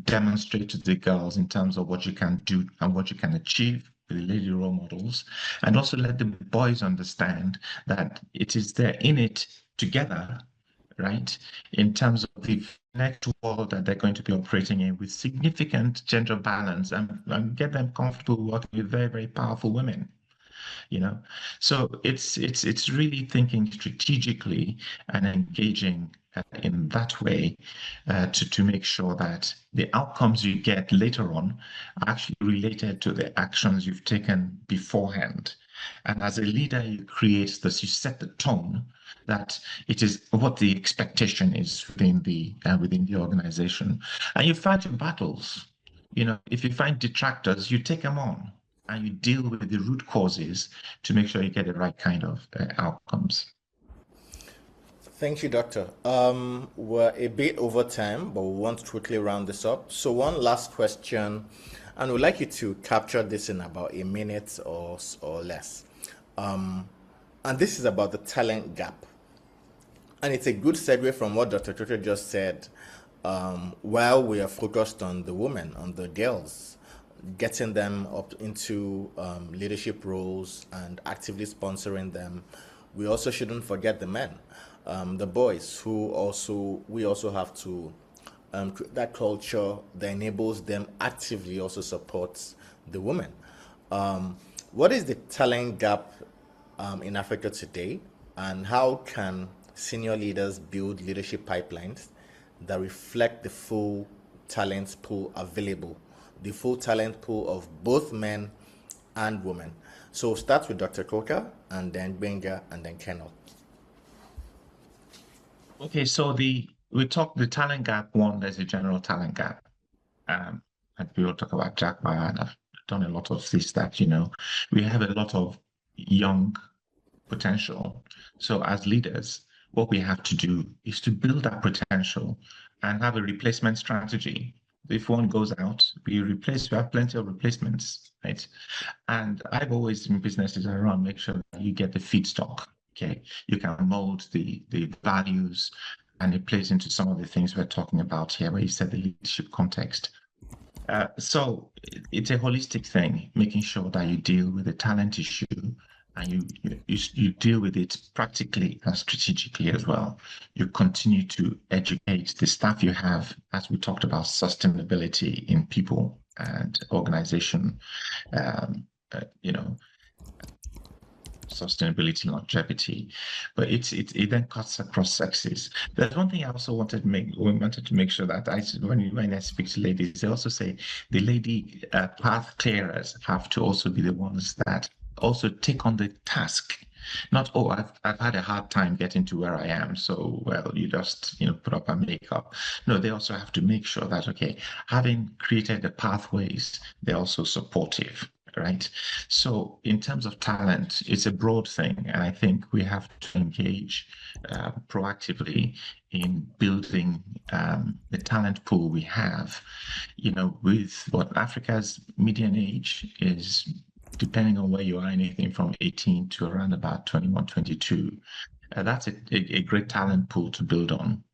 demonstrate to the girls in terms of what you can do and what you can achieve with the lady role models, and also let the boys understand that it is they're in it together, right? In terms of the next world that they're going to be operating in with significant gender balance and get them comfortable working with very, very powerful women. So it's really thinking strategically and engaging in that way to make sure that the outcomes you get later on are actually related to the actions you've taken beforehand. And as a leader, you set the tone that it is what the expectation is within the organization, and you fight your battles. If you find detractors, you take them on and you deal with the root causes to make sure you get the right kind of outcomes. Thank you, Doctor. We're a bit over time, but we want to quickly round this up. So one last question, and we'd like you to capture this in about a minute or less. And this is about the talent gap. And it's a good segue from what Dr. Toto just said. While we are focused on the women, on the girls, getting them up into leadership roles and actively sponsoring them, we also shouldn't forget the men, the boys, who we also have to create that culture that enables them actively also supports the women. What is the talent gap in Africa today, and how can senior leaders build leadership pipelines that reflect the full talent pool available, the full talent pool of both men and women? So we'll start with Dr. Koka, and then Gbenga, and then Kendall. Okay, so we talked the talent gap. One, there's a general talent gap. And people talk about Jack Ma, and I've done a lot of this that, we have a lot of young potential. So as leaders, what we have to do is to build that potential and have a replacement strategy. If one goes out, we have plenty of replacements, right? And I've always, in businesses I run, make sure that you get the feedstock, okay? You can mold the values, and it plays into some of the things we're talking about here, where you said the leadership context. So it's a holistic thing, making sure that you deal with the talent issue, and you deal with it practically and strategically as well. You continue to educate the staff you have, as we talked about sustainability in people and organization, sustainability, longevity, but it then cuts across sexes. There's one thing I also wanted to make sure that when I speak to ladies, they also say the lady path clearers have to also be the ones that also take on the task. Not, oh, I've had a hard time getting to where I am, so you just put up a makeup. No, they also have to make sure that, okay, having created the pathways, they're also supportive, right? So in terms of talent, it's a broad thing, and I think we have to engage proactively in building the talent pool we have. With what Africa's median age is, depending on where you are, anything from 18 to around about 21, 22. That's a great talent pool to build on.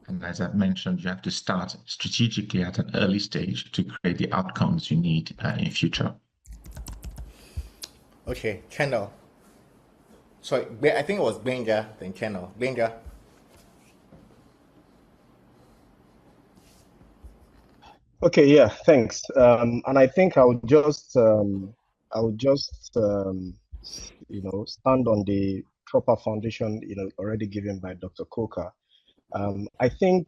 And as I've mentioned, you have to start strategically at an early stage to create the outcomes you need in future. Okay, Kendall. Sorry, I think it was Gbenga, then Kendall. Gbenga. Okay, yeah, thanks. And I think I would just stand on the proper foundation, already given by Dr. Coker. I think,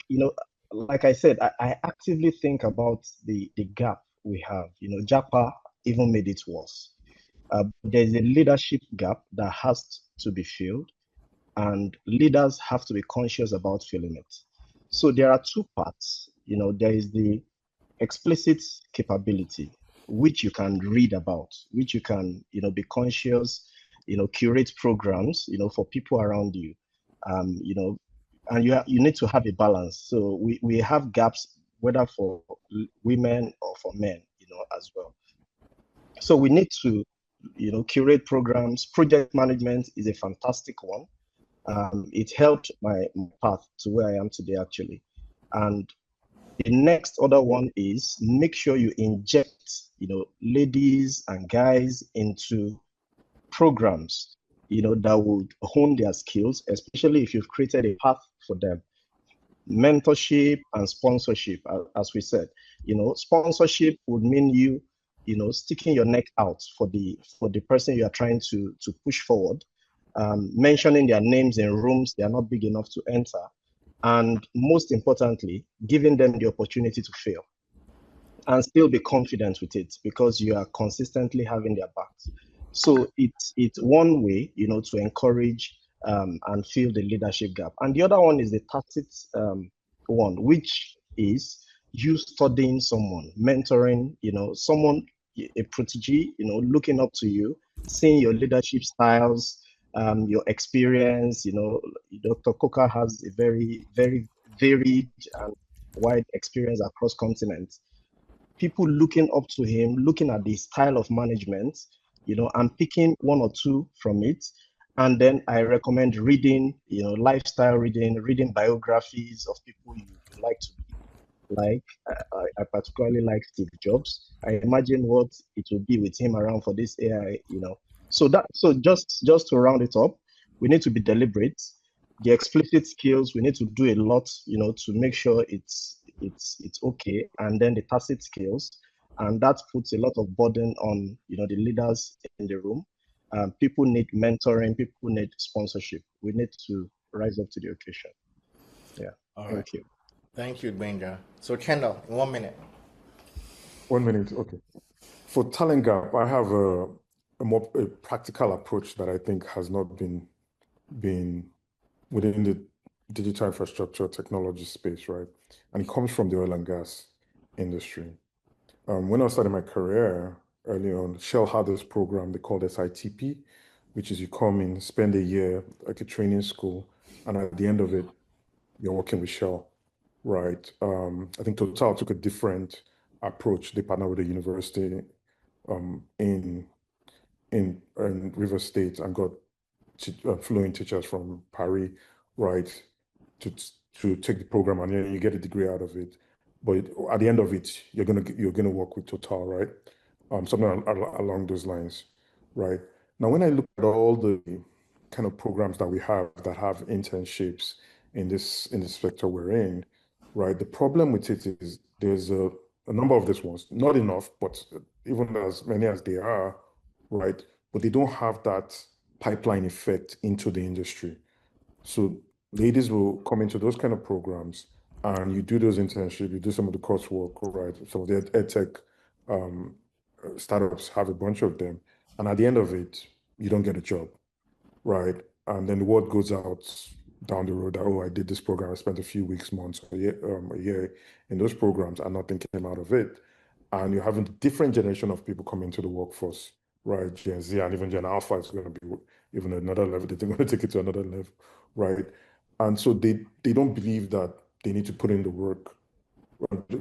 like I said, I actively think about the gap we have. Japa even made it worse. There's a leadership gap that has to be filled, and leaders have to be conscious about filling it. So there are two parts. There is the explicit capability, which you can read about, which you can, be conscious, curate programs, for people around you, and you need to have a balance. So we have gaps, whether for women or for men, as well. So we need to, curate programs. Project management is a fantastic one. It helped my path to where I am today, actually. And the next other one is make sure you inject, ladies and guys into programs, that would hone their skills, especially if you've created a path for them. Mentorship and sponsorship, as we said, sponsorship would mean you, sticking your neck out for the person you are trying to push forward, mentioning their names in rooms they are not big enough to enter, and most importantly, giving them the opportunity to fail and still be confident with it because you are consistently having their backs. So it's one way, to encourage and fill the leadership gap. And the other one is the tacit one, which is you studying someone, mentoring, someone, a protege, looking up to you, seeing your leadership styles, your experience. Dr. Coker has a very, very varied and wide experience across continents. People looking up to him, looking at the style of management, and picking one or two from it. And then I recommend reading, lifestyle reading biographies of people you like to be like. I particularly like Steve Jobs. I imagine what it will be with him around for this AI, So just to round it up, we need to be deliberate. The explicit skills, we need to do a lot, to make sure it's okay. And then the tacit skills, and that puts a lot of burden on, the leaders in the room. People need mentoring, people need sponsorship. We need to rise up to the occasion. Yeah. Thank you. Thank you, Gbenga. So Kendall, 1 minute. 1 minute, okay. For talent gap, I have a more practical approach that I think has not been within the digital infrastructure technology space, right? And it comes from the oil and gas industry. When I started my career early on, Shell had this program they called SITP, which is you come in, spend a year like a training school, and at the end of it, you're working with Shell, right? I think Total took a different approach. They partnered with a university in River State and got fluent teachers from Paris, right, to take the program, and then you get a degree out of it. But at the end of it, you're gonna work with Total, right? Something along those lines, right? Now, when I look at all the kind of programs that we have that have internships in this sector we're in, right? The problem with it is there's a number of these ones, not enough, but even as many as they are, right? But they don't have that pipeline effect into the industry. So ladies will come into those kind of programs and you do those internships, you do some of the coursework, right? Some of the edtech startups have a bunch of them. And at the end of it, you don't get a job, right? And then the word goes out down the road that, oh, I did this program, I spent a few weeks, months, a year in those programs and nothing came out of it. And you're having a different generation of people come into the workforce, right? Gen Z and even Gen Alpha is going to be even another level. They're going to take it to another level, right? And so they don't believe that they need to put in the work.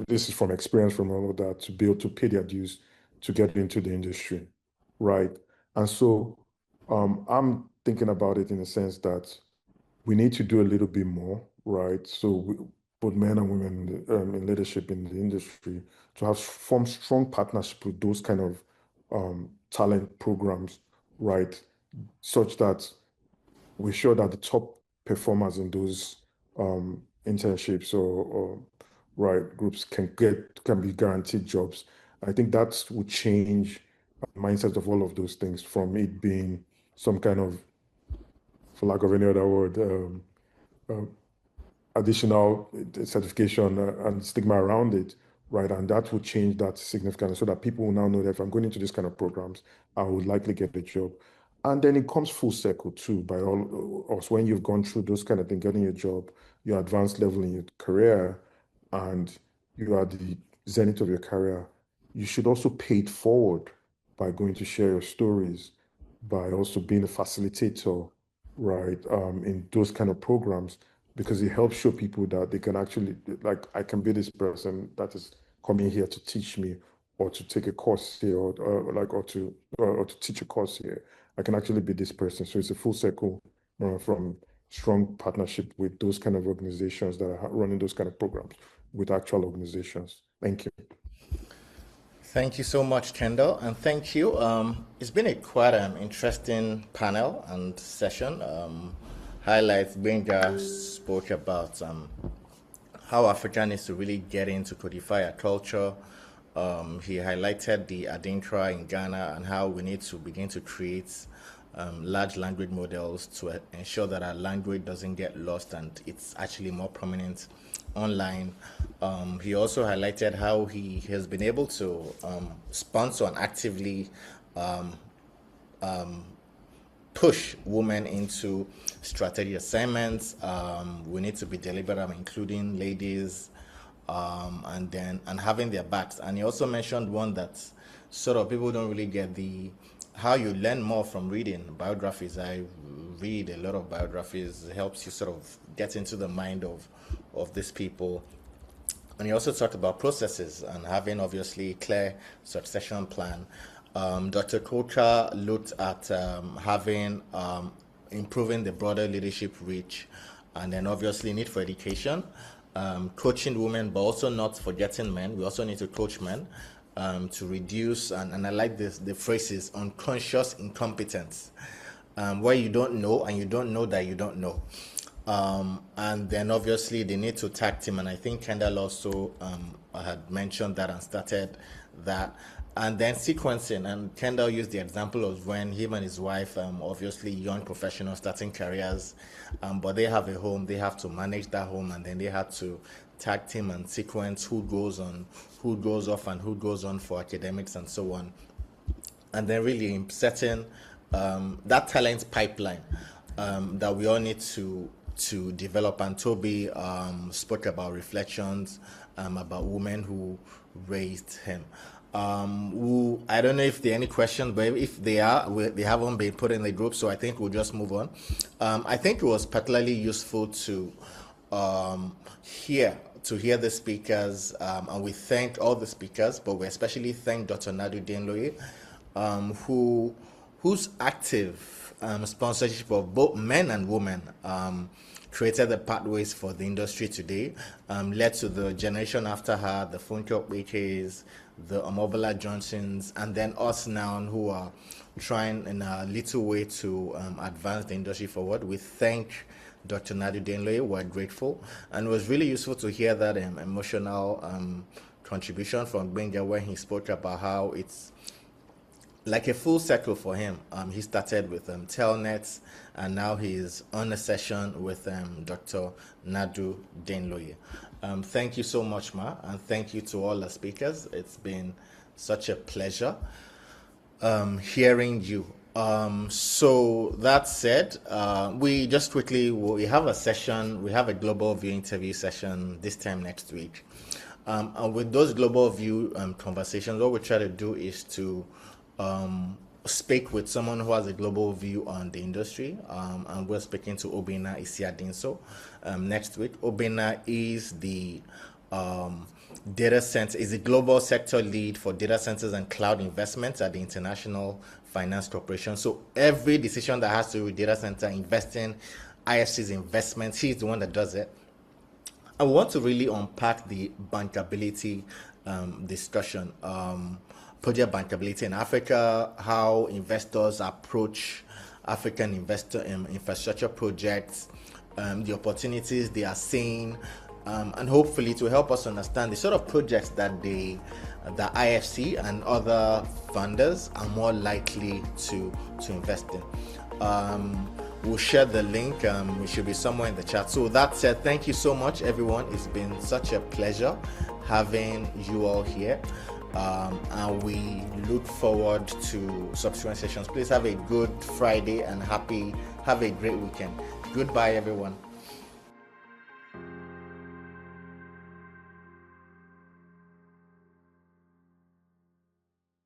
This is from experience from all of that to be able to pay their dues to get into the industry, right? And so I'm thinking about it in the sense that we need to do a little bit more, right? So both men and women in leadership in the industry to form strong partnership with those kind of talent programs, right? Such that we're sure that the top performers in those internships or right, groups can be guaranteed jobs. I think that would change mindset of all of those things from it being some kind of, for lack of any other word, additional certification and stigma around it, right? And that would change that significantly so that people will now know that if I'm going into this kind of programs, I would likely get the job. And then it comes full circle too, by all us, when you've gone through those kind of things, getting your job, your advanced level in your career, and you are the zenith of your career, you should also pay it forward by going to share your stories, by also being a facilitator, right, in those kind of programs, because it helps show people that they can actually, like, I can be this person that is coming here to teach me or to take a course here or to teach a course here. I can actually be this person. So it's a full circle from strong partnership with those kind of organizations that are running those kind of programs with actual organizations. Thank you. Thank you so much, Kendall, and thank you. It's been a quite interesting panel and session. Highlights, Gbenga spoke about how Africa needs to really get into codify a culture. He highlighted the Adinkra in Ghana and how we need to begin to create large language models to ensure that our language doesn't get lost and it's actually more prominent online. He also highlighted how he has been able to sponsor and actively push women into strategy assignments. We need to be deliberate, including ladies, and having their backs. And he also mentioned one that sort of people don't really get, how you learn more from reading biographies. I read a lot of biographies. It helps you sort of get into the mind of these people. And he also talked about processes and having obviously clear succession plan. Dr. Kocha looked at improving the broader leadership reach, and then obviously need for education, coaching women, but also not forgetting men. We also need to coach men to reduce, and I like the phrases, unconscious incompetence, where you don't know and you don't know that you don't know. And then obviously they need to tag team, and I think Kendall also had mentioned that and started that. And then sequencing, and Kendall used the example of when him and his wife, obviously young professionals starting careers, but they have a home, they have to manage that home, and then they have to tag team and sequence who goes on, who goes off, and who goes on for academics and so on. And then really setting that talent pipeline that we all need to develop. And Tobi spoke about reflections about women who raised him. I don't know if there are any questions, but if they haven't been put in the group, so I think we'll just move on. I think it was particularly useful to hear the speakers, and we thank all the speakers, but we especially thank Dr. Nadu Denloye, whose active sponsorship of both men and women created the pathways for the industry today, led to the generation after her, the Funchok BKs, the Omobala Johnsons, and then us now who are trying in a little way to advance the industry forward. We thank Dr. Nadu Denloye. We're grateful, and it was really useful to hear that emotional contribution from Gbenga, where he spoke about how it's like a full circle for him. He started with Telnet, and now he's on a session with Dr. Nadu Denloye. Thank you so much, Ma, and thank you to all the speakers. It's been such a pleasure hearing you. So that said, we just quickly, we have a session, we have a global view interview session this time next week. And with those global view conversations, what we try to do is to speak with someone who has a global view on the industry, and we're speaking to Obinna Isiadinso next week. Obinna is the data center, is the global sector lead for data centers and cloud investments at the International Finance Corporation. So every decision that has to do with data center investing, IFC's investments, he's the one that does it. I want to really unpack the bankability discussion. Project bankability in Africa, how investors approach African infrastructure projects, the opportunities they are seeing, and hopefully to help us understand the sort of projects that the IFC and other funders are more likely to invest in. We'll share the link. It should be somewhere in the chat. So that said, thank you so much, everyone. It's been such a pleasure having you all here. And we look forward to subsequent sessions. Please have a good Friday and have a great weekend. Goodbye, everyone.